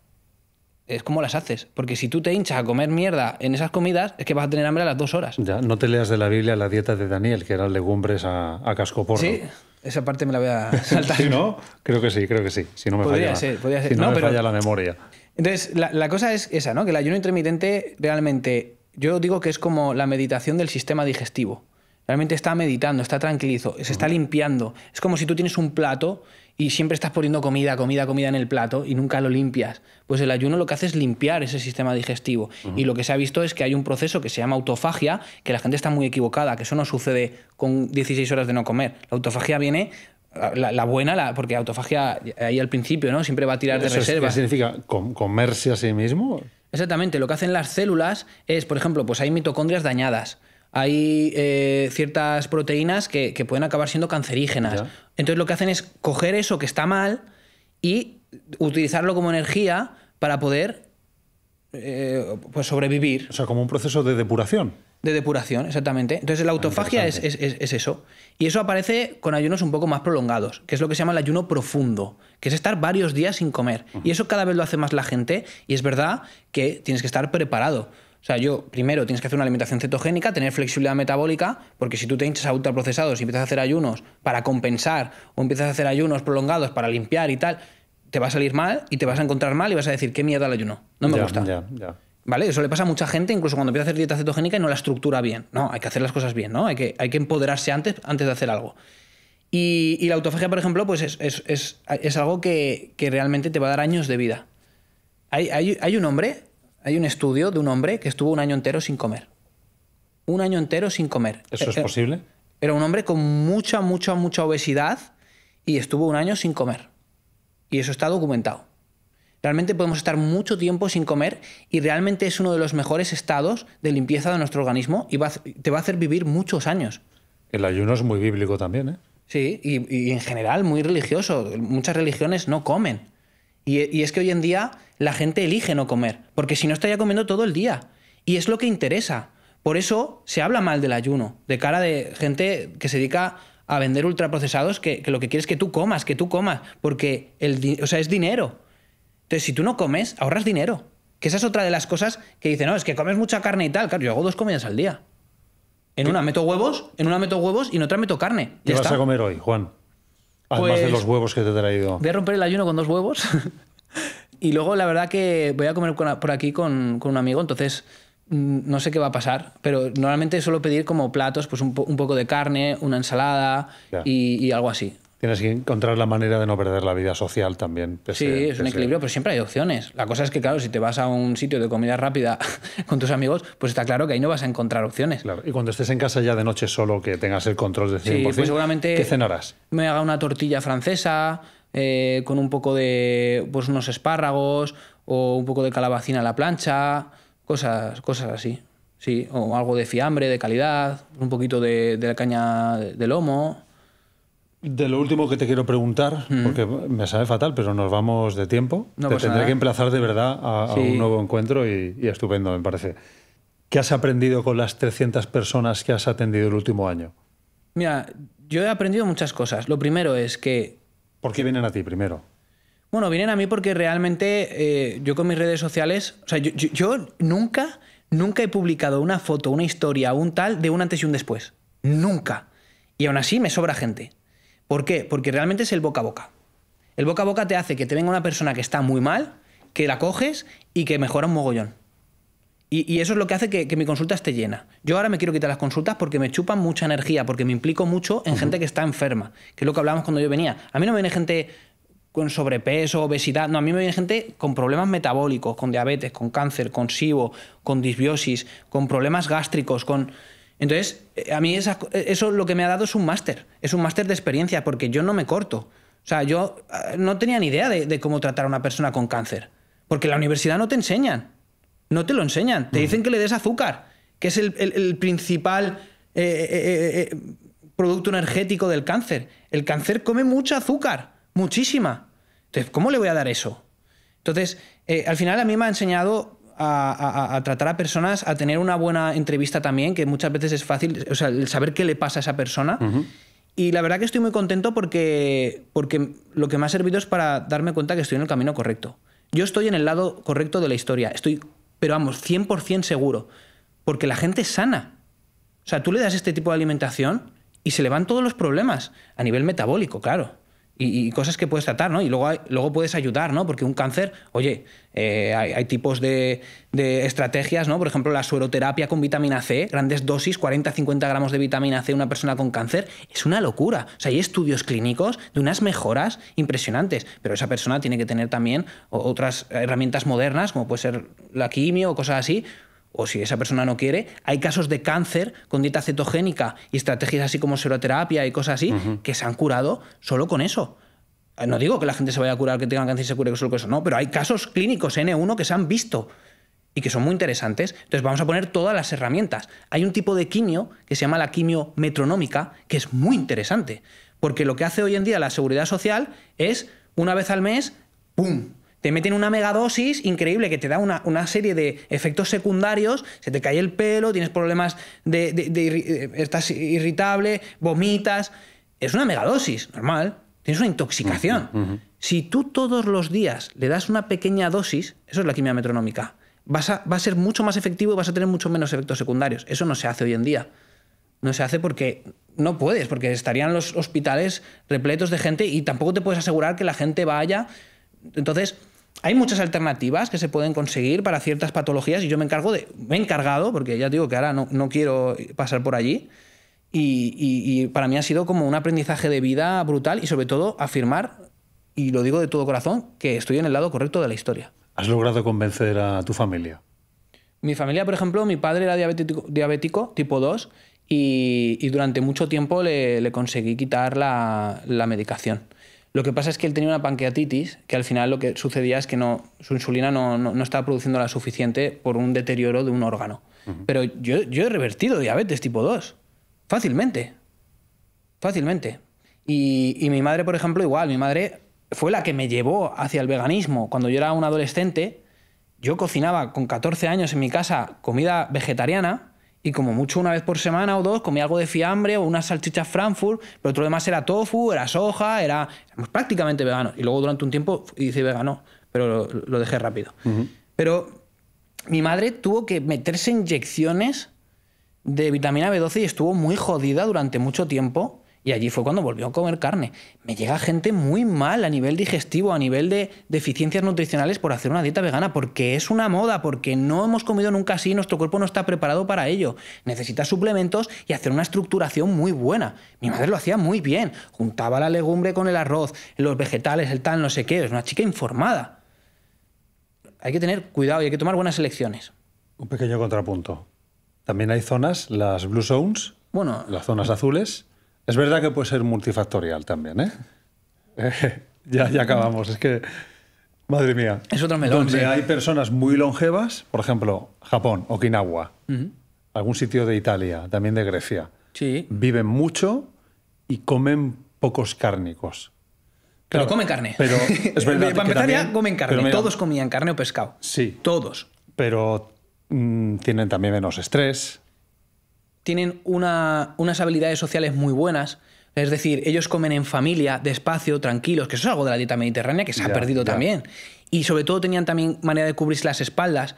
Speaker 1: es como las haces. Porque si tú te hinchas a comer mierda en esas comidas, es que vas a tener hambre a las 2 horas.
Speaker 2: Ya, no te leas de la Biblia la dieta de Daniel, que eran legumbres a cascoporro.
Speaker 1: Sí, esa parte me la voy a saltar.
Speaker 2: ¿Sí, no? Creo que sí. Si no me
Speaker 1: podría
Speaker 2: falla,
Speaker 1: ser.
Speaker 2: Si no, me falla la memoria.
Speaker 1: Entonces, la cosa es esa, ¿no? Que el ayuno intermitente realmente, yo digo que es como la meditación del sistema digestivo. Realmente está meditando, está tranquilizo, se está limpiando. Es como si tú tienes un plato y siempre estás poniendo comida en el plato y nunca lo limpias. Pues el ayuno lo que hace es limpiar ese sistema digestivo. Y lo que se ha visto es que hay un proceso que se llama autofagia, que la gente está muy equivocada, que eso no sucede con 16 horas de no comer. La autofagia viene... La buena, porque autofagia ahí al principio, ¿no? Siempre va a tirar de reserva.
Speaker 2: ¿Qué significa? ¿Comerse a sí mismo?
Speaker 1: Exactamente. Lo que hacen las células es, por ejemplo, pues hay mitocondrias dañadas. Hay ciertas proteínas que pueden acabar siendo cancerígenas.
Speaker 2: Ya.
Speaker 1: Entonces lo que hacen es coger eso que está mal y utilizarlo como energía para poder pues sobrevivir.
Speaker 2: O sea, como un proceso de depuración.
Speaker 1: De depuración, exactamente. Entonces la autofagia es eso. Y eso aparece con ayunos un poco más prolongados, que es lo que se llama el ayuno profundo, que es estar varios días sin comer. Y eso cada vez lo hace más la gente, y es verdad que tienes que estar preparado. O sea, primero tienes que hacer una alimentación cetogénica, tener flexibilidad metabólica, porque si tú te hinchas a ultraprocesados y empiezas a hacer ayunos para compensar, o empiezas a hacer ayunos prolongados para limpiar y tal, te va a salir mal y te vas a encontrar mal y vas a decir, qué mierda el ayuno, no me gusta. ¿Vale? Eso le pasa a mucha gente, incluso cuando empieza a hacer dieta cetogénica y no la estructura bien. No, hay que hacer las cosas bien, ¿no? Hay que empoderarse antes de hacer algo. Y la autofagia, por ejemplo, pues es algo que realmente te va a dar años de vida. Hay un hombre, hay un estudio de un hombre que estuvo un año entero sin comer. Un año entero sin comer.
Speaker 2: ¿Eso es posible?
Speaker 1: Era un hombre con mucha obesidad y estuvo un año sin comer. Y eso está documentado. Realmente podemos estar mucho tiempo sin comer y realmente es uno de los mejores estados de limpieza de nuestro organismo y te va a hacer vivir muchos años.
Speaker 2: El ayuno es muy bíblico también, ¿eh?
Speaker 1: Sí, y en general muy religioso. Muchas religiones no comen. Y es que hoy en día la gente elige no comer, porque si no estaría comiendo todo el día. Y es lo que interesa. Por eso se habla mal del ayuno, de cara de gente que se dedica a vender ultraprocesados, que lo que quiere es que tú comas, porque es dinero. Entonces, si tú no comes, ahorras dinero. Que esa es otra de las cosas que dicen, no, es que comes mucha carne y tal. Claro, yo hago 2 comidas al día. En una meto huevos y en otra meto carne.
Speaker 2: ¿Qué vas a comer hoy, Juan? Además de los huevos que te he traído.
Speaker 1: Voy a romper el ayuno con 2 huevos. Y luego, la verdad que voy a comer por aquí con un amigo, entonces no sé qué va a pasar. Pero normalmente suelo pedir como platos, pues un poco de carne, una ensalada y algo así.
Speaker 2: Tienes que encontrar la manera de no perder la vida social también.
Speaker 1: Sí, es un equilibrio, pero siempre hay opciones. La cosa es que, claro, si te vas a un sitio de comida rápida con tus amigos, pues está claro que ahí no vas a encontrar opciones.
Speaker 2: Claro. Y cuando estés en casa ya de noche solo, que tengas el control de 100%,
Speaker 1: sí, pues seguramente
Speaker 2: ¿qué cenarás?
Speaker 1: Me haga una tortilla francesa con un poco de pues unos espárragos o un poco de calabacín a la plancha, cosas así. Sí, o algo de fiambre de calidad, un poquito de la caña de lomo.
Speaker 2: De lo último que te quiero preguntar, porque me sabe fatal, pero nos vamos de tiempo.
Speaker 1: No
Speaker 2: te
Speaker 1: pasa
Speaker 2: tendré
Speaker 1: nada.
Speaker 2: que emplazar de verdad a un nuevo encuentro y estupendo, me parece. ¿Qué has aprendido con las 300 personas que has atendido el último año?
Speaker 1: Mira, yo he aprendido muchas cosas. Lo primero es que...
Speaker 2: ¿Por qué vienen a ti primero?
Speaker 1: Bueno, vienen a mí porque realmente yo con mis redes sociales... O sea, yo nunca he publicado una foto, una historia, un tal de un antes y un después. Nunca. Y aún así me sobra gente. ¿Por qué? Porque realmente es el boca a boca. El boca a boca te hace que te venga una persona que está muy mal, que la coges y que mejora un mogollón. Y eso es lo que hace que mi consulta esté llena. Yo ahora me quiero quitar las consultas porque me chupan mucha energía, porque me implico mucho en gente que está enferma, que es lo que hablábamos cuando yo venía. A mí no me viene gente con sobrepeso, obesidad, no, a mí me viene gente con problemas metabólicos, con diabetes, con cáncer, con SIBO, con disbiosis, con problemas gástricos, con... Entonces, a mí eso lo que me ha dado es un máster de experiencia, porque yo no me corto. O sea, yo no tenía ni idea de cómo tratar a una persona con cáncer, porque en la universidad no te enseñan, no te lo enseñan. Te dicen que le des azúcar, que es el principal producto energético del cáncer. El cáncer come mucha azúcar, muchísima. Entonces, ¿cómo le voy a dar eso? Entonces, al final a mí me ha enseñado a tratar a personas, a tener una buena entrevista también, que muchas veces es fácil, o sea, el saber qué le pasa a esa persona. Y la verdad que estoy muy contento porque lo que me ha servido es para darme cuenta que estoy en el camino correcto. Yo estoy en el lado correcto de la historia, pero vamos, 100% seguro, porque la gente es sana. O sea, tú le das este tipo de alimentación y se le van todos los problemas, a nivel metabólico, claro. Y cosas que puedes tratar, ¿no? Y luego puedes ayudar, ¿no? Porque un cáncer, oye, hay tipos de estrategias, ¿no? Por ejemplo, la sueroterapia con vitamina C, grandes dosis, 40-50 gramos de vitamina C en una persona con cáncer, es una locura. O sea, hay estudios clínicos de unas mejoras impresionantes, pero esa persona tiene que tener también otras herramientas modernas, como puede ser la quimio o cosas así. O si esa persona no quiere, hay casos de cáncer con dieta cetogénica y estrategias así como seroterapia y cosas así que se han curado solo con eso. No digo que la gente se vaya a curar, que tenga cáncer y se cure solo con eso, no, pero hay casos clínicos N1 que se han visto y que son muy interesantes. Entonces vamos a poner todas las herramientas. Hay un tipo de quimio que se llama la quimio metronómica, que es muy interesante, porque lo que hace hoy en día la Seguridad Social es, una vez al mes, ¡pum! Te meten una megadosis increíble que te da una serie de efectos secundarios, se te cae el pelo, tienes problemas estás irritable, vomitas. Es una megadosis, normal. Tienes una intoxicación. Si tú todos los días le das una pequeña dosis, eso es la química metronómica, va a ser mucho más efectivo y vas a tener mucho menos efectos secundarios. Eso no se hace hoy en día. No se hace porque no puedes, porque estarían los hospitales repletos de gente y tampoco te puedes asegurar que la gente vaya. Entonces, hay muchas alternativas que se pueden conseguir para ciertas patologías y yo me he encargado, porque ya digo que ahora no quiero pasar por allí, y para mí ha sido como un aprendizaje de vida brutal y sobre todo afirmar, y lo digo de todo corazón, que estoy en el lado correcto de la historia.
Speaker 2: ¿Has logrado convencer a tu familia?
Speaker 1: Mi familia, por ejemplo, mi padre era diabético tipo 2 y durante mucho tiempo le conseguí quitar la medicación. Lo que pasa es que él tenía una pancreatitis, que al final lo que sucedía es que su insulina no estaba produciendo la suficiente por un deterioro de un órgano. Pero yo he revertido diabetes tipo 2. Fácilmente. Fácilmente. Y mi madre, por ejemplo, igual. Mi madre fue la que me llevó hacia el veganismo. Cuando yo era un adolescente, yo cocinaba con 14 años en mi casa comida vegetariana y como mucho una vez por semana o dos comía algo de fiambre o unas salchichas Frankfurt, pero todo lo demás era tofu, era soja, éramos prácticamente veganos. Y luego durante un tiempo hice vegano, pero lo dejé rápido. Pero mi madre tuvo que meterse inyecciones de vitamina B12 y estuvo muy jodida durante mucho tiempo. Y allí fue cuando volvió a comer carne. Me llega gente muy mal a nivel digestivo, a nivel de deficiencias nutricionales por hacer una dieta vegana, porque es una moda, porque no hemos comido nunca así, nuestro cuerpo no está preparado para ello. Necesita suplementos y hacer una estructuración muy buena. Mi madre lo hacía muy bien. Juntaba la legumbre con el arroz, los vegetales, el tal, no sé qué. Es una chica informada. Hay que tener cuidado y hay que tomar buenas elecciones.
Speaker 2: Un pequeño contrapunto. También hay zonas, las blue zones, las zonas azules. Es verdad que puede ser multifactorial también, ¿eh? Ya acabamos. Es que, madre mía.
Speaker 1: Es otro melón.
Speaker 2: Donde hay personas muy longevas, por ejemplo, Japón, Okinawa, algún sitio de Italia, también de Grecia.
Speaker 1: Sí.
Speaker 2: Viven mucho y comen pocos cárnicos.
Speaker 1: Pero comen carne.
Speaker 2: Pero es verdad
Speaker 1: para empezar ya comen carne.
Speaker 2: Mira,
Speaker 1: todos comían carne o pescado.
Speaker 2: Sí.
Speaker 1: Todos.
Speaker 2: Pero tienen también menos estrés.
Speaker 1: Tienen unas habilidades sociales muy buenas. Es decir, ellos comen en familia, despacio, tranquilos, que eso es algo de la dieta mediterránea que se ha perdido también. Y sobre todo tenían también manera de cubrirse las espaldas.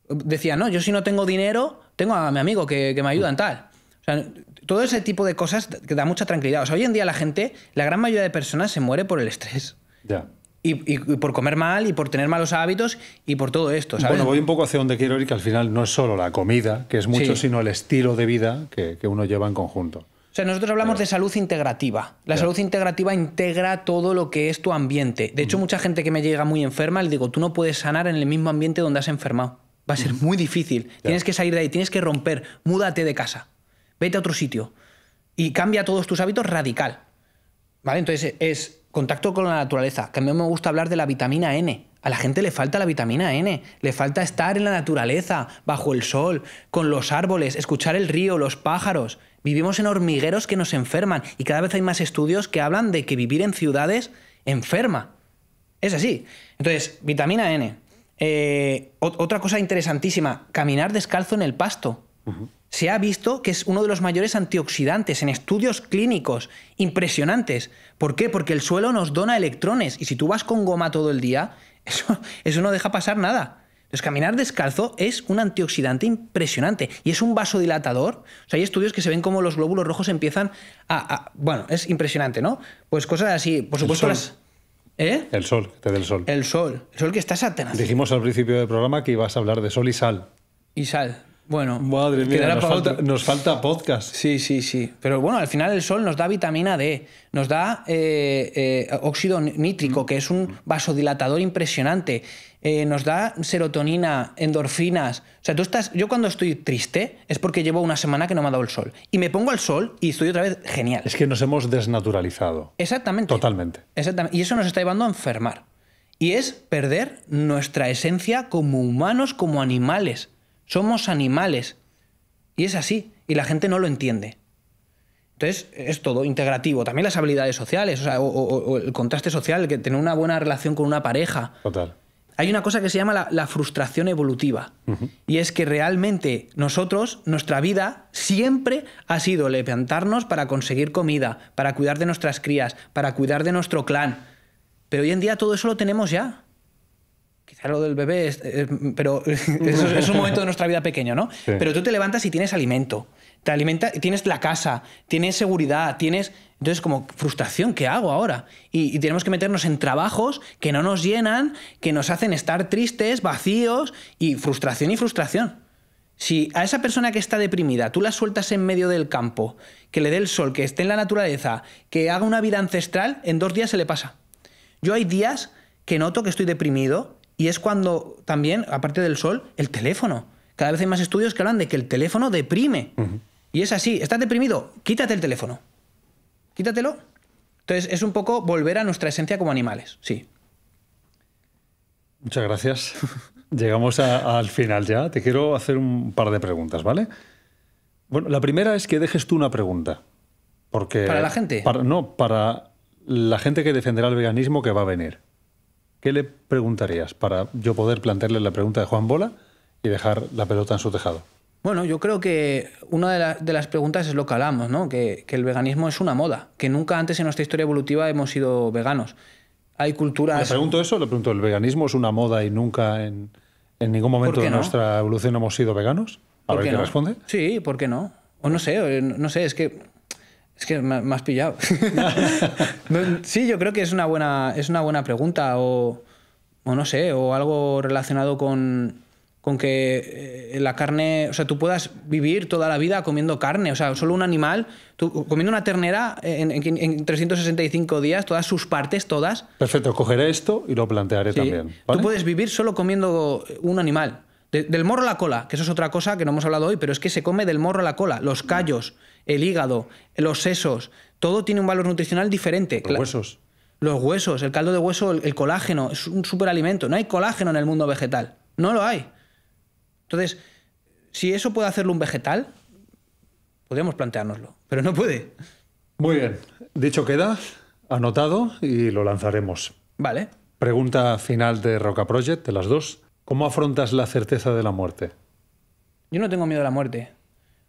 Speaker 1: Decían, no, yo si no tengo dinero, tengo a mi amigo que me ayuda en tal. O sea, todo ese tipo de cosas que da mucha tranquilidad. O sea, hoy en día la gran mayoría de personas se muere por el estrés.
Speaker 2: Ya.
Speaker 1: Y por comer mal, y por tener malos hábitos, y por todo esto, ¿sabes?
Speaker 2: Bueno, voy un poco hacia donde quiero ir, que al final no es solo la comida, que es mucho, sino el estilo de vida que uno lleva en conjunto.
Speaker 1: O sea, nosotros hablamos de salud integrativa. La salud integrativa integra todo lo que es tu ambiente. De hecho, mucha gente que me llega muy enferma, le digo, tú no puedes sanar en el mismo ambiente donde has enfermado. Va a ser muy difícil. Tienes que salir de ahí, tienes que romper, múdate de casa, vete a otro sitio y cambia todos tus hábitos radical. ¿Vale? Entonces es contacto con la naturaleza, que a mí me gusta hablar de la vitamina N. A la gente le falta la vitamina N, le falta estar en la naturaleza, bajo el sol, con los árboles, escuchar el río, los pájaros. Vivimos en hormigueros que nos enferman y cada vez hay más estudios que hablan de que vivir en ciudades enferma. Es así. Entonces, vitamina N. Otra cosa interesantísima, caminar descalzo en el pasto. Se ha visto que es uno de los mayores antioxidantes en estudios clínicos impresionantes. ¿Por qué? Porque el suelo nos dona electrones y si tú vas con goma todo el día, eso no deja pasar nada. Entonces, caminar descalzo es un antioxidante impresionante y es un vasodilatador. O sea, hay estudios que se ven como los glóbulos rojos empiezan bueno, es impresionante, ¿no? Pues cosas así. Por supuesto,
Speaker 2: El sol, que te dé el sol.
Speaker 1: El sol que está satanás.
Speaker 2: Dijimos al principio del programa que ibas a hablar de sol y sal.
Speaker 1: Y sal. Bueno,
Speaker 2: madre mía, nos falta podcast.
Speaker 1: Sí. Pero bueno, al final el sol nos da vitamina D, nos da óxido nítrico, que es un vasodilatador impresionante, nos da serotonina, endorfinas. O sea, yo cuando estoy triste es porque llevo una semana que no me ha dado el sol. Y me pongo al sol y estoy otra vez genial.
Speaker 2: Es que nos hemos desnaturalizado.
Speaker 1: Exactamente.
Speaker 2: Totalmente.
Speaker 1: Exactamente. Y eso nos está llevando a enfermar. Y es perder nuestra esencia como humanos, como animales. Somos animales. Y es así. Y la gente no lo entiende. Entonces, es todo integrativo. También las habilidades sociales, o sea, o el contraste social, que tener una buena relación con una pareja.
Speaker 2: Total.
Speaker 1: Hay una cosa que se llama la frustración evolutiva. Y es que realmente nosotros, nuestra vida, siempre ha sido levantarnos para conseguir comida, para cuidar de nuestras crías, para cuidar de nuestro clan. Pero hoy en día todo eso lo tenemos ya. Quizá lo del bebé, pero eso es un momento de nuestra vida pequeño, ¿no?
Speaker 2: Sí.
Speaker 1: Pero tú te levantas y tienes alimento. Te alimenta, tienes la casa, tienes seguridad, tienes... Entonces, como frustración, ¿qué hago ahora? Y tenemos que meternos en trabajos que no nos llenan, que nos hacen estar tristes, vacíos, y frustración. Si a esa persona que está deprimida tú la sueltas en medio del campo, que le dé el sol, que esté en la naturaleza, que haga una vida ancestral, en 2 días se le pasa. Yo hay días que noto que estoy deprimido y es cuando también, aparte del sol, el teléfono. Cada vez hay más estudios que hablan de que el teléfono deprime. Y es así, ¿estás deprimido? Quítate el teléfono. Quítatelo. Entonces es un poco volver a nuestra esencia como animales, sí.
Speaker 2: Muchas gracias. Llegamos al final ya. Te quiero hacer un par de preguntas, ¿vale? Bueno, la primera es que dejes tú una pregunta. Porque
Speaker 1: ¿Para la gente?
Speaker 2: Para la gente que defenderá el veganismo que va a venir. ¿Qué le preguntarías para yo poder plantearle la pregunta de Juan Bola y dejar la pelota en su tejado?
Speaker 1: Bueno, yo creo que una de las preguntas es lo que hablamos, ¿no? Que el veganismo es una moda, que nunca antes en nuestra historia evolutiva hemos sido veganos. Hay culturas...
Speaker 2: Le pregunto eso, le pregunto, ¿el veganismo es una moda y nunca en ningún momento de nuestra evolución hemos sido veganos? A ver qué responde.
Speaker 1: Sí, ¿por qué no? O no sé, es que me has pillado. Sí, yo creo que es una buena pregunta, o no sé, o algo relacionado con que la carne, o sea, tú puedas vivir toda la vida comiendo carne, o sea, solo un animal, tú comiendo una ternera en 365 días, todas sus partes, todas.
Speaker 2: Perfecto, cogeré esto y lo plantearé también. ¿Vale?
Speaker 1: Tú puedes vivir solo comiendo un animal. Del morro a la cola, que eso es otra cosa que no hemos hablado hoy, pero es que se come del morro a la cola, los callos, el hígado, los sesos, todo tiene un valor nutricional diferente.
Speaker 2: Los huesos.
Speaker 1: Los huesos, el caldo de hueso, el colágeno, es un superalimento. No hay colágeno en el mundo vegetal, no lo hay. Entonces, si eso puede hacerlo un vegetal, podríamos planteárnoslo, pero no puede.
Speaker 2: Muy bien, dicho queda, anotado y lo lanzaremos.
Speaker 1: Vale.
Speaker 2: Pregunta final de Roca Project, de las dos. ¿Cómo afrontas la certeza de la muerte?
Speaker 1: Yo no tengo miedo a la muerte,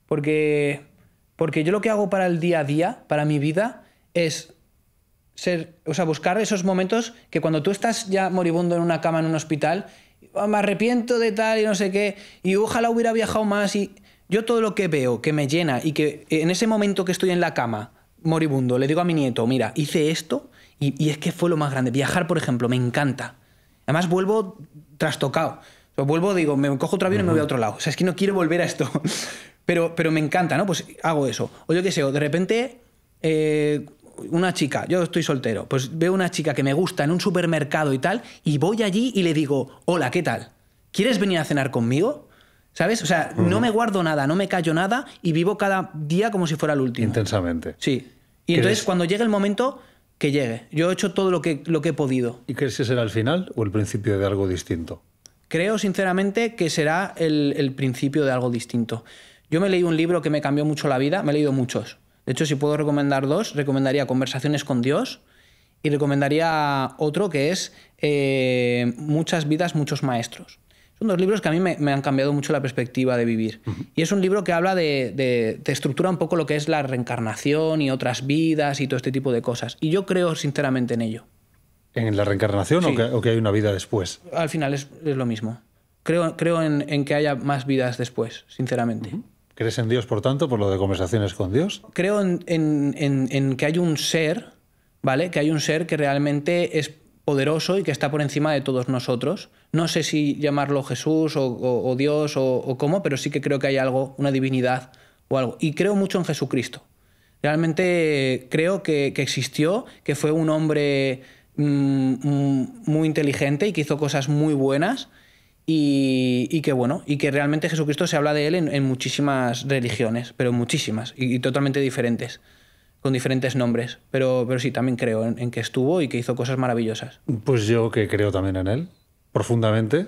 Speaker 1: porque yo lo que hago para el día a día, para mi vida, es buscar esos momentos que cuando tú estás ya moribundo en una cama en un hospital, me arrepiento de tal y no sé qué, y ojalá hubiera viajado más, y yo todo lo que veo que me llena y que en ese momento que estoy en la cama moribundo le digo a mi nieto, mira, hice esto y es que fue lo más grande. Viajar, por ejemplo, me encanta. Además vuelvo trastocado. O sea, vuelvo, digo, me cojo otro avión y me voy a otro lado. O sea, es que no quiero volver a esto. Pero me encanta, ¿no? Pues hago eso. O yo qué sé, o de repente una chica, yo estoy soltero, pues veo una chica que me gusta en un supermercado y tal, y voy allí y le digo, hola, ¿qué tal? ¿Quieres venir a cenar conmigo? ¿Sabes? O sea, no me guardo nada, no me callo nada y vivo cada día como si fuera el último.
Speaker 2: Intensamente.
Speaker 1: Sí. Y entonces cuando llegue el momento, que llegue. Yo he hecho todo lo que he podido.
Speaker 2: ¿Y crees que será el final o el principio de algo distinto?
Speaker 1: Creo sinceramente que será el principio de algo distinto. Yo me leí un libro que me cambió mucho la vida, me he leído muchos. De hecho, si puedo recomendar 2, recomendaría Conversaciones con Dios y recomendaría otro que es Muchas vidas, muchos maestros. Son 2 libros que a mí me han cambiado mucho la perspectiva de vivir. Y es un libro que habla te estructura un poco lo que es la reencarnación y otras vidas y todo este tipo de cosas. Y yo creo sinceramente en ello.
Speaker 2: ¿En la reencarnación
Speaker 1: Sí.
Speaker 2: o que hay una vida después?
Speaker 1: Al final es lo mismo. Creo en que haya más vidas después, sinceramente.
Speaker 2: ¿Crees en Dios, por tanto, por lo de Conversaciones con Dios?
Speaker 1: Creo en que hay un ser, ¿vale? Que hay un ser que realmente es poderoso y que está por encima de todos nosotros. No sé si llamarlo Jesús o Dios o cómo, pero sí que creo que hay algo, una divinidad o algo. Y creo mucho en Jesucristo. Realmente creo que existió, que fue un hombre muy inteligente y que hizo cosas muy buenas. Y que realmente Jesucristo se habla de él en muchísimas religiones, pero muchísimas, y totalmente diferentes, con diferentes nombres. Pero sí, también creo en que estuvo y que hizo cosas maravillosas.
Speaker 2: Pues yo que creo también en él, profundamente,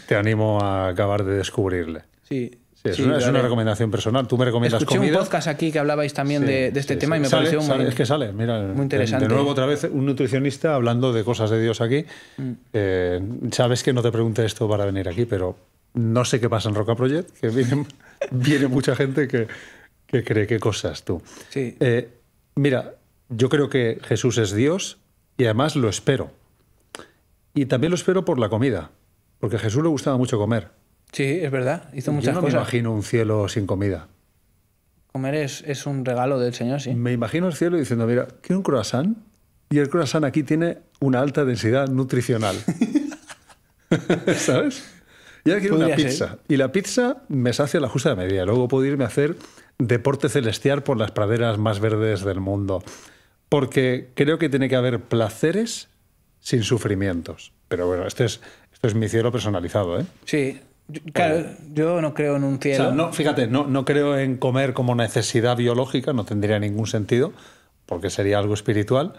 Speaker 2: te animo a acabar de descubrirle.
Speaker 1: Sí.
Speaker 2: Sí, es,
Speaker 1: Sí,
Speaker 2: una, es una
Speaker 1: vale.
Speaker 2: recomendación personal. Tú me recomiendas
Speaker 1: Escuché
Speaker 2: comida.
Speaker 1: un podcast aquí que hablabais también
Speaker 2: Sí,
Speaker 1: de este
Speaker 2: sí,
Speaker 1: tema
Speaker 2: sí.
Speaker 1: y me
Speaker 2: Sale,
Speaker 1: pareció
Speaker 2: es que sale, mira,
Speaker 1: muy interesante.
Speaker 2: De nuevo, otra vez, un nutricionista hablando de cosas de Dios aquí. Sabes que no te pregunté esto para venir aquí, pero no sé qué pasa en Roca Project, que viene mucha gente que cree qué cosas tú.
Speaker 1: Sí.
Speaker 2: Mira, yo creo que Jesús es Dios y además lo espero. Y también lo espero por la comida, porque a Jesús le gustaba mucho comer.
Speaker 1: Sí, es verdad. Hizo
Speaker 2: Yo
Speaker 1: muchas
Speaker 2: no me
Speaker 1: cosas.
Speaker 2: imagino un cielo sin comida.
Speaker 1: Comer es un regalo del Señor, sí.
Speaker 2: Me imagino el cielo diciendo, mira, quiero un croissant y el croissant aquí tiene una alta densidad nutricional. ¿Sabes? Y ahora quiero una
Speaker 1: Podría
Speaker 2: pizza.
Speaker 1: ser.
Speaker 2: Y la pizza me sacia la justa medida. Luego puedo irme a hacer deporte celestial por las praderas más verdes del mundo. Porque creo que tiene que haber placeres sin sufrimientos. Pero bueno, esto es mi cielo personalizado, ¿eh?
Speaker 1: Sí. Claro, yo no creo en un
Speaker 2: O
Speaker 1: cielo.
Speaker 2: sea, no, fíjate, no creo en comer como necesidad biológica, no tendría ningún sentido, porque sería algo espiritual,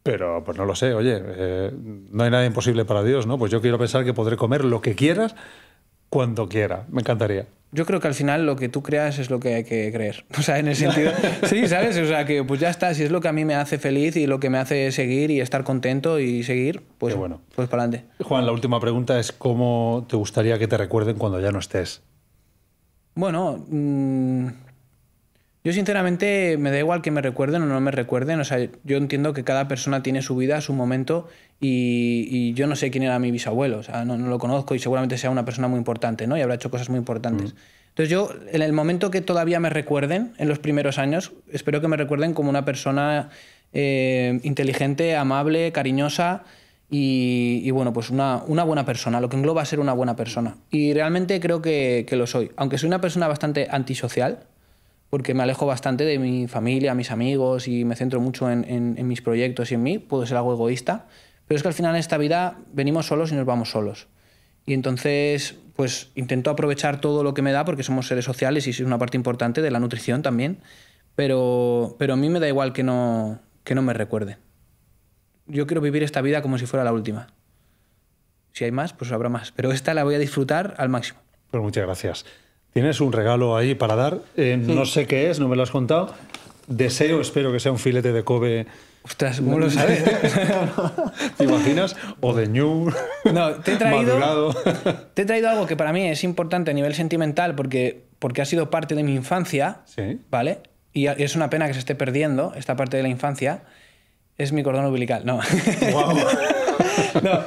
Speaker 2: pero pues no lo sé, oye, no hay nada imposible para Dios, ¿no? Pues yo quiero pensar que podré comer lo que quieras, cuando quiera, me encantaría.
Speaker 1: Yo creo que al final lo que tú creas es lo que hay que creer. O sea, en el sentido... Sí, ¿sabes? O sea, que pues ya está. Si es lo que a mí me hace feliz y lo que me hace seguir y estar contento y seguir, pues,
Speaker 2: Qué bueno.
Speaker 1: pues para adelante.
Speaker 2: Juan, la última pregunta es ¿cómo te gustaría que te recuerden cuando ya no estés?
Speaker 1: Bueno, yo sinceramente me da igual que me recuerden o no me recuerden. O sea, yo entiendo que cada persona tiene su vida, su momento y yo no sé quién era mi bisabuelo. O sea, no lo conozco y seguramente sea una persona muy importante, ¿no? Y habrá hecho cosas muy importantes. Entonces yo, en el momento que todavía me recuerden, en los primeros años, espero que me recuerden como una persona inteligente, amable, cariñosa y bueno, pues una buena persona, lo que engloba ser una buena persona. Y realmente creo que lo soy. Aunque soy una persona bastante antisocial, porque me alejo bastante de mi familia, mis amigos y me centro mucho en mis proyectos y en mí, puedo ser algo egoísta, pero es que al final en esta vida venimos solos y nos vamos solos. Y entonces, pues intento aprovechar todo lo que me da porque somos seres sociales y es una parte importante de la nutrición también, pero a mí me da igual que no me recuerden. Yo quiero vivir esta vida como si fuera la última. Si hay más, pues habrá más, pero esta la voy a disfrutar al máximo.
Speaker 2: Pues muchas gracias. Tienes un regalo ahí para dar, no sé qué es, no me lo has contado. Deseo, espero que sea un filete de Kobe.
Speaker 1: Ostras, ¿cómo lo sabes?
Speaker 2: ¿Te imaginas? O de ñu.
Speaker 1: No, te he traído
Speaker 2: madurado.
Speaker 1: Te he traído algo que para mí es importante a nivel sentimental porque ha sido parte de mi infancia,
Speaker 2: Sí.
Speaker 1: ¿vale? Y es una pena que se esté perdiendo esta parte de la infancia. Es mi cordón umbilical, no.
Speaker 2: Wow.
Speaker 1: No.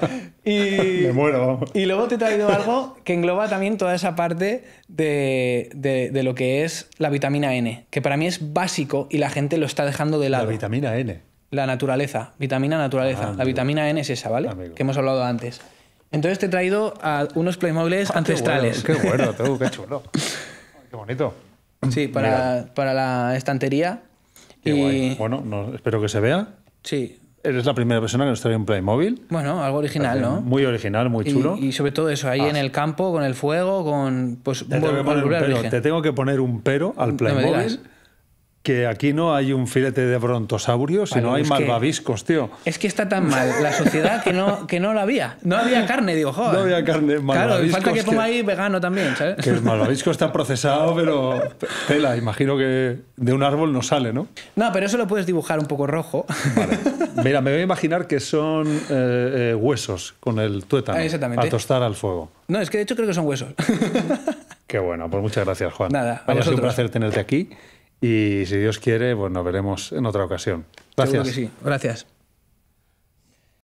Speaker 2: Me muero, vamos.
Speaker 1: Y luego te he traído algo que engloba también toda esa parte de lo que es la vitamina N, que para mí es básico y la gente lo está dejando de
Speaker 2: La
Speaker 1: lado.
Speaker 2: vitamina N.
Speaker 1: La naturaleza, vitamina naturaleza.
Speaker 2: Amigo.
Speaker 1: La vitamina N es esa, ¿vale?
Speaker 2: Amigo.
Speaker 1: Que hemos hablado antes. Entonces te he traído a unos Playmobiles ancestrales.
Speaker 2: Qué bueno, tú, qué chulo. Qué bonito.
Speaker 1: Sí, para la estantería.
Speaker 2: Qué
Speaker 1: y
Speaker 2: guay. Bueno, espero que se vea.
Speaker 1: sí,
Speaker 2: Eres la primera persona que nos trae un Playmobil.
Speaker 1: bueno, algo original, ¿no?
Speaker 2: Muy original, muy chulo.
Speaker 1: Y sobre todo eso, ahí en el campo, con el fuego, con... Pues,
Speaker 2: Te tengo que poner un
Speaker 1: volver al
Speaker 2: pero,
Speaker 1: origen.
Speaker 2: te tengo que poner un pero al
Speaker 1: me
Speaker 2: Playmobil.
Speaker 1: digas.
Speaker 2: Que aquí no hay un filete de brontosaurio, sino hay
Speaker 1: es que-
Speaker 2: malvaviscos, tío.
Speaker 1: Es que está tan mal la sociedad que no la había. No había carne, digo, joder.
Speaker 2: No había carne,
Speaker 1: Claro, y
Speaker 2: malvaviscos.
Speaker 1: falta que ponga ahí vegano también, ¿sabes?
Speaker 2: Que el malvavisco está procesado, pero tela, imagino que de un árbol no sale, ¿no?
Speaker 1: No, pero eso lo puedes dibujar un poco rojo.
Speaker 2: Vale. Mira, me voy a imaginar que son huesos con el tuétano
Speaker 1: Ah, exactamente.
Speaker 2: a tostar al fuego.
Speaker 1: No, es que de hecho creo que son huesos.
Speaker 2: Qué bueno, pues muchas gracias, Juan.
Speaker 1: Nada, a
Speaker 2: Ha sido un
Speaker 1: vosotros.
Speaker 2: placer tenerte aquí y si Dios quiere, pues nos veremos en otra ocasión.
Speaker 1: Seguro
Speaker 2: Gracias.
Speaker 1: que sí. Gracias.